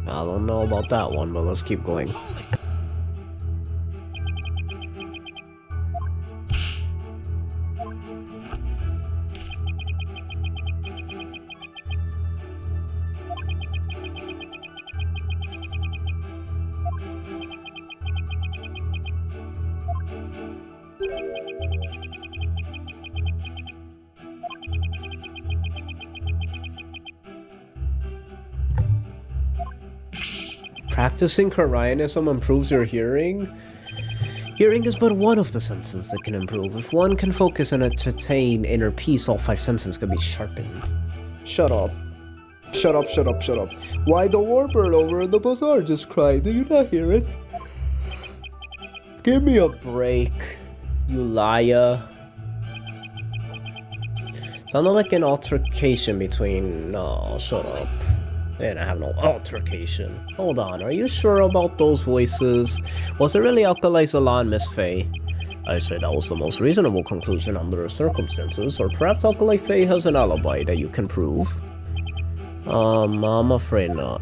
I don't know about that one, but let's keep going. Practicing Koreanism improves your hearing? Hearing is but one of the senses that can improve. If one can focus and attain inner peace, all 5 senses can be sharpened. Shut up. Shut up, shut up, shut up. Why the warbird over in the bazaar just cried? Do you not hear it? Give me a break, you liar. Sounded like an altercation between... No, shut up. They didn't have no altercation. Hold on, are you sure about those voices? Was it really Alkali Zala and Miss Faye? I say that was the most reasonable conclusion under the circumstances, or perhaps Alkali Faye has an alibi that you can prove? I'm afraid not.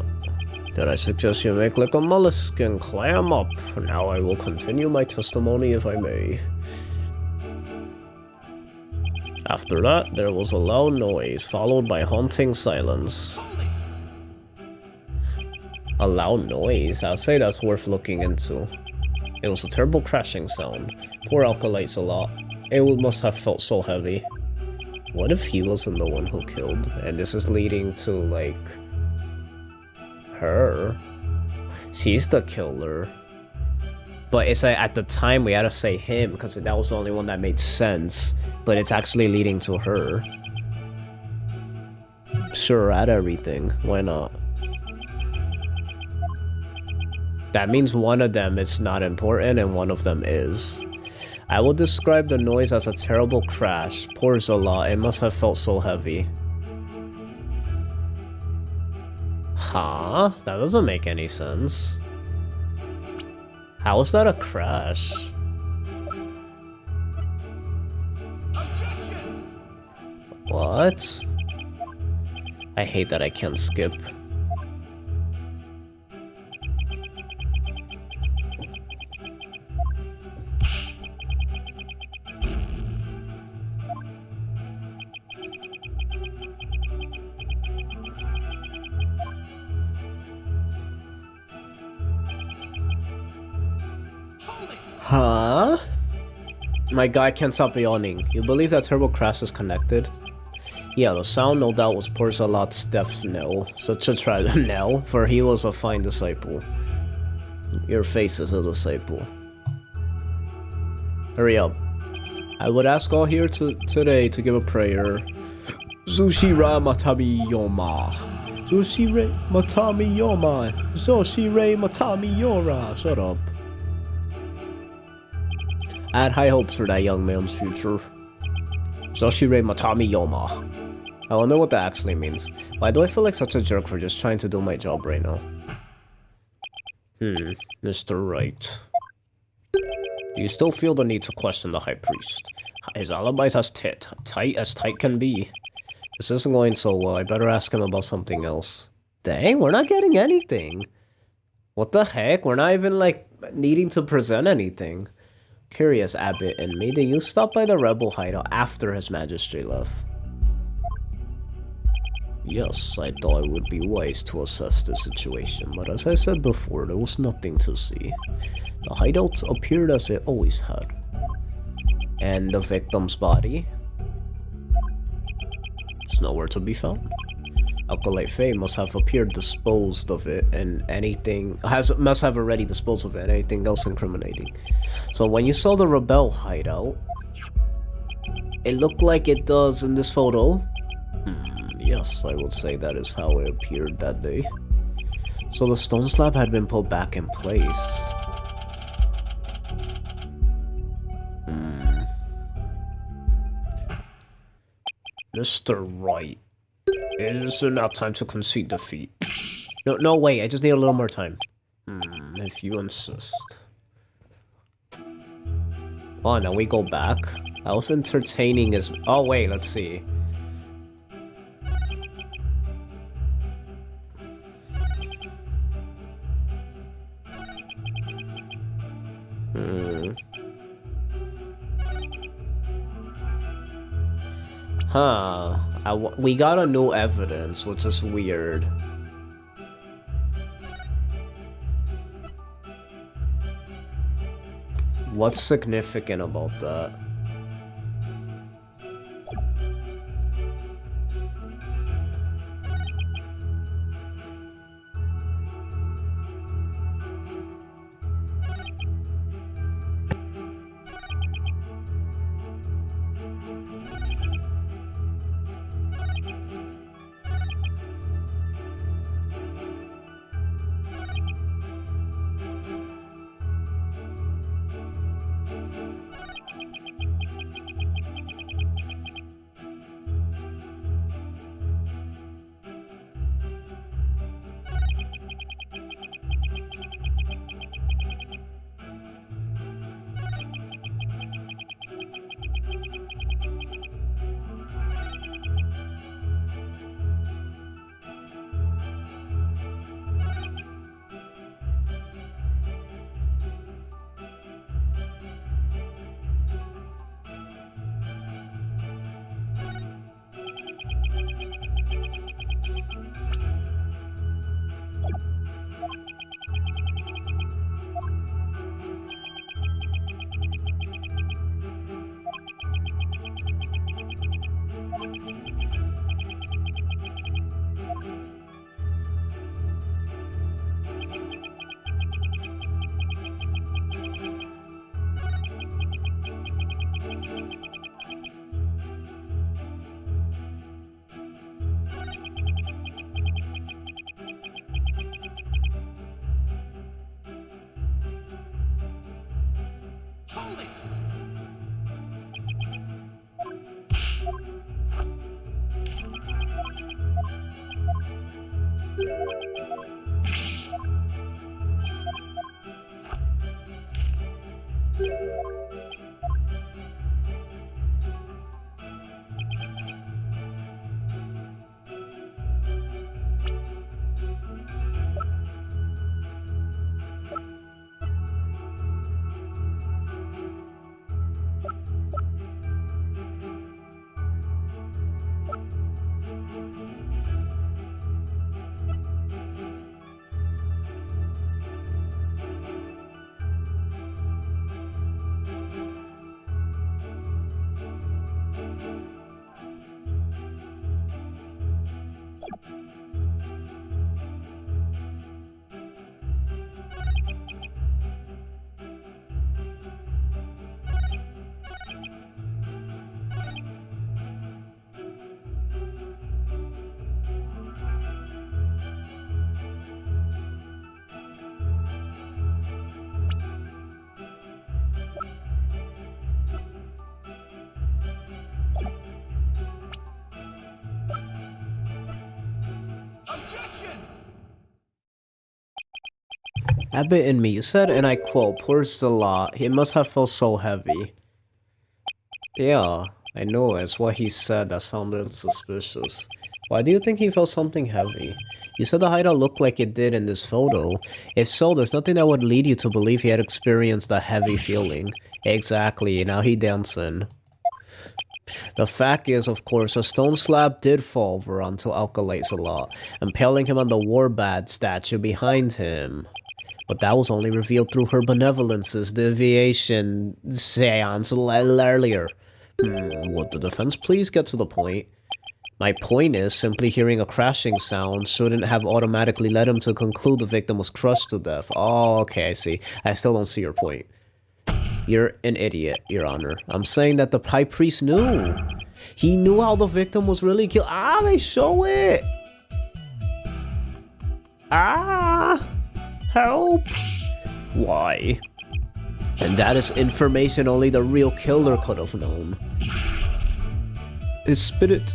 Then I suggest you make like a mollusk and clam up. Now I will continue my testimony if I may. After that, there was a loud noise, followed by haunting silence. A loud noise? I'll say that's worth looking into. It was a terrible crashing sound. Poor Alkalites a lot. It must have felt so heavy. What if he wasn't the one who killed? And this is leading to, like... her? She's the killer. But it's like, at the time we had to say him, because that was the only one that made sense. But it's actually leading to her. Sure, add everything. Why not? That means one of them is not important and one of them is. I will describe the noise as a terrible crash. Poor Zola, it must have felt so heavy. Huh? That doesn't make any sense. How is that a crash? What? I hate that I can't skip. Huh? My guy can't stop yawning. You believe that terrible crash is connected? Yeah, the sound no doubt was Porcelat's death knell. Such a knell, for he was a fine disciple. Your face is a disciple. Hurry up. I would ask all here today to give a prayer. Zushira Matami Yoma. Zushire Matami Yoma. Zoshire Matami Yora. Shut up. I had high hopes for that young man's future. Zoshire Matami Yoma. I wonder what that actually means. Why do I feel like such a jerk for just trying to do my job right now? Mr. Wright. Do you still feel the need to question the High Priest? His alibi's as tight as tight can be. This isn't going so well. I better ask him about something else. Dang, we're not getting anything. What the heck? We're not even, like, needing to present anything. Curious, Abbott and me, did you stop by the rebel hideout after His Majesty left? Yes, I thought it would be wise to assess the situation, but as I said before, there was nothing to see. The hideout appeared as it always had. And the victim's body? It's nowhere to be found. Alkalite Faye must have appeared disposed of it and must have already disposed of it and anything else incriminating. So when you saw the rebel hideout, it looked like it does in this photo. Yes, I would say that is how it appeared that day. So the stone slab had been put back in place. Mr. Wright. It is now time to concede defeat. No, wait, I just need a little more time. If you insist. Oh, now we go back. I was entertaining as... Oh, wait, let's see. Huh. We got a new evidence, which is weird. What's significant about that? Hold it! Objection! Abbott and me, you said, and I quote, "Pours a lot. It must have felt so heavy." Yeah, I know, it's what he said that sounded suspicious. Why do you think he felt something heavy? You said the hideout looked like it did in this photo. If so, there's nothing that would lead you to believe he had experienced a heavy feeling. Exactly, now he dancing. The fact is, of course, a stone slab did fall over onto Alkalites a lot, impaling him on the Warbad statue behind him. But that was only revealed through her benevolence's deviation seance earlier. Would the defense please get to the point? My point is, simply hearing a crashing sound shouldn't have automatically led him to conclude the victim was crushed to death. Oh, okay, I see. I still don't see your point. You're an idiot, Your Honor. I'm saying that the High Priest knew. He knew how the victim was really killed. Ah, they show it! Ah! Help! Why? And that is information only the real killer could have known. His spirit.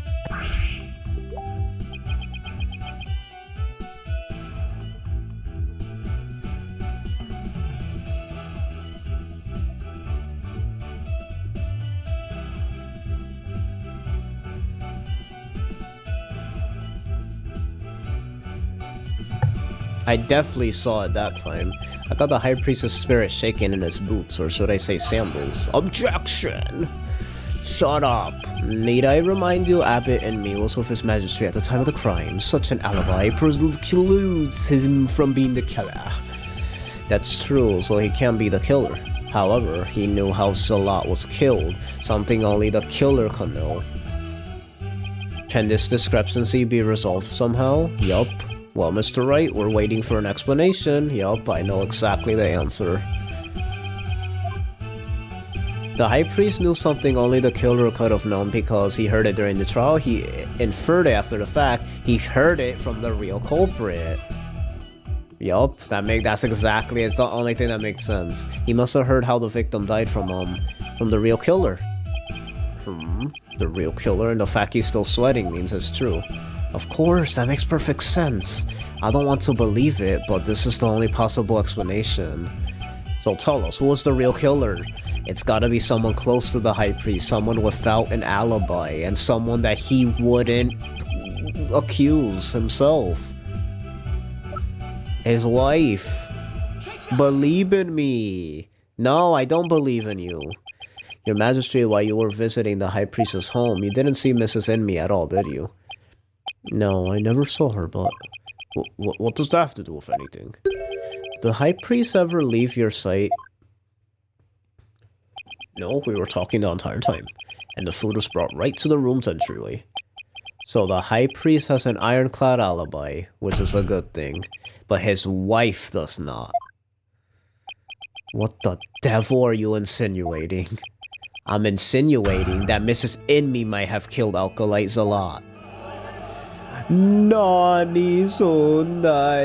I definitely saw it that time. I got the High Priest's spirit shaking in his boots, or should I say sandals. Objection! Shut up. Need I remind you, Abbott and me was with his majesty at the time of the crime. Such an alibi precludes him from being the killer. That's true, so he can't be the killer. However, he knew how Salat was killed, something only the killer can know. Can this discrepancy be resolved somehow? Yup. Well, Mr. Wright, we're waiting for an explanation. Yup, I know exactly the answer. The High Priest knew something only the killer could have known because he heard it during the trial. He inferred it after the fact. He heard it from the real culprit. Yup, that's exactly, it's the only thing that makes sense. He must have heard how the victim died from the real killer. The real killer, and the fact he's still sweating means it's true. Of course, that makes perfect sense. I don't want to believe it, but this is the only possible explanation. So tell us, who was the real killer? It's gotta be someone close to the High Priest, someone without an alibi, and someone that he wouldn't accuse himself. His wife. Believe in me. No, I don't believe in you. Your Majesty, while you were visiting the High Priest's home, you didn't see Mrs. Inmi at all, did you? No, I never saw her, but... What does that have to do with anything? Did the High Priest ever leave your sight? No, we were talking the entire time, and the food was brought right to the room's entryway. So the High Priest has an ironclad alibi, which is a good thing, but his wife does not. What the devil are you insinuating? I'm insinuating that Mrs. Inmi might have killed Alkalites a lot. Nani Sonayo.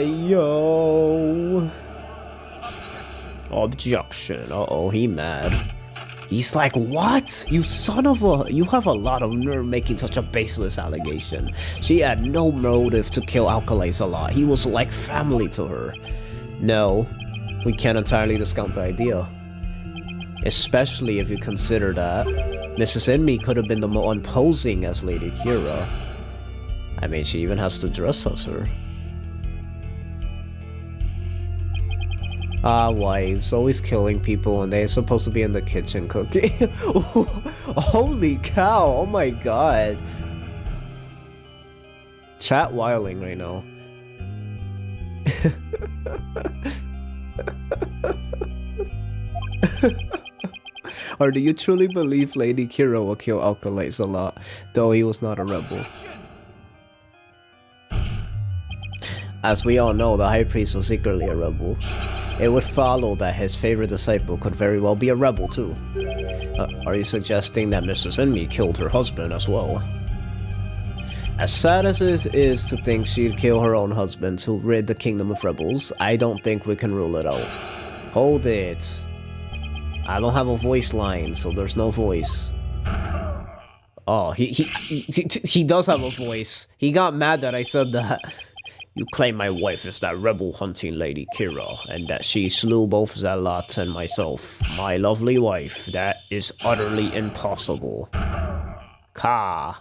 Objection. Uh-oh, he mad. He's like, what? You son of a... You have a lot of nerve making such a baseless allegation. She had no motive to kill Alkalies a lot. He was like family to her. No, we can't entirely discount the idea. Especially if you consider that Mrs. Inme could have been the more imposing as Lady Kira. I mean, she even has to dress as her. Wives, always killing people when they're supposed to be in the kitchen cooking. Holy cow, oh my god. Chat wiling right now. Or do you truly believe Lady Kira will kill Alkalies a lot, though he was not a rebel? As we all know, the High Priest was secretly a rebel. It would follow that his favorite disciple could very well be a rebel too. Are you suggesting that Mrs. Inme killed her husband as well? As sad as it is to think she'd kill her own husband to rid the kingdom of rebels, I don't think we can rule it out. Hold it. I don't have a voice line, so there's no voice. Oh, he does have a voice. He got mad that I said that. You claim my wife is that rebel hunting Lady Kira, and that she slew both Zealots and myself, my lovely wife. That is utterly impossible. Ka.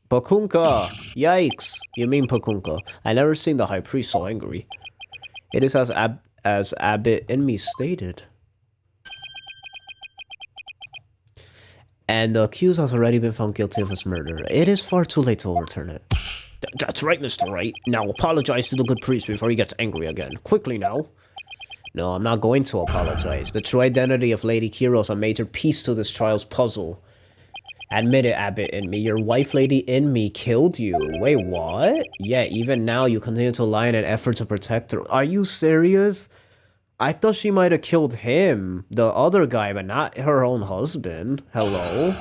Pakunka! Yikes! You mean Pakunka. I never seen the High Priest so angry. It is as Abbot Inme stated. And the accused has already been found guilty of his murder. It is far too late to overturn it. That's right, Mr. Wright. Now apologize to the good priest before he gets angry again. Quickly now. No, I'm not going to apologize. The true identity of Lady Kira is a major piece to this trial's puzzle. Admit it, Abbot Inme. Your wife, Lady Inme, killed you. Wait, what? Yeah, even now you continue to lie in an effort to protect her. Are you serious? I thought she might have killed him, the other guy, but not her own husband. Hello?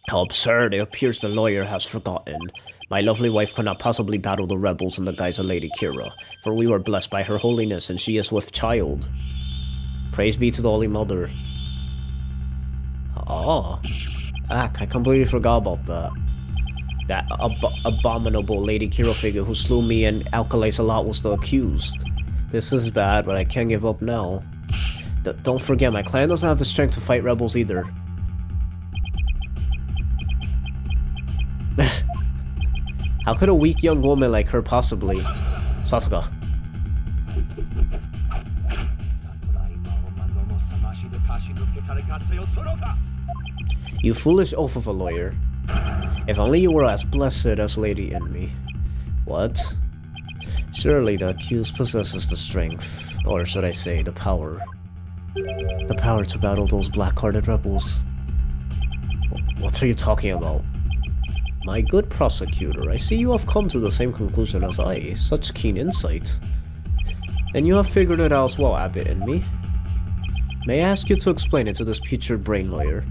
How absurd. It appears the lawyer has forgotten. My lovely wife could not possibly battle the rebels in the guise of Lady Kira, for we were blessed by her holiness and she is with child. Praise be to the Holy Mother. Oh. I completely forgot about that. That abominable Lady Kira figure who slew me and Alkalies a lot was the accused. This is bad, but I can't give up now. Don't forget, my clan doesn't have the strength to fight rebels either. How could a weak young woman like her possibly? Sasuke. You foolish oaf of a lawyer. If only you were as blessed as Lady Inme. What? Surely the accused possesses the strength, or should I say, the power. The power to battle those black-hearted rebels. What are you talking about? My good prosecutor, I see you have come to the same conclusion as I. Such keen insight. And you have figured it out as well, Abbot Inme. May I ask you to explain it to this putrid brain lawyer?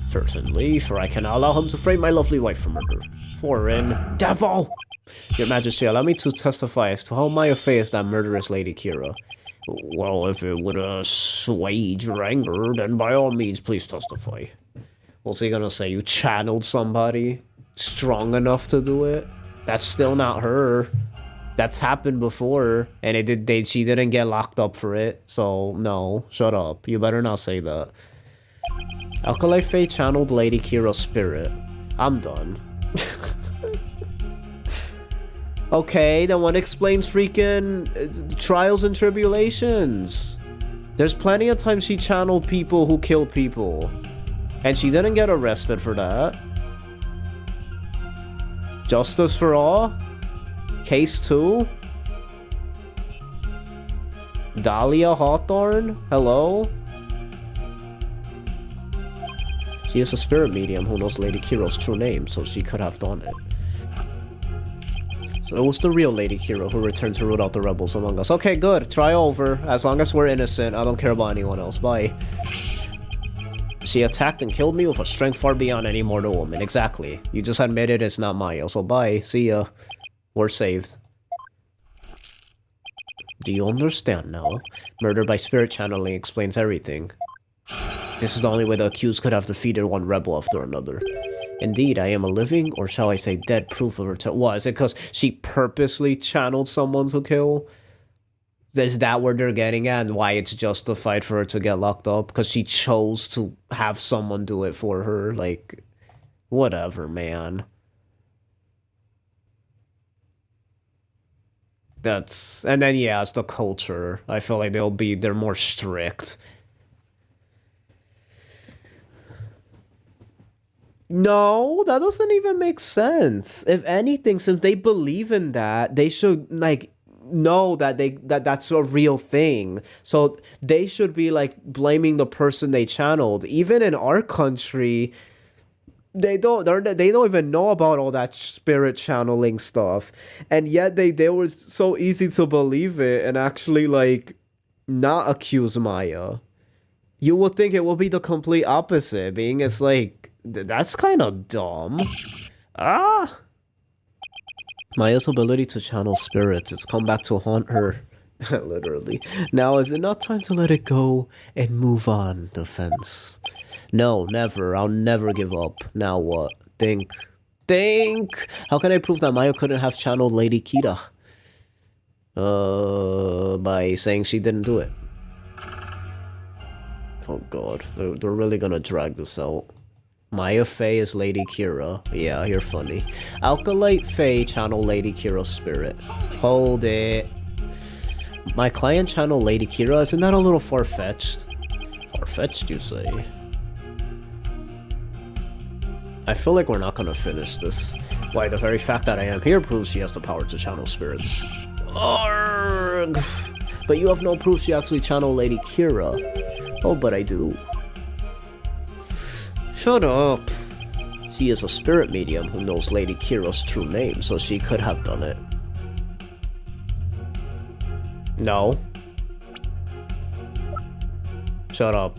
Certainly, for I cannot allow him to frame my lovely wife for murder. Foreign devil! Your Majesty, allow me to testify as to how my affair is that murderous Lady Kira. Well, if it would assuage your anger, then by all means, please testify. What's he gonna say? You channeled somebody strong enough to do it? That's still not her. That's happened before, and she didn't get locked up for it. So no, shut up. You better not say that. Alkali Faye channeled Lady Kira's spirit. I'm done. Okay, then what explains freaking trials and tribulations? There's plenty of times she channeled people who killed people. And she didn't get arrested for that. Justice for all? Case 2? Dahlia Hawthorne? Hello? She is a spirit medium who knows Lady Kira's true name, so she could have done it. So it was the real Lady Kira who returned to root out the rebels among us. Okay, good. Try over. As long as we're innocent, I don't care about anyone else. Bye. She attacked and killed me with a strength far beyond any mortal woman. Exactly. You just admitted it's not Maya, so bye. See ya. We're saved. Do you understand now? Murder by spirit channeling explains everything. This is the only way the accused could have defeated one rebel after another. Indeed, I am a living, or shall I say dead, proof of her What, is it because she purposely channeled someone to kill? Is that where they're getting at, and why it's justified for her to get locked up? Because she chose to have someone do it for her? Like, whatever, man. That's... And then, yeah, it's the culture. I feel like they're more strict. No, that doesn't even make sense. If anything, since they believe in that, they should, like, know that that's a real thing. So they should be, like, blaming the person they channeled. Even in our country, they don't even know about all that spirit channeling stuff. And yet they were so easy to believe it and actually, like, not accuse Maya. You would think it would be the complete opposite, being it's like, that's kind of dumb. Ah! Maya's ability to channel spirits, it's come back to haunt her. Literally. Now, is it not time to let it go and move on, defense? No, never. I'll never give up. Now what? Think. How can I prove that Maya couldn't have channeled Lady Kira? By saying she didn't do it. Oh god, they're really gonna drag this out. Maya Faye is Lady Kira. Yeah, you're funny. Alkalite Faye channel Lady Kira's spirit. Hold it. My client channel Lady Kira, isn't that a little far-fetched? Far-fetched, you say? I feel like we're not gonna finish this. Why, the very fact that I am here proves she has the power to channel spirits. Arrgh! But you have no proof she actually channeled Lady Kira. Oh, but I do. Shut up. She is a spirit medium who knows Lady Kira's true name, so she could have done it. No. Shut up.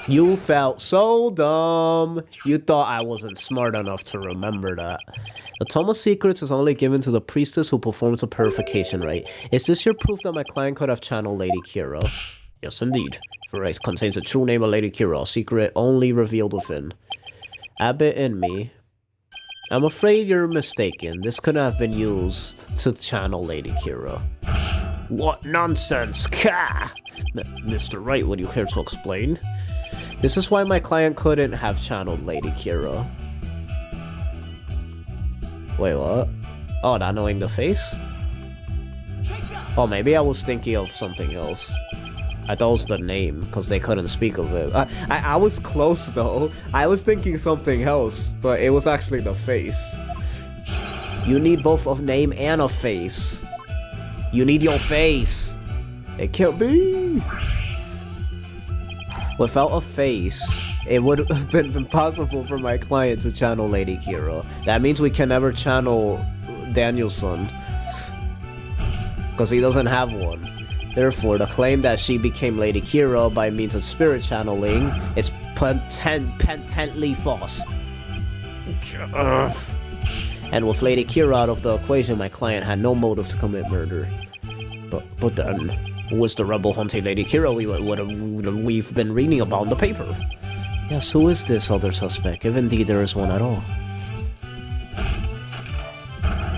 You felt so dumb. You thought I wasn't smart enough to remember that. The Tome of Secrets is only given to the priestess who performs a purification rite. Is this your proof that my client could have channeled Lady Kira? Yes, indeed. For it contains the true name of Lady Kira, a secret only revealed within. Abbot and me. I'm afraid you're mistaken. This could have been used to channel Lady Kira. What nonsense! Ka! Mr. Wright, would you care to explain? This is why my client couldn't have channeled Lady Kira. Wait, what? Oh, not knowing the face? Oh, maybe I was thinking of something else. I thought it was the name, because they couldn't speak of it. I was close, though. I was thinking something else, but it was actually the face. You need both a name and a face. You need your face. It can't be. Without a face, it would have been impossible for my client to channel Lady Kira. That means we can never channel Danielson, because he doesn't have one. Therefore, the claim that she became Lady Kira by means of spirit channeling is patently false. And with Lady Kira out of the equation, my client had no motive to commit murder. But then, who was the rebel hunting Lady Kira we've been reading about in the paper? Yes, who is this other suspect, if indeed there is one at all?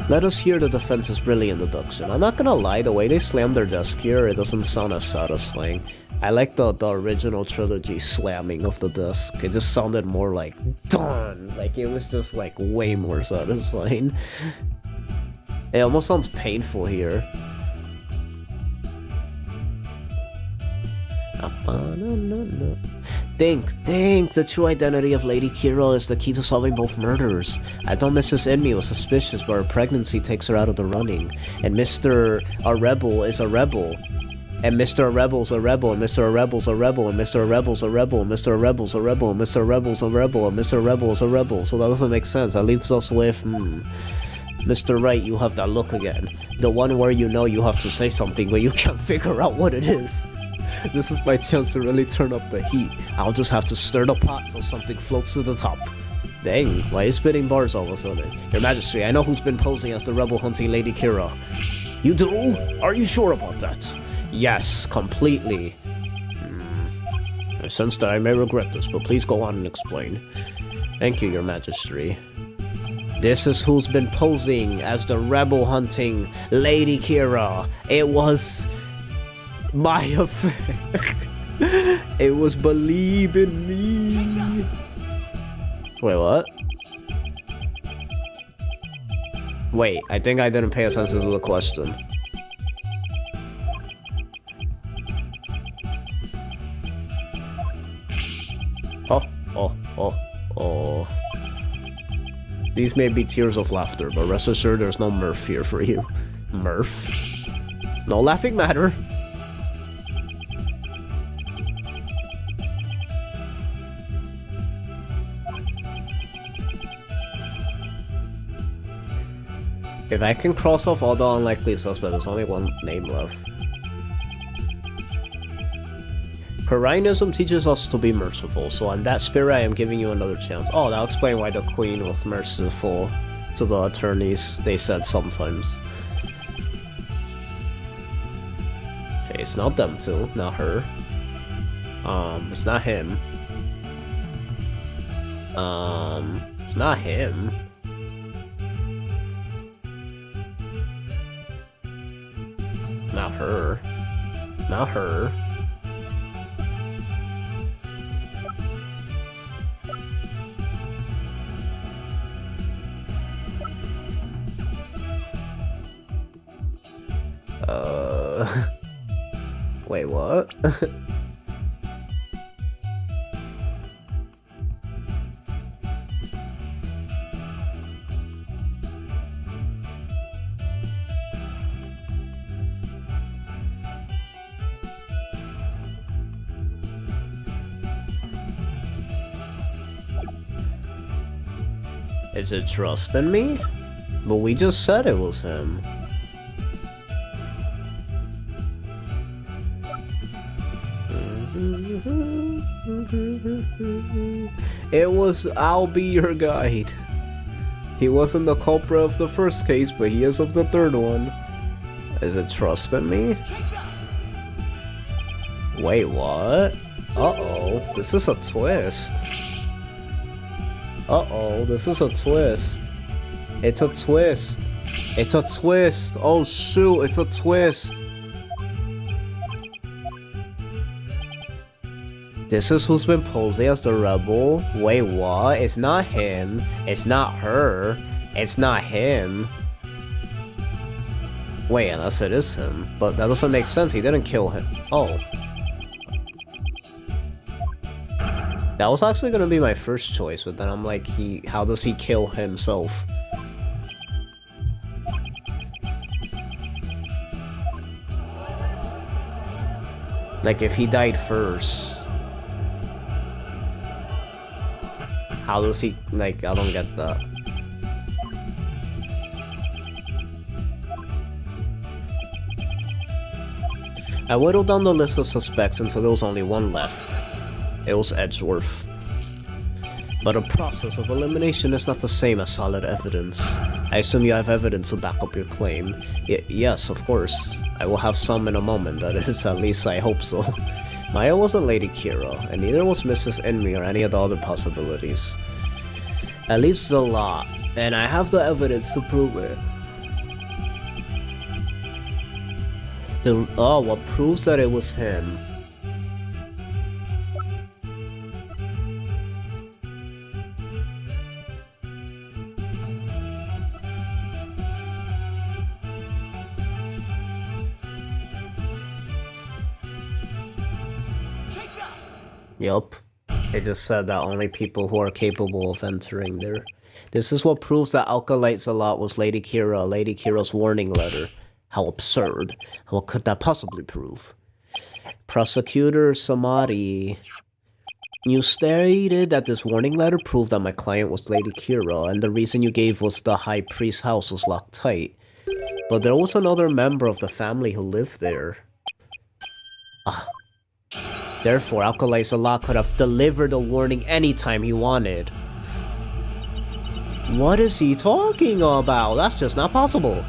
Let us hear the defense's brilliant deduction. I'm not gonna lie, the way they slam their desk here, it doesn't sound as satisfying. I like the original trilogy slamming of the desk. It just sounded more like, done! Like, it was just, like, way more satisfying. It almost sounds painful here. Think, the true identity of Lady Kira is the key to solving both murders. I thought Mrs. Enmi was suspicious, but her pregnancy takes her out of the running. And Mr. A Rebel is a rebel. And Mr. A Rebel's a rebel, and Mr. A Rebel's a rebel, and Mr. A Rebel's a rebel, and Mr. A Rebel's a rebel, and Mr. A Rebel's a rebel, and Mr. A Rebel's a rebel. So that doesn't make sense. That leaves us with, Mr. Wright, you have that look again. The one where you know you have to say something, but you can't figure out what it is. This is my chance to really turn up the heat. I'll just have to stir the pot till something floats to the top. Dang, why are you spitting bars all of a sudden? Your Majesty, I know who's been posing as the rebel hunting Lady Kira. You do? Are you sure about that? Yes, completely. I sense that I may regret this, but please go on and explain. Thank you, Your Majesty. This is who's been posing as the rebel hunting Lady Kira. It was my affair. It was Believe in Me. Wait, what? Wait, I think I didn't pay attention to the question. Oh. These may be tears of laughter, but rest assured there's no mirth here for you. Mirth? No laughing matter. If I can cross off all the unlikely suspects, there's only one name left. Parianism teaches us to be merciful, so on that spirit I am giving you another chance. Oh, that'll explain why the Queen was merciful to the attorneys, they said sometimes. Okay, it's not them two, not her. It's not him. It's not him. Not her. Not her. Wait, what? Is it trust in me? But we just said it was him. It was I'll be your guide. He wasn't the culprit of the first case, but he is of the third one. Is it trust in me? Wait, what? Uh-oh, this is a twist. Uh-oh, this is a twist. It's a twist. It's a twist. Oh shoot, it's a twist. This is who's been posing as the rebel. Wait, what? It's not him. It's not her. It's not him. Wait, unless it is him. But that doesn't make sense. He didn't kill him. Oh. That was actually gonna be my first choice, but then I'm like, how does he kill himself? Like, if he died first, how does he, like, I don't get that. I whittled down the list of suspects until there was only one left. It was Edgeworth. But a process of elimination is not the same as solid evidence. I assume you have evidence to back up your claim. Yes, of course. I will have some in a moment, that is, at least I hope so. Maya wasn't Lady Kira, and neither was Mrs. Enri or any of the other possibilities. At least a lot, and I have the evidence to prove it. What proves that it was him? Yup. It just said that only people who are capable of entering there. This is what proves that Alkalite Zalat was Lady Kira, Lady Kira's warning letter. How absurd. What could that possibly prove? Prosecutor Samari, you stated that this warning letter proved that my client was Lady Kira, and the reason you gave was the High Priest's house was locked tight. But there was another member of the family who lived there. Therefore, Alkali Salah could have delivered a warning anytime he wanted. What is he talking about? That's just not possible.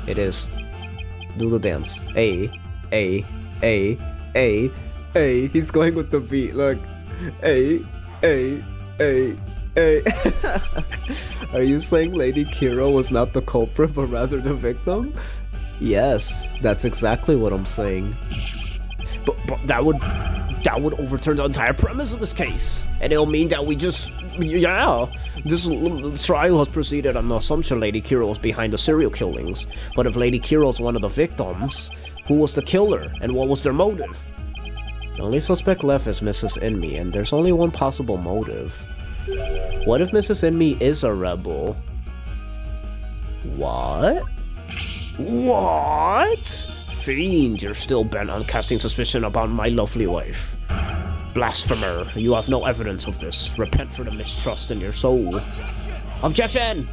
It is. Do the dance. A. He's going with the beat. Look. A. Are you saying Lady Kira was not the culprit, but rather the victim? Yes, that's exactly what I'm saying. But that would overturn the entire premise of this case, and it'll mean that this trial has proceeded on the assumption Lady Kira was behind the serial killings. But if Lady Kira was one of the victims, who was the killer, and what was their motive? The only suspect left is Mrs. Inmi, and there's only one possible motive. What if Mrs. Inmi is a rebel? What? What? Fiend, you're still bent on casting suspicion upon my lovely wife. Blasphemer, you have no evidence of this. Repent for the mistrust in your soul. Objection!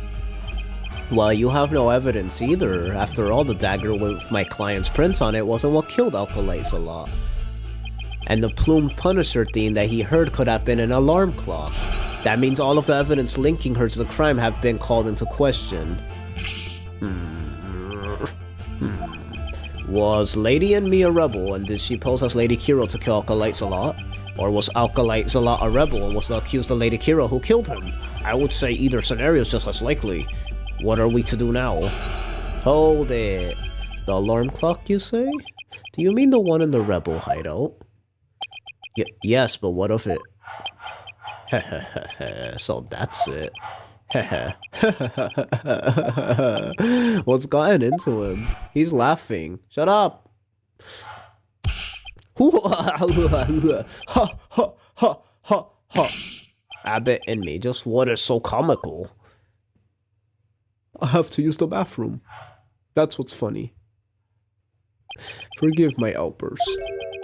Well, you have no evidence either. After all, the dagger with my client's prints on it wasn't what killed Alkali Salah. And the Plumed Punisher theme that he heard could have been an alarm clock. That means all of the evidence linking her to the crime have been called into question. Was Lady Inmi a rebel, and did she pose as Lady Kira to kill Alkali Salah? Or was Alkali Salah a rebel and was the accused of Lady Kira who killed him? I would say either scenario is just as likely. What are we to do now? Hold it. The alarm clock, you say? Do you mean the one in the rebel hideout? Yes, but what of it? So that's it. What's gotten into him? He's laughing. Shut up. Abbott and me. Just what is so comical? I have to use the bathroom. That's what's funny. Forgive my outburst.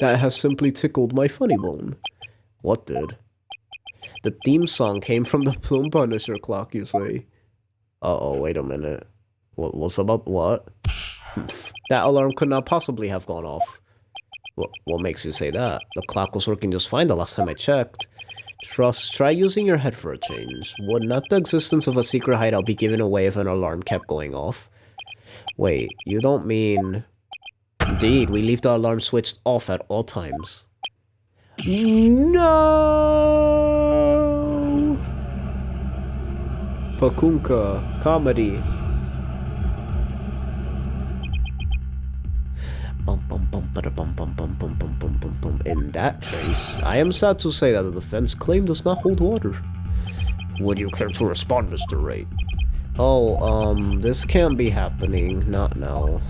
That has simply tickled my funny bone. What did? The theme song came from the Plumed Punisher clock, you say? Uh-oh, wait a minute. What's about what? That alarm could not possibly have gone off. What makes you say that? The clock was working just fine the last time I checked. Try using your head for a change. Would not the existence of a secret hideout be given away if an alarm kept going off? Wait, you don't mean... Indeed, we leave the alarm switched off at all times. No! Pakunka, comedy. In that case, I am sad to say that the defense claim does not hold water. Would you care to respond, Mr. Wright? Oh, this can't be happening. Not now.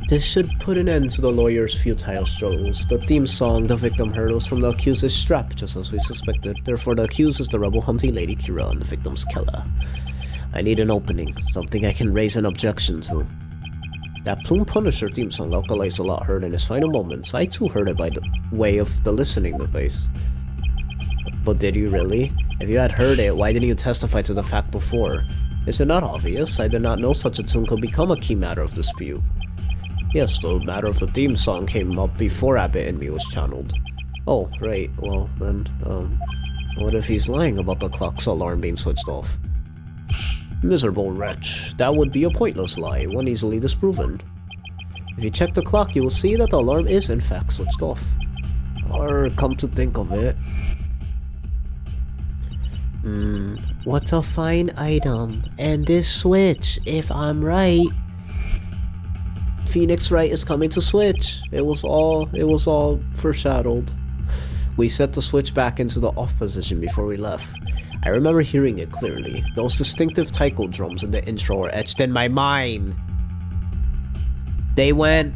This should put an end to the lawyer's futile struggles. The theme song the victim heard was from the accused's strap, just as we suspected. Therefore, the accused is the rebel hunting Lady Kira and the victim's killer. I need an opening, something I can raise an objection to. That Plumed Punisher theme song Alkali Salah heard in his final moments, I too heard it by the way of the listening device. But did you really? If you had heard it, why didn't you testify to the fact before? Is it not obvious? I did not know such a tune could become a key matter of dispute. Yes, the matter of the theme song came up before Abbott and me was channeled. Oh, right, well then, what if he's lying about the clock's alarm being switched off? Miserable wretch, that would be a pointless lie, one easily disproven. If you check the clock, you will see that the alarm is in fact switched off. Or, come to think of it... what a fine item, and this switch, if I'm right... Phoenix Wright is coming to switch. It was all foreshadowed. We set the switch back into the off position before we left. I remember hearing it clearly. Those distinctive taiko drums in the intro were etched in my mind. They went...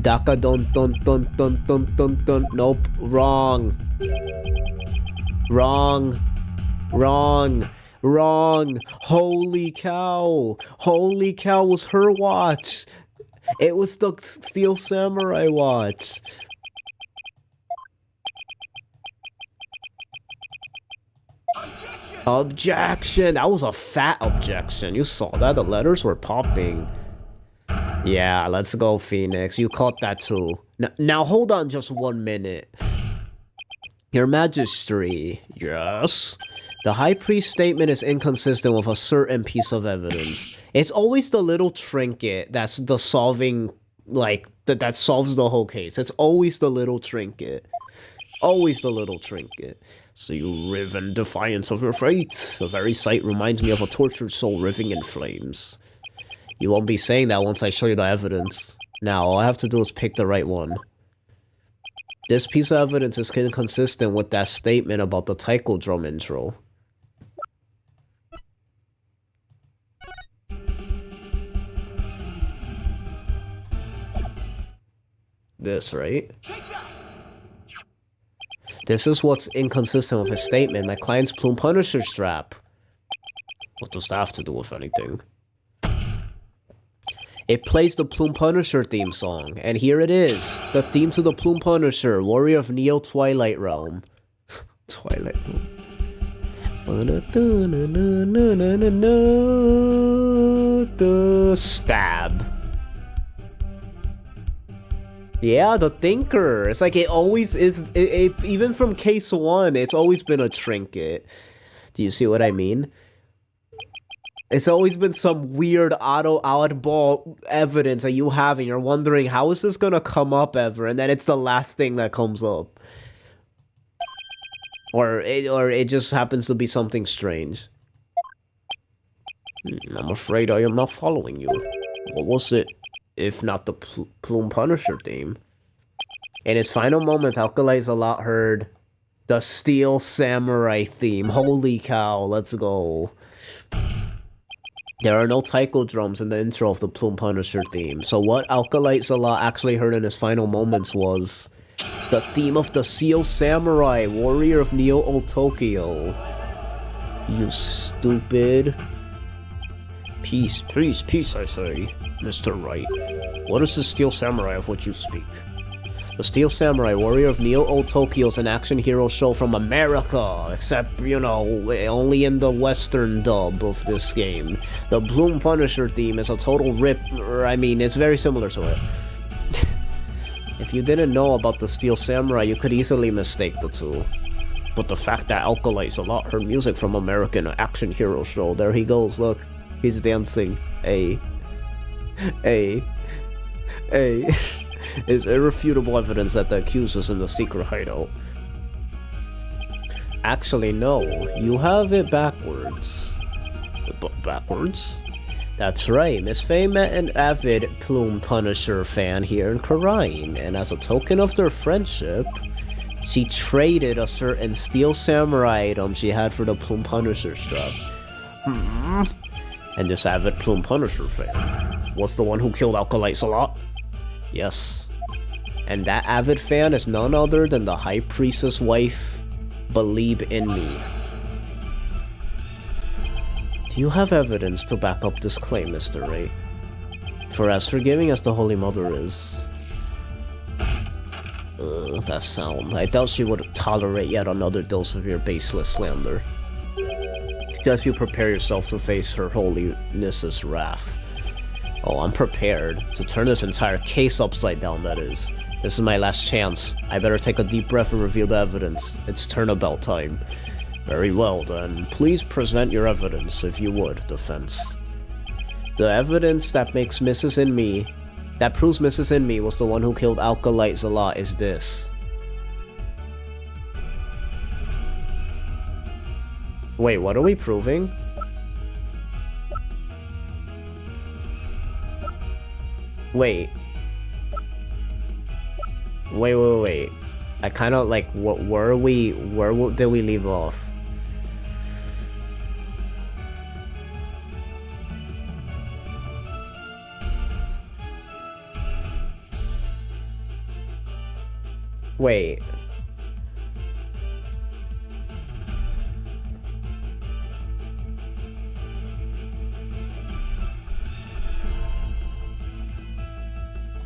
Daka don don don don don don don. Nope. Wrong. Wrong. Wrong. Wrong. Holy cow. Holy cow was her watch. It was the Steel Samurai watch. Objection! That was a fat objection. You saw that? The letters were popping. Yeah, let's go, Phoenix. You caught that too. Now hold on just 1 minute. Your Majesty. Yes? The High Priest statement is inconsistent with a certain piece of evidence. It's always the little trinket that's the solving, like, that solves the whole case. It's always the little trinket. Always the little trinket. So you riv in defiance of your fate. The very sight reminds me of a tortured soul riving in flames. You won't be saying that once I show you the evidence. Now, all I have to do is pick the right one. This piece of evidence is inconsistent with that statement about the taiko drum intro. This, right? This is what's inconsistent with his statement. My client's Plume Punisher strap. What does that have to do with anything? It plays the Plume Punisher theme song, and here it is. The theme to the Plume Punisher, Warrior of Neo Twilight Realm. Twilight Realm. The stab. Yeah, the thinker. It's like it always is. Even from case 1, it's always been a trinket. Do you see what I mean? It's always been some weird oddball evidence that you have, and you're wondering how is this gonna come up ever, and then it's the last thing that comes up, or it just happens to be something strange. I'm afraid I am not following you. What was it? If not the Plume Punisher theme. In his final moments, Alkalight Zalat heard the Steel Samurai theme. Holy cow, let's go. There are no taiko drums in the intro of the Plume Punisher theme, so what Alkalight Zalat actually heard in his final moments was the theme of the Steel Samurai, Warrior of Neo Old Tokyo. You stupid. Peace, peace, peace, I say. Mr. Wright, what is the Steel Samurai of which you speak? The Steel Samurai, Warrior of Neo Old Tokyo is an action hero show from America, except, you know, only in the Western dub of this game. The Plume Punisher theme is a total rip, I mean, it's very similar to it. If you didn't know about the Steel Samurai, you could easily mistake the two. But the fact that Alkalight Zalat heard music from American action hero show, there he goes, look, he's dancing, A, is irrefutable evidence that the accused was in the secret hideout. Actually, no. You have it backwards. Backwards? That's right. Miss Faye met an avid Plume Punisher fan here in Karine, and as a token of their friendship, she traded a certain Steel Samurai item she had for the Plume Punisher strap. And this avid Plume Punisher fan was the one who killed Alkalight Zalat? Yes. And that avid fan is none other than the High Priestess' wife, Believe in Me. Do you have evidence to back up this claim, Mr. Ray? For as forgiving as the Holy Mother is... that sound. I doubt she would tolerate yet another dose of your baseless slander. Just you prepare yourself to face her holiness's wrath. Oh, I'm prepared to turn this entire case upside down, that is. This is my last chance. I better take a deep breath and reveal the evidence. It's turnabout time. Very well, then. Please present your evidence, if you would, defense. The evidence that makes Mrs. In Me... that proves Mrs. In Me was the one who killed Alkalight Zalat is this. Wait, what are we proving? Wait. Wait. I kind of like, where did we leave off? Wait.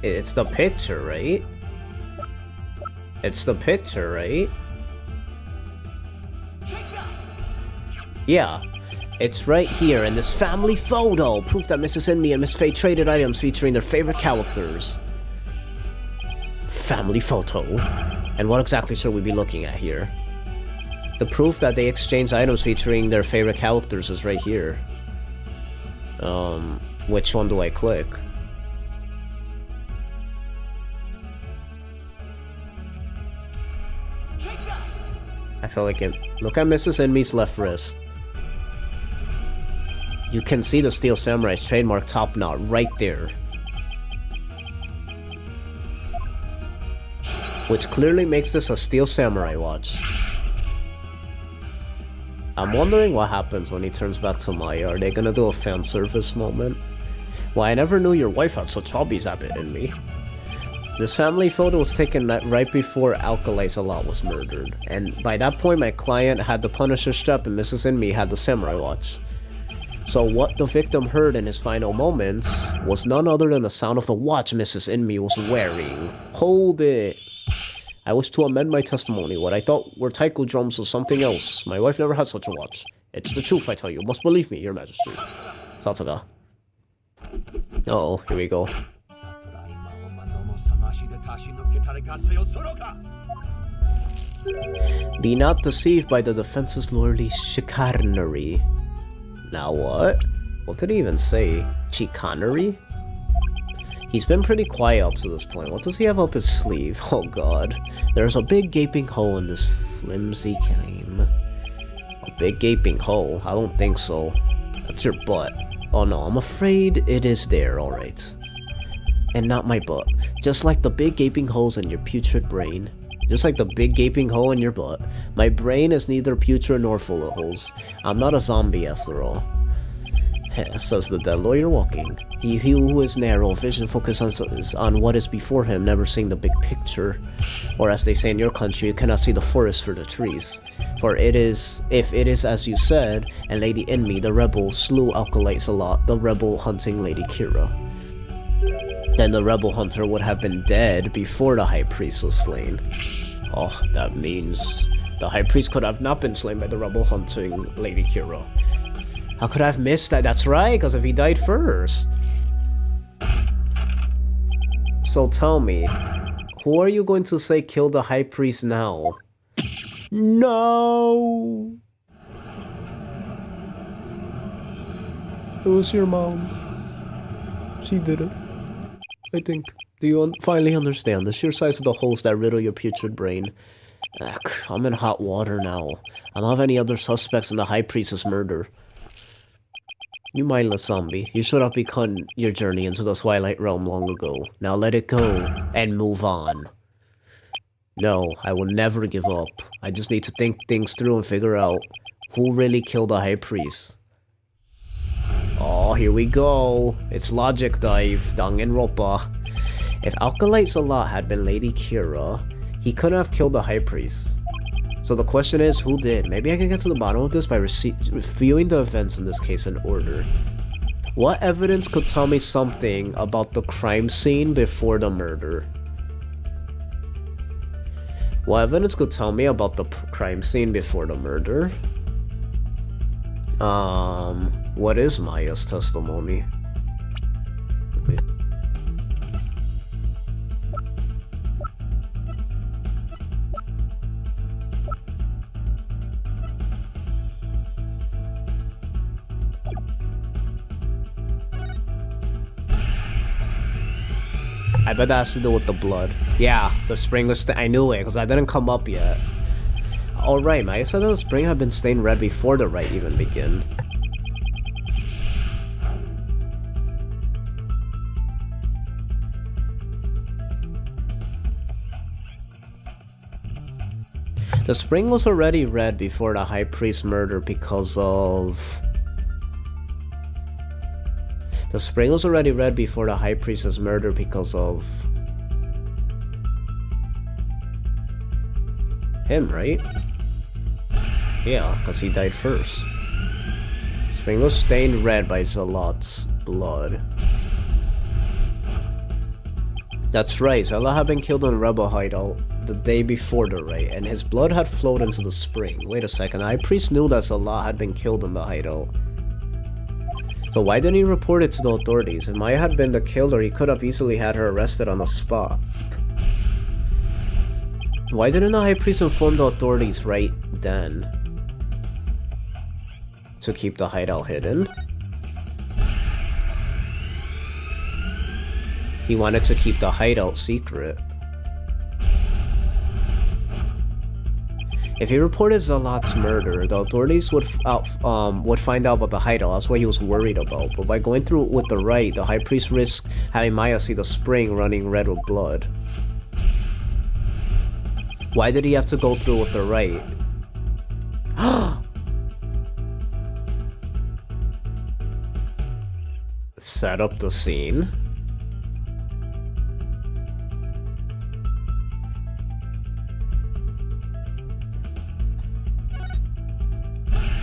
It's the picture, right? It's the picture, right? Yeah, it's right here in this family photo. Proof that Mrs. Inme and Miss Faye traded items featuring their favorite characters. Family photo. And what exactly should we be looking at here? The proof that they exchanged items featuring their favorite characters is right here. Which one do I click? I feel like it. Look at Mrs. Inme's left wrist. You can see the Steel Samurai's trademark top knot right there. Which clearly makes this a Steel Samurai watch. I'm wondering what happens when he turns back to Maya. Are they gonna do a fan service moment? Well, I never knew your wife had such hobbies, Abbott and me. This family photo was taken right before Alkali Salat was murdered, and by that point my client had the Punisher strap and Mrs. Inme had the Samurai watch. So what the victim heard in his final moments was none other than the sound of the watch Mrs. Inme was wearing. Hold it! I wish to amend my testimony. What I thought were taiko drums was something else. My wife never had such a watch. It's the truth, I tell you. Must believe me, your majesty. Satoga. Uh-oh, here we go. Be not deceived by the defense's lordly chicanery. Now what? What did he even say? Chicanery? He's been pretty quiet up to this point. What does he have up his sleeve? Oh god. There's a big gaping hole in this flimsy claim. A big gaping hole? I don't think so. That's your butt. Oh no, I'm afraid it is there, alright. And not my butt. Just like the big gaping holes in your putrid brain. Just like the big gaping hole in your butt. My brain is neither putrid nor full of holes. I'm not a zombie after all. Says the dead lawyer walking. He who is narrow, vision focuses on what is before him, never seeing the big picture. Or as they say in your country, you cannot see the forest for the trees. For it is, if it is as you said, and Lady Inme, the rebel, slew Alkali Salat, the rebel hunting Lady Kira, then the rebel hunter would have been dead before the high priest was slain. Oh, that means the high priest could have not been slain by the rebel hunting Lady Kira. How could I have missed that? That's right, because if he died first. So tell me, who are you going to say killed the high priest now? No! It was your mom. She did it. I think. Do you finally understand the sheer size of the holes that riddle your putrid brain? Ugh, I'm in hot water now. I don't have any other suspects in the high priest's murder. You mindless zombie. You should have begun your journey into the Twilight Realm long ago. Now let it go and move on. No, I will never give up. I just need to think things through and figure out who really killed the high priest. Oh, here we go. It's logic dive. Danganronpa. If Alkali Salat had been Lady Kira, he couldn't have killed the high priest. So the question is, who did? Maybe I can get to the bottom of this by reviewing the events in this case in order. What evidence could tell me something about the crime scene before the murder? What evidence could tell me about the crime scene before the murder? What is Maya's testimony? I bet that has to do with the blood. Yeah, the spring was I knew it, because that didn't come up yet. Alright, Maya said that the spring had been stained red before the rite even began. The spring was already red before the high priest murder because of... The spring was already red before the high priest's murder because of... him, right? Yeah, because he died first. Spring was stained red by Zalat's blood. That's right, Zella had been killed in Rebel Hideout the day before the raid, and his blood had flowed into the spring. Wait a second, the High Priest knew that Zella had been killed in the hideout. So why didn't he report it to the authorities? If Maya had been the killer, he could have easily had her arrested on the spot. Why didn't the High Priest inform the authorities right then? To keep the hideout hidden? He wanted to keep the hideout secret. If he reported Zalat's murder, the authorities would find out about the hideout. That's what he was worried about. But by going through with the rite, the High Priest risked having Maya see the spring running red with blood. Why did he have to go through with the rite? Set up the scene.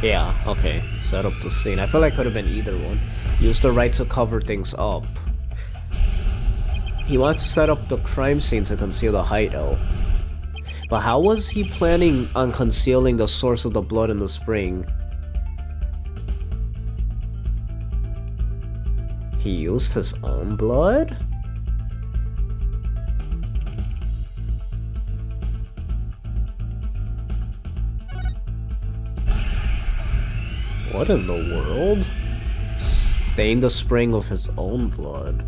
Yeah, okay. Set up the scene. I feel like it could have been either one. Use the right to cover things up. He wanted to set up the crime scene to conceal the hideout. But how was he planning on concealing the source of the blood in the spring? He used his own blood? What in the world? Stain the spring of his own blood.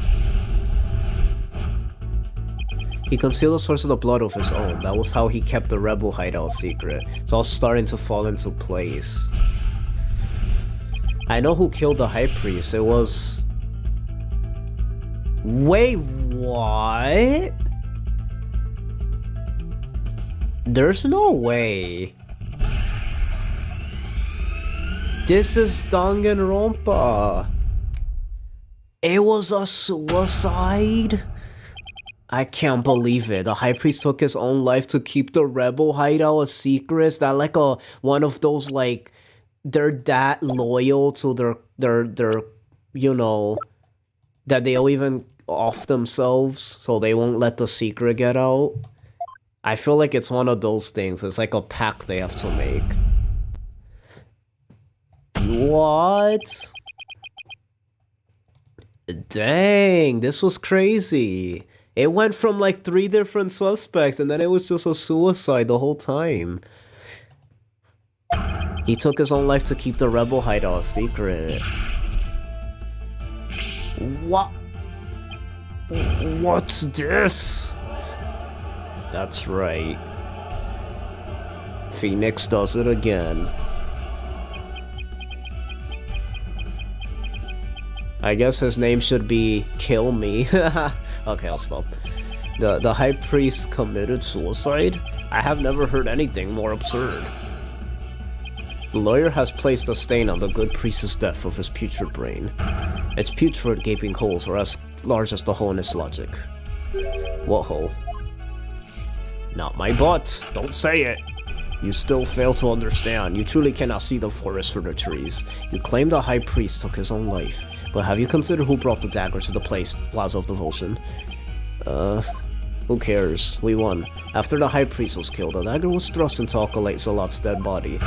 He concealed the source of the blood of his own. That was how he kept the rebel hideout secret. It's all starting to fall into place. I know who killed the High Priest. It was... Wait, what? There's no way. This is Danganronpa. It was a suicide? I can't believe it. The High Priest took his own life to keep the rebel hideout a secret. Is that like one of those, like, they're that loyal to their you know, that they'll even off themselves so they won't let the secret get out? I feel like it's one of those things. It's like a pact they have to make. What? Dang, this was crazy. It went from like 3 different suspects and then it was just a suicide the whole time. He took his own life to keep the rebel hideout a secret. What? What's this? That's right. Phoenix does it again. I guess his name should be Kill Me. Okay, I'll stop. The High Priest committed suicide? I have never heard anything more absurd. The lawyer has placed a stain on the good priest's death of his putrid brain. Its putrid gaping holes are as large as the hole in his logic. What hole? Not my butt! Don't say it! You still fail to understand. You truly cannot see the forest for the trees. You claim the High Priest took his own life. But have you considered who brought the dagger to the Plaza of Devotion? Who cares? We won. After the High Priest was killed, the dagger was thrust into Acolyte Zalat's dead body.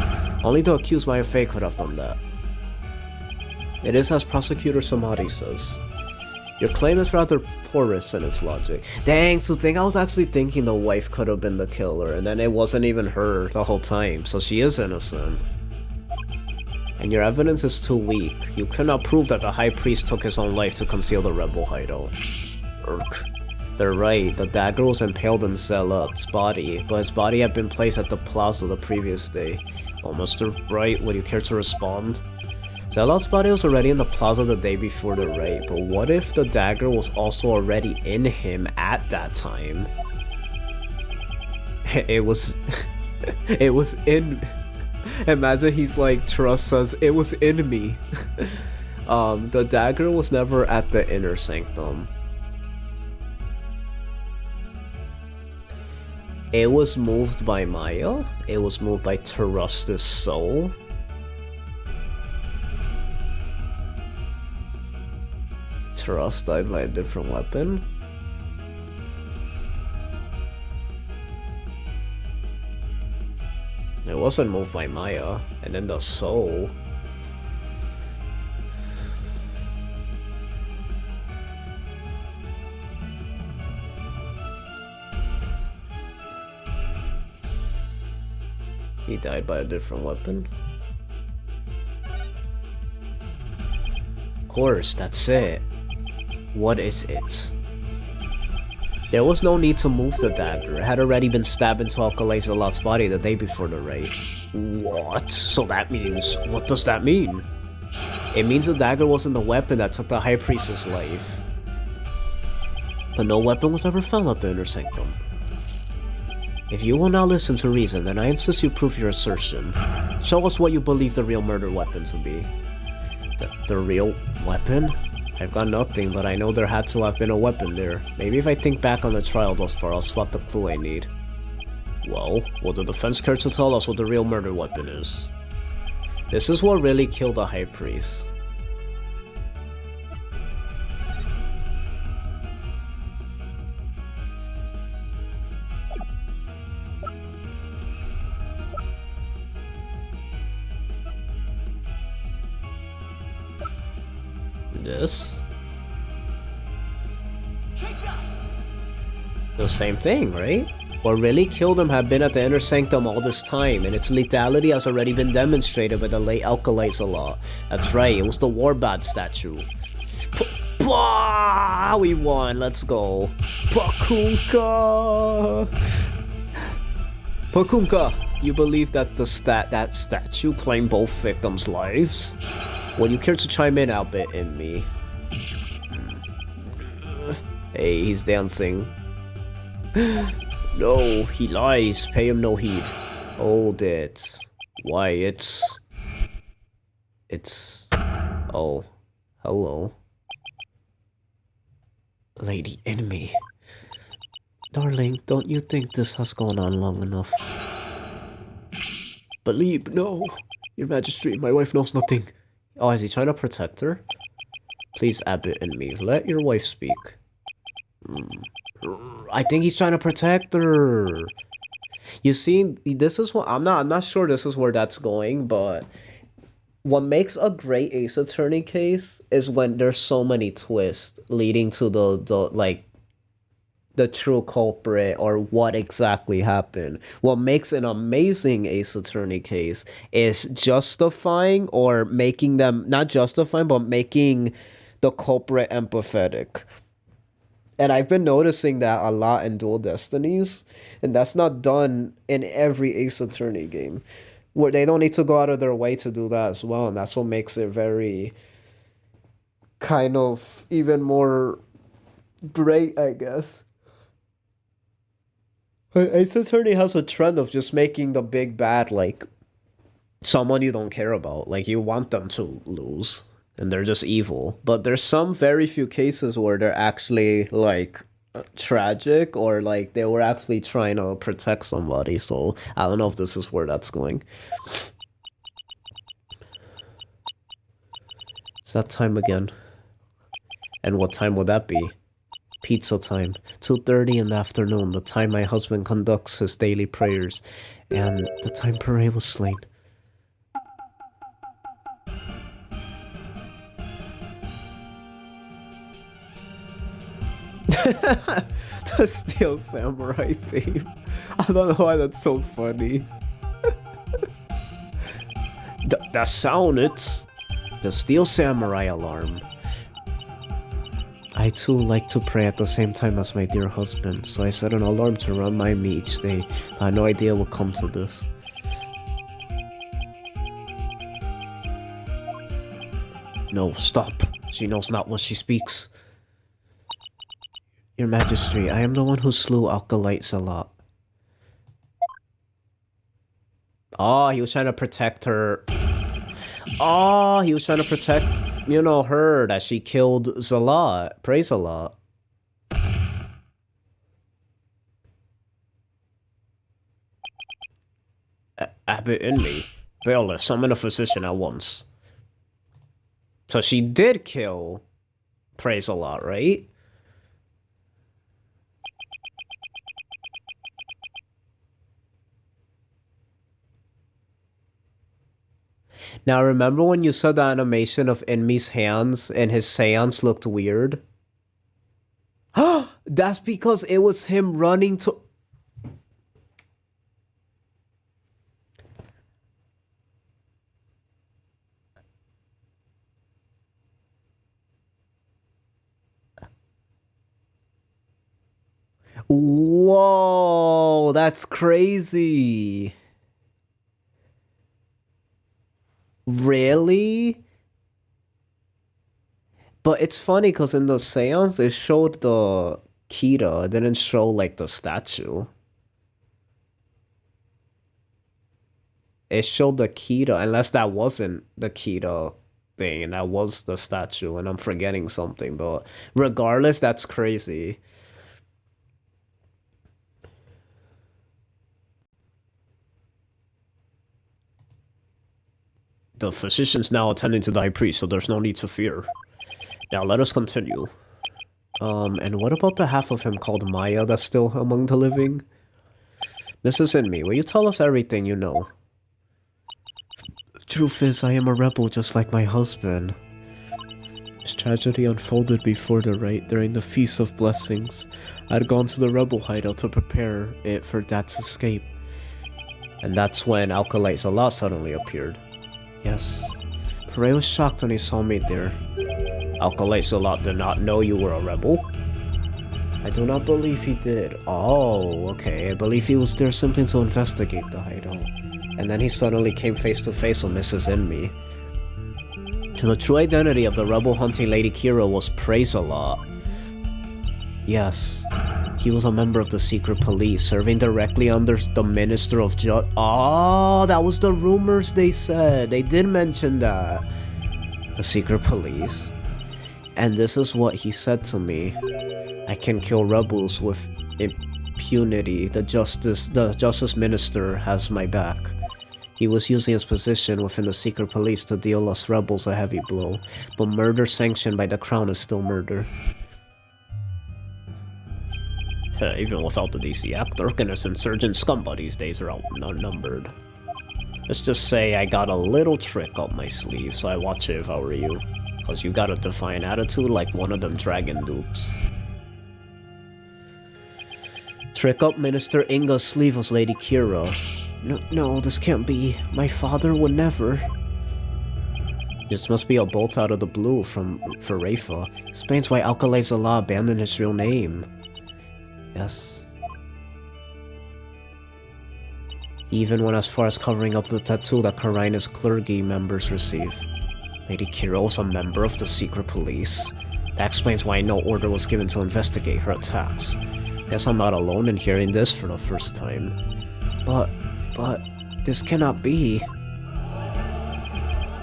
Only the accused Maya Fey could have done that. It is as Prosecutor Samadhi says. Your claim is rather porous in its logic. Dang, so I was actually thinking the wife could have been the killer, and then it wasn't even her the whole time, so she is innocent. And your evidence is too weak. You cannot prove that the High Priest took his own life to conceal the rebel hideout. Urk. They're right, the dagger was impaled in Zelat's body, but his body had been placed at the plaza the previous day. Oh, Mr. Wright, would you care to respond? Zelat's body was already in the plaza the day before the raid, but what if the dagger was also already in him at that time? It was... it was in... Imagine he's like, trust us, it was in me. The dagger was never at the inner sanctum. It was moved by Maya? It was moved by Terus's soul? Terus died by a different weapon? It wasn't moved by Maya. And then the soul. He died by a different weapon. Of course, that's it. What is it? There was no need to move the dagger. It had already been stabbed into Alkali Zalot's body the day before the raid. What? So that means... What does that mean? It means the dagger wasn't the weapon that took the High Priestess' life. But no weapon was ever found at the Inner Sanctum. If you will not listen to reason, then I insist you prove your assertion. Show us what you believe the real murder weapon to be. The real weapon? I've got nothing, but I know there had to have been a weapon there. Maybe if I think back on the trial thus far, I'll spot the clue I need. Well, will the defense care to tell us what the real murder weapon is? This is what really killed the High Priest. This? The same thing, right? What really killed him had been at the Inner Sanctum all this time, and its lethality has already been demonstrated by the late Alkali Zalot. That's right, it was the Warbad statue. Bah! We won, let's go. Pakunka! Pakunka, you believe that that statue claimed both victims' lives? Would you care to chime in, Albert, in me? Hey, he's dancing. No, he lies. Pay him no heed. Hold it. Why, it's... Oh, hello. Lady Enemy. Darling, don't you think this has gone on long enough? Believe, no. Your Majesty, my wife knows nothing. Oh, is he trying to protect her? Please, Abbot and me, let your wife speak. I think he's trying to protect her. You see, this is what I'm not sure this is where that's going, but what makes a great Ace Attorney case is when there's so many twists leading to the true culprit or what exactly happened. What makes an amazing Ace Attorney case is justifying or making them, not justifying, but making the culprit empathetic. And I've been noticing that a lot in Dual Destinies, and that's not done in every Ace Attorney game, where they don't need to go out of their way to do that as well, and that's what makes it very kind of even more great, I guess. Ace Attorney has a trend of just making the big bad like someone you don't care about. Like, you want them to lose and they're just evil. But there's some very few cases where they're actually like tragic or like they were actually trying to protect somebody. So I don't know if this is where that's going. It's that time again. And what time would that be? Pizza time, 2:30 in the afternoon, the time my husband conducts his daily prayers, and the time Pere was slain. The Steel Samurai theme. I don't know why that's so funny. That sound, it's the Steel Samurai alarm. I too like to pray at the same time as my dear husband, so I set an alarm to remind me each day. I had no idea what would come to this. No, stop. She knows not what she speaks. Your Majesty, I am the one who slew Alkali Zalot. Oh, he was trying to protect her. Oh, he was trying to protect, you know, her, that she killed Zalot. Praise Zalot. Abbot in me. Viola, summon a physician at once. So she did kill Praise Zalot, right? Now, remember when you saw the animation of Inmi's hands and his seance looked weird? That's because it was him running to... Whoa, that's crazy. Really? But it's funny because in the seance, it showed the Kira. It didn't show, like, the statue. It showed the Kira, unless that wasn't the Kira thing, and that was the statue, and I'm forgetting something. But regardless, that's crazy. The physician's now attending to the high priest, so there's no need to fear. Now let us continue. And what about the half of him called Maya that's still among the living? This is in me. Will you tell us everything you know? Truth is, I am a rebel just like my husband. This tragedy unfolded before the rite during the Feast of Blessings. I had gone to the rebel hideout to prepare it for Dad's escape. And that's when Alkalite Salah suddenly appeared. Yes. Pare was shocked when he saw me there. Alkalite Salah did not know you were a rebel? I do not believe he did. Oh, okay. I believe he was there simply to investigate the hideout. And then he suddenly came face to face with Mrs. Inmi. To the true identity of the rebel hunting Lady Kira was praised a lot. Yes. He was a member of the secret police, serving directly under the Minister of Justice. Oh, that was the rumors they said. They did mention that. The secret police. And this is what he said to me. I can kill rebels with impunity. The Justice Minister has my back. He was using his position within the secret police to deal us rebels a heavy blow. But murder sanctioned by the crown is still murder. Even without the DC Act, Durkinus insurgent scumbag these days are outnumbered. Let's just say I got a little trick up my sleeve, so I watch it if I were you. Cause you got a defiant attitude like one of them dragon dupes. Trick up Minister Inga's sleeve was Lady Kira. No, this can't be. My father would never. This must be a bolt out of the blue for Rafa. Explains why Alkalite Salah abandoned his real name. Yes. He even went as far as covering up the tattoo that Karina's clergy members receive. Lady Kira was a member of the secret police. That explains why no order was given to investigate her attacks. Guess I'm not alone in hearing this for the first time. But, this cannot be.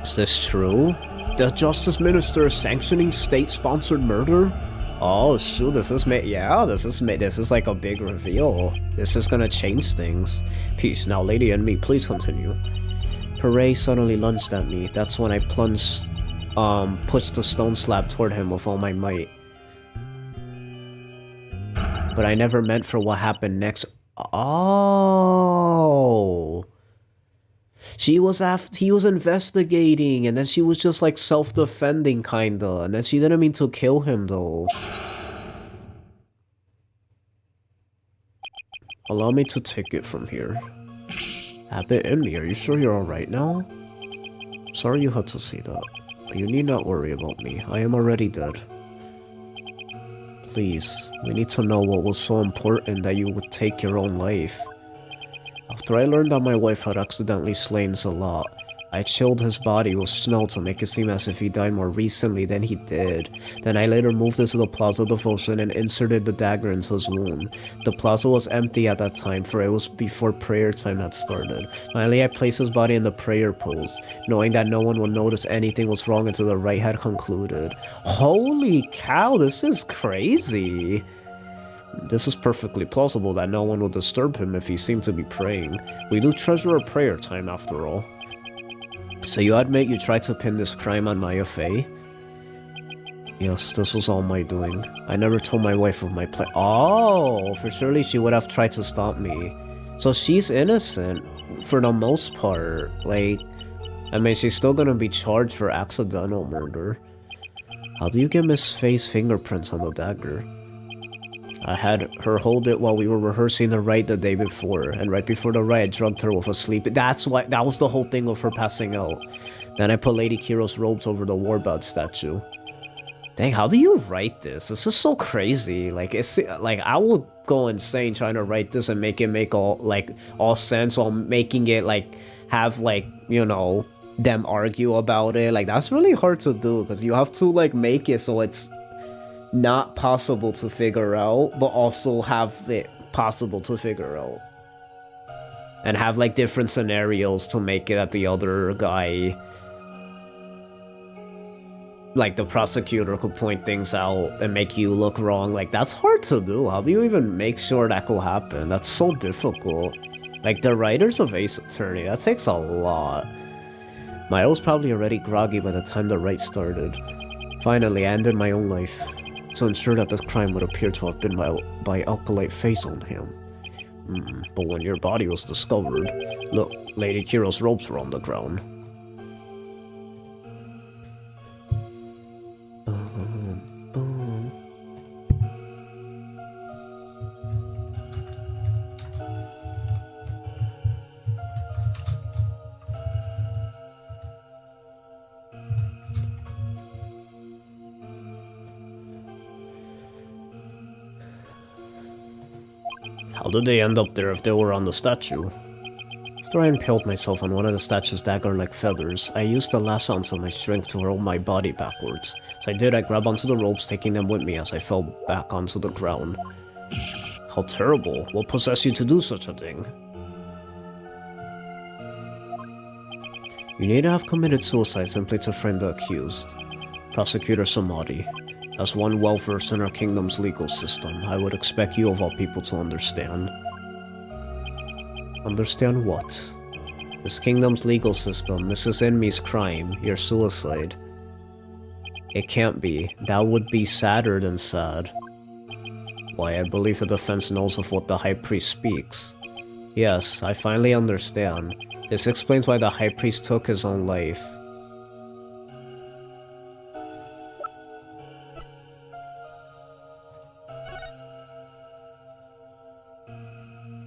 Is this true? The Justice Minister is sanctioning state-sponsored murder? Oh shoot, this is like a big reveal. This is gonna change things. Peace. Now Lady and me, please continue. Pare suddenly lunged at me. That's when I pushed the stone slab toward him with all my might. But I never meant for what happened next. Oh. He was investigating, and then she was just like self-defending kinda, and then she didn't mean to kill him though. Allow me to take it from here. Abbott Inmi, are you sure you're alright now? Sorry you had to see that, but you need not worry about me. I am already dead. Please, we need to know what was so important that you would take your own life. After I learned that my wife had accidentally slain Salah, I chilled his body with snow to make it seem as if he died more recently than he did. Then I later moved it to the Plaza Devotion and inserted the dagger into his wound. The plaza was empty at that time, for it was before prayer time had started. Finally, I placed his body in the prayer pose, knowing that no one would notice anything was wrong until the rite had concluded. Holy cow, this is crazy! This is perfectly plausible that no one will disturb him if he seemed to be praying. We do treasure a prayer time after all. So you admit you tried to pin this crime on Maya Fey? Yes, this was all my doing. I never told my wife of my plan. Oh, for surely she would have tried to stop me. So she's innocent, for the most part. Like, I mean, she's still gonna be charged for accidental murder. How do you get Miss Faye's fingerprints on the dagger? I had her hold it while we were rehearsing the rite the day before, and right before the rite I drugged her with a sleep. That's why, that was the whole thing of her passing out. Then I put Lady Kiro's robes over the warbird statue. Dang, how do you write this? This is so crazy. Like, it's like I would go insane trying to write this and make it make all sense while making it like have like, you know, them argue about it. Like, that's really hard to do because you have to like make it so it's not possible to figure out, but also have it possible to figure out. And have like different scenarios to make it that the other guy, like the prosecutor, could point things out and make you look wrong. Like, that's hard to do. How do you even make sure that will happen? That's so difficult. Like, the writers of Ace Attorney, that takes a lot. My was probably already groggy by the time the rite started. Finally, I ended my own life to ensure that this crime would appear to have been by Alkalite Faye's own hand. But when your body was discovered, look, Lady Kiro's robes were on the ground. How did they end up there if they were on the statue? After I impaled myself on one of the statue's dagger-like feathers, I used the last ounce of my strength to roll my body backwards. As I did, I grabbed onto the ropes, taking them with me as I fell back onto the ground. How terrible. What possessed you to do such a thing? You need to have committed suicide simply to frame the accused. Prosecutor Samadhi. As one well-versed in our kingdom's legal system, I would expect you of all people to understand. Understand what? This kingdom's legal system, Mrs. Enmi's crime, your suicide. It can't be. That would be sadder than sad. Why, I believe the defense knows of what the High Priest speaks. Yes, I finally understand. This explains why the High Priest took his own life.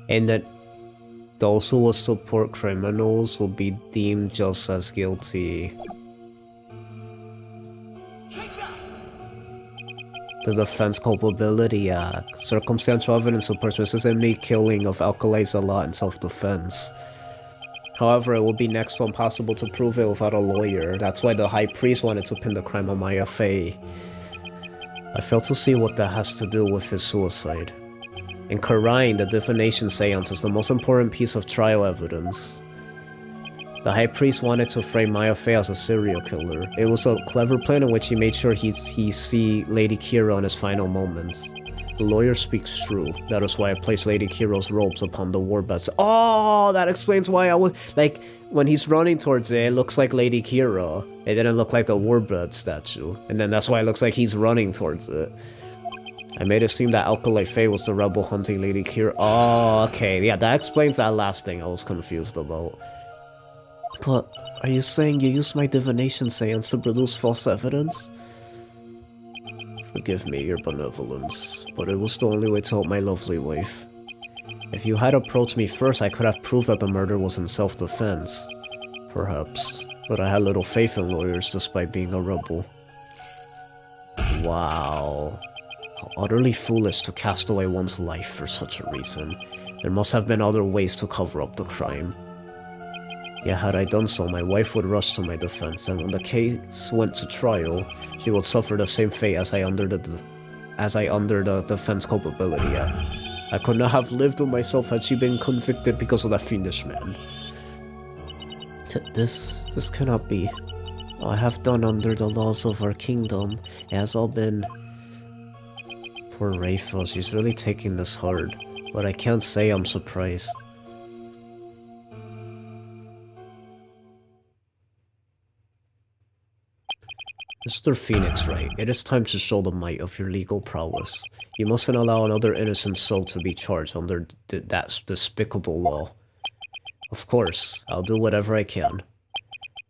And that those who will support criminals will be deemed just as guilty. The Defense Culpability Act. Circumstantial evidence supports Mrs. Emily killing of Alkalite Zalat in self-defense. However, it will be next to impossible to prove it without a lawyer. That's why the High Priest wanted to pin the crime on Maya Fey. I fail to see what that has to do with his suicide. In Karain, the divination seance is the most important piece of trial evidence. The High Priest wanted to frame Maya Fey as a serial killer. It was a clever plan in which he made sure he see Lady Kira in his final moments. The lawyer speaks true. That is why I placed Lady Kiro's robes upon the warbirds. Oh, that explains why I was like, when he's running towards it, it looks like Lady Kira. It didn't look like the warbird statue. And then that's why it looks like he's running towards it. I made it seem that Alkalite Faye was the rebel hunting Lady Kira. Oh, okay. Yeah, that explains that last thing I was confused about. But, are you saying you used my divination seance to produce false evidence? Forgive me, your benevolence, but it was the only way to help my lovely wife. If you had approached me first, I could have proved that the murder was in self-defense. Perhaps. But I had little faith in lawyers despite being a rebel. Wow. How utterly foolish to cast away one's life for such a reason. There must have been other ways to cover up the crime. Yet had I done so, my wife would rush to my defense, and when the case went to trial, she would suffer the same fate as I under the Defense Culpability Act. I could not have lived with myself had she been convicted because of that fiendish man. This cannot be. I have done under the laws of our kingdom. It has all been... Poor Rayfa, she's really taking this hard, but I can't say I'm surprised. Mr. Phoenix Wright, it is time to show the might of your legal prowess. You mustn't allow another innocent soul to be charged under that despicable law. Of course, I'll do whatever I can.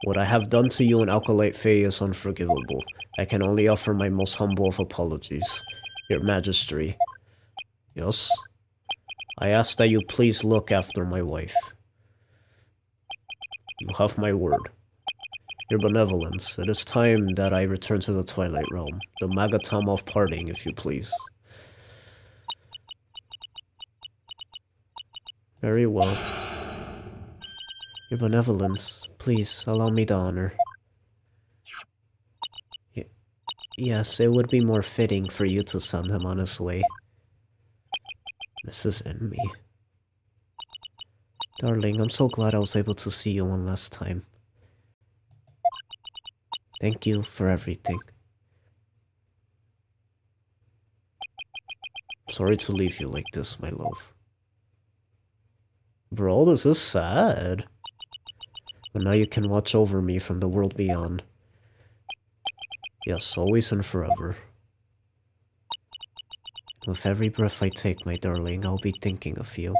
What I have done to you in Alkalite Fae is unforgivable. I can only offer my most humble of apologies. Your Majesty. Yes? I ask that you please look after my wife. You have my word. Your benevolence. It is time that I return to the Twilight Realm. The Magatam of parting, if you please. Very well. Your benevolence. Please, allow me the honor. Yes, it would be more fitting for you to send him on his way. Mrs. Enemy. Darling, I'm so glad I was able to see you one last time. Thank you for everything. Sorry to leave you like this, my love. Bro, this is sad. But now you can watch over me from the world beyond. Yes, always and forever. With every breath I take, my darling, I'll be thinking of you.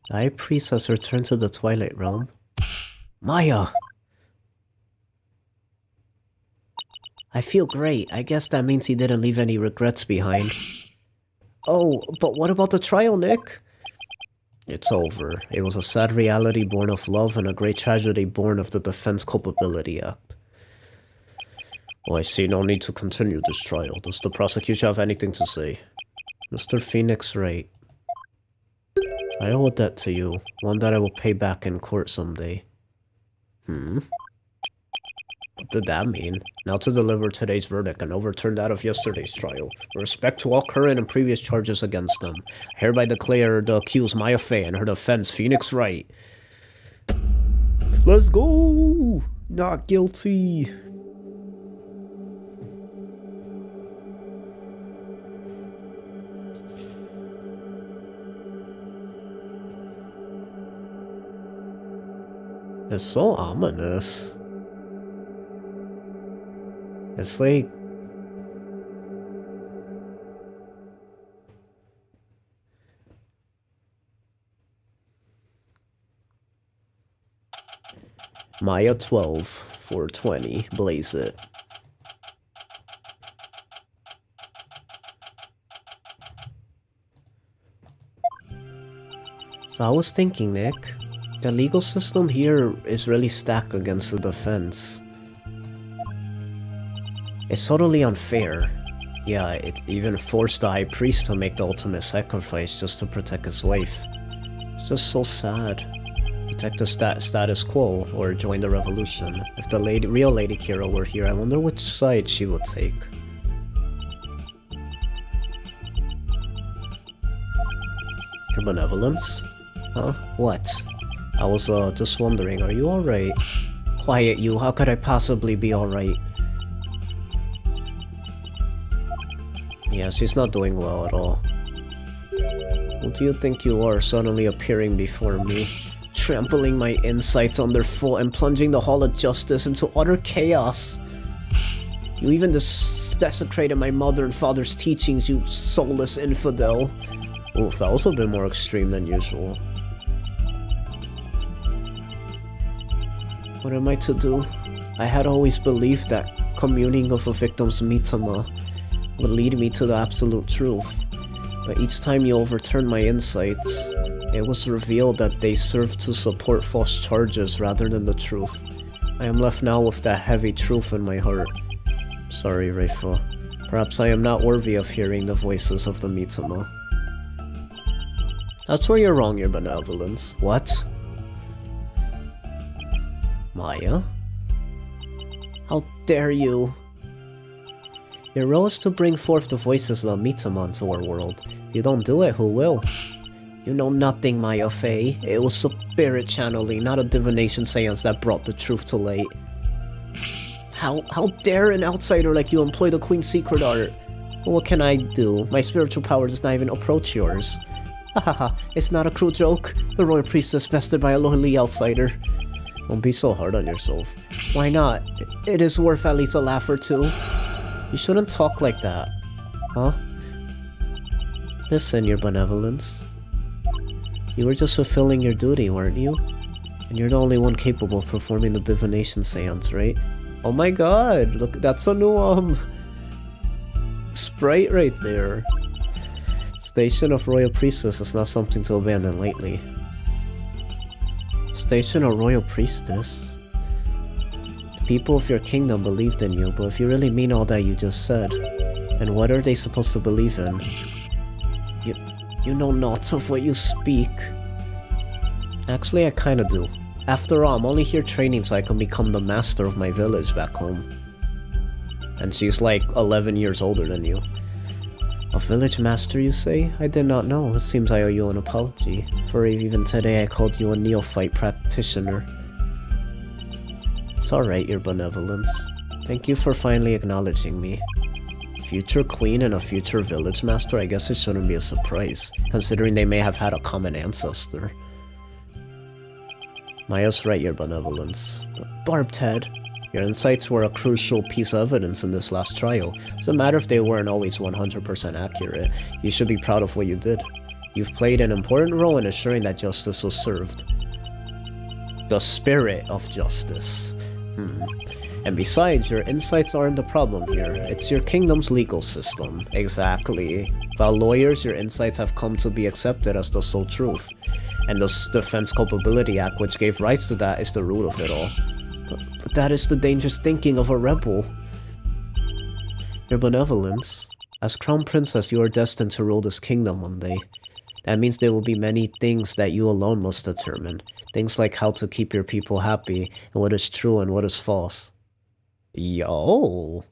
The High Priest has returned to the Twilight Realm. Maya! I feel great. I guess that means he didn't leave any regrets behind. Oh, but what about the trial, Nick? It's over. It was a sad reality born of love and a great tragedy born of the Defense Culpability Act. Well, I see no need to continue this trial. Does the prosecution have anything to say? Mr. Phoenix Wright. I owe a debt to you, one that I will pay back in court someday. What did that mean? Now to deliver today's verdict and overturn that of yesterday's trial. With respect to all current and previous charges against them, I hereby declare the accused Maya Fey and her defense Phoenix Wright. Let's go! Not guilty. It's so ominous. It's like... Maya 12, 420, blaze it. So I was thinking, Nick, the legal system here is really stacked against the defense. It's totally unfair. Yeah, it even forced the High Priest to make the ultimate sacrifice just to protect his wife. It's just so sad. Protect the status quo or join the revolution. If the real Lady Kira were here, I wonder which side she would take. Your benevolence? Huh? What? I was just wondering, are you alright? Quiet you, how could I possibly be alright? Yeah, she's not doing well at all. Who do you think you are, suddenly appearing before me? Trampling my insights underfoot and plunging the Hall of Justice into utter chaos. You even desecrated my mother and father's teachings, you soulless infidel. Oof, that was a bit more extreme than usual. What am I to do? I had always believed that communing with a victim's mitama would lead me to the absolute truth. But each time you overturn my insights, it was revealed that they served to support false charges rather than the truth. I am left now with that heavy truth in my heart. Sorry, Reifa. Perhaps I am not worthy of hearing the voices of the Mitama. That's where you're wrong, your benevolence. What? Maya? How dare you? Your role is to bring forth the voices of the Mitama into our world. If you don't do it, who will? You know nothing, Maya Fey. It was spirit channeling, not a divination seance that brought the truth to light. How dare an outsider like you employ the Queen's secret art? Well, what can I do? My spiritual power does not even approach yours. Hahaha, it's not a cruel joke. The royal priestess bested by a lowly outsider. Don't be so hard on yourself. Why not? It is worth at least a laugh or two. You shouldn't talk like that. Huh? Listen, your benevolence. You were just fulfilling your duty, weren't you? And you're the only one capable of performing the divination seance, right? Oh my god, look, that's a new, sprite right there. Station of Royal Priestess is not something to abandon lightly. Station of Royal Priestess? The people of your kingdom believed in you, but if you really mean all that you just said, then what are they supposed to believe in? You know naught of what you speak. Actually, I kinda do. After all, I'm only here training so I can become the master of my village back home. And she's like 11 years older than you. A village master, you say? I did not know. It seems I owe you an apology. For even today I called you a neophyte practitioner. It's alright, your benevolence. Thank you for finally acknowledging me. Future queen and a future village master, I guess it shouldn't be a surprise, considering they may have had a common ancestor. Maya's right, your benevolence. Barbed head. Your insights were a crucial piece of evidence in this last trial. Doesn't matter if they weren't always 100% accurate. You should be proud of what you did. You've played an important role in ensuring that justice was served. The spirit of justice. And besides, your insights aren't the problem here. It's your kingdom's legal system. Exactly. Without lawyers, your insights have come to be accepted as the sole truth. And the Defense Culpability Act, which gave rights to that, is the root of it all. But that is the dangerous thinking of a rebel. Your benevolence. As Crown Princess, you are destined to rule this kingdom one day. That means there will be many things that you alone must determine. Things like how to keep your people happy, and what is true and what is false. Yo!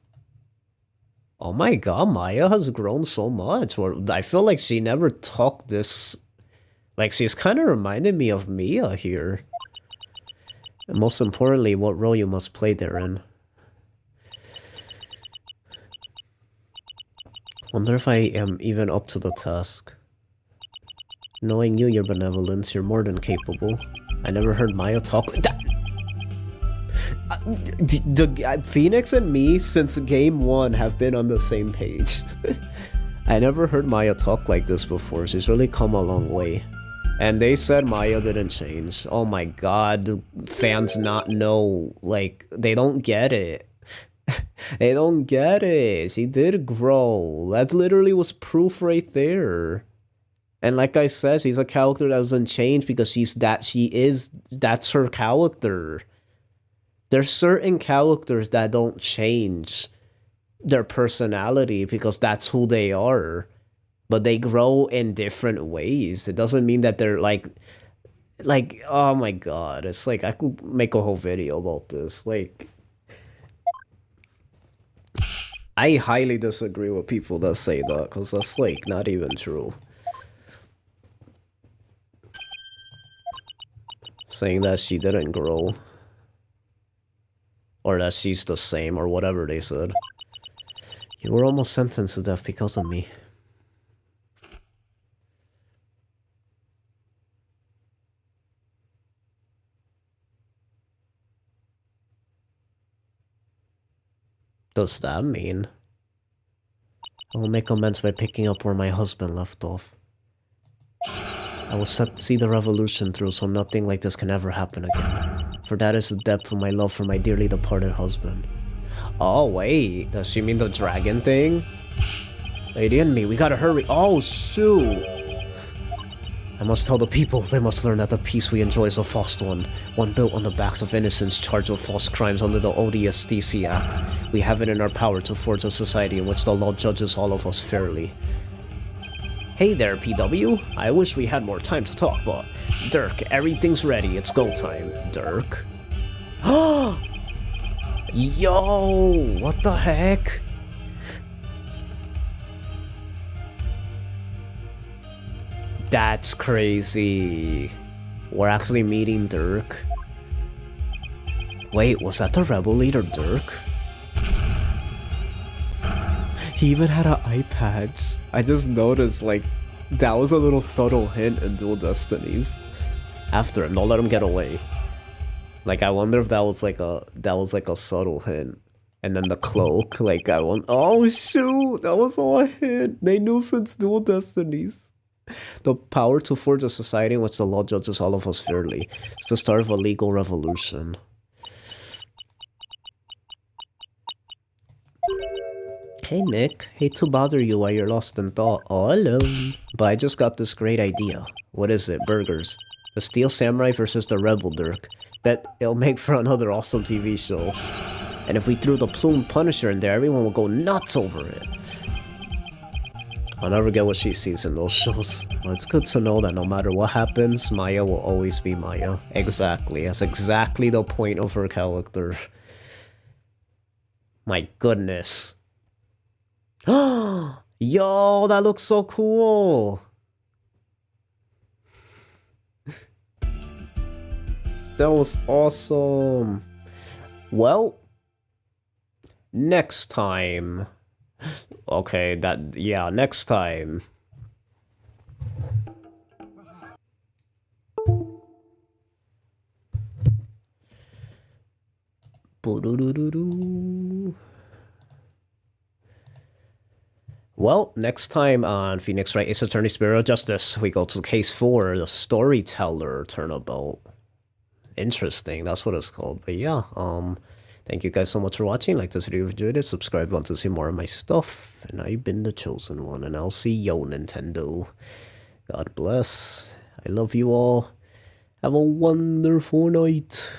Oh my god, Maya has grown so much. I feel like she never talked this... Like, she's kind of reminded me of Mia here. And most importantly, what role you must play therein. Wonder if I am even up to the task. Knowing you, your benevolence, you're more than capable. I never heard Maya talk like that. Phoenix and me, since game 1, have been on the same page. I never heard Maya talk like this before. She's really come a long way. And they said Maya didn't change. Oh my god, do fans not know? Like, they don't get it. They don't get it. She did grow. That literally was proof right there. And like I said, she's a character that doesn't change because that's her character. There's certain characters that don't change their personality because that's who they are. But they grow in different ways. It doesn't mean that they're like, oh my god. It's like, I could make a whole video about this. Like, I highly disagree with people that say that, because that's, like, not even true. Saying that she didn't grow. Or that she's the same, or whatever they said. You were almost sentenced to death because of me. Does that mean? I will make amends by picking up where my husband left off. I will see the revolution through so nothing like this can ever happen again. For that is the depth of my love for my dearly departed husband. Oh wait, does she mean the dragon thing? Lady and me, we gotta hurry. Oh shoot! I must tell the people, they must learn that the peace we enjoy is a false one built on the backs of innocents charged with false crimes under the ODSDC Act. We have it in our power to forge a society in which the law judges all of us fairly. Hey there, PW. I wish we had more time to talk, but... Dirk, everything's ready. It's go time. Dirk? Yo! What the heck? That's crazy. We're actually meeting Dirk. Wait, was that the rebel leader Dirk? He even had an iPad. I just noticed, like, that was a little subtle hint in Dual Destinies. After him, don't let him get away. Like, I wonder if that was like a subtle hint. And then the cloak, like, oh shoot, that was all a hint. They knew since Dual Destinies. The power to forge a society in which the law judges all of us fairly. It's the start of a legal revolution. Hey Nick, hate to bother you while you're lost in thought all alone, but I just got this great idea. What is it? Burgers. The Steel Samurai versus the Rebel Dirk. Bet it'll make for another awesome TV show. And if we threw the Plumed Punisher in there, everyone will go nuts over it. I'll never get what she sees in those shows. But it's good to know that no matter what happens, Maya will always be Maya. Exactly. That's exactly the point of her character. My goodness. Yo, that looks so cool. That was awesome. Well, next time. Okay, next time. Well, next time on Phoenix Wright Ace Attorney Spirit of Justice, we go to case 4, the Storyteller Turnabout. Interesting, that's what it's called. But yeah, thank you guys so much for watching. Like this video if you enjoyed it, subscribe if you want to see more of my stuff. And I've been the chosen one, and I'll see yo, Nintendo. God bless. I love you all. Have a wonderful night.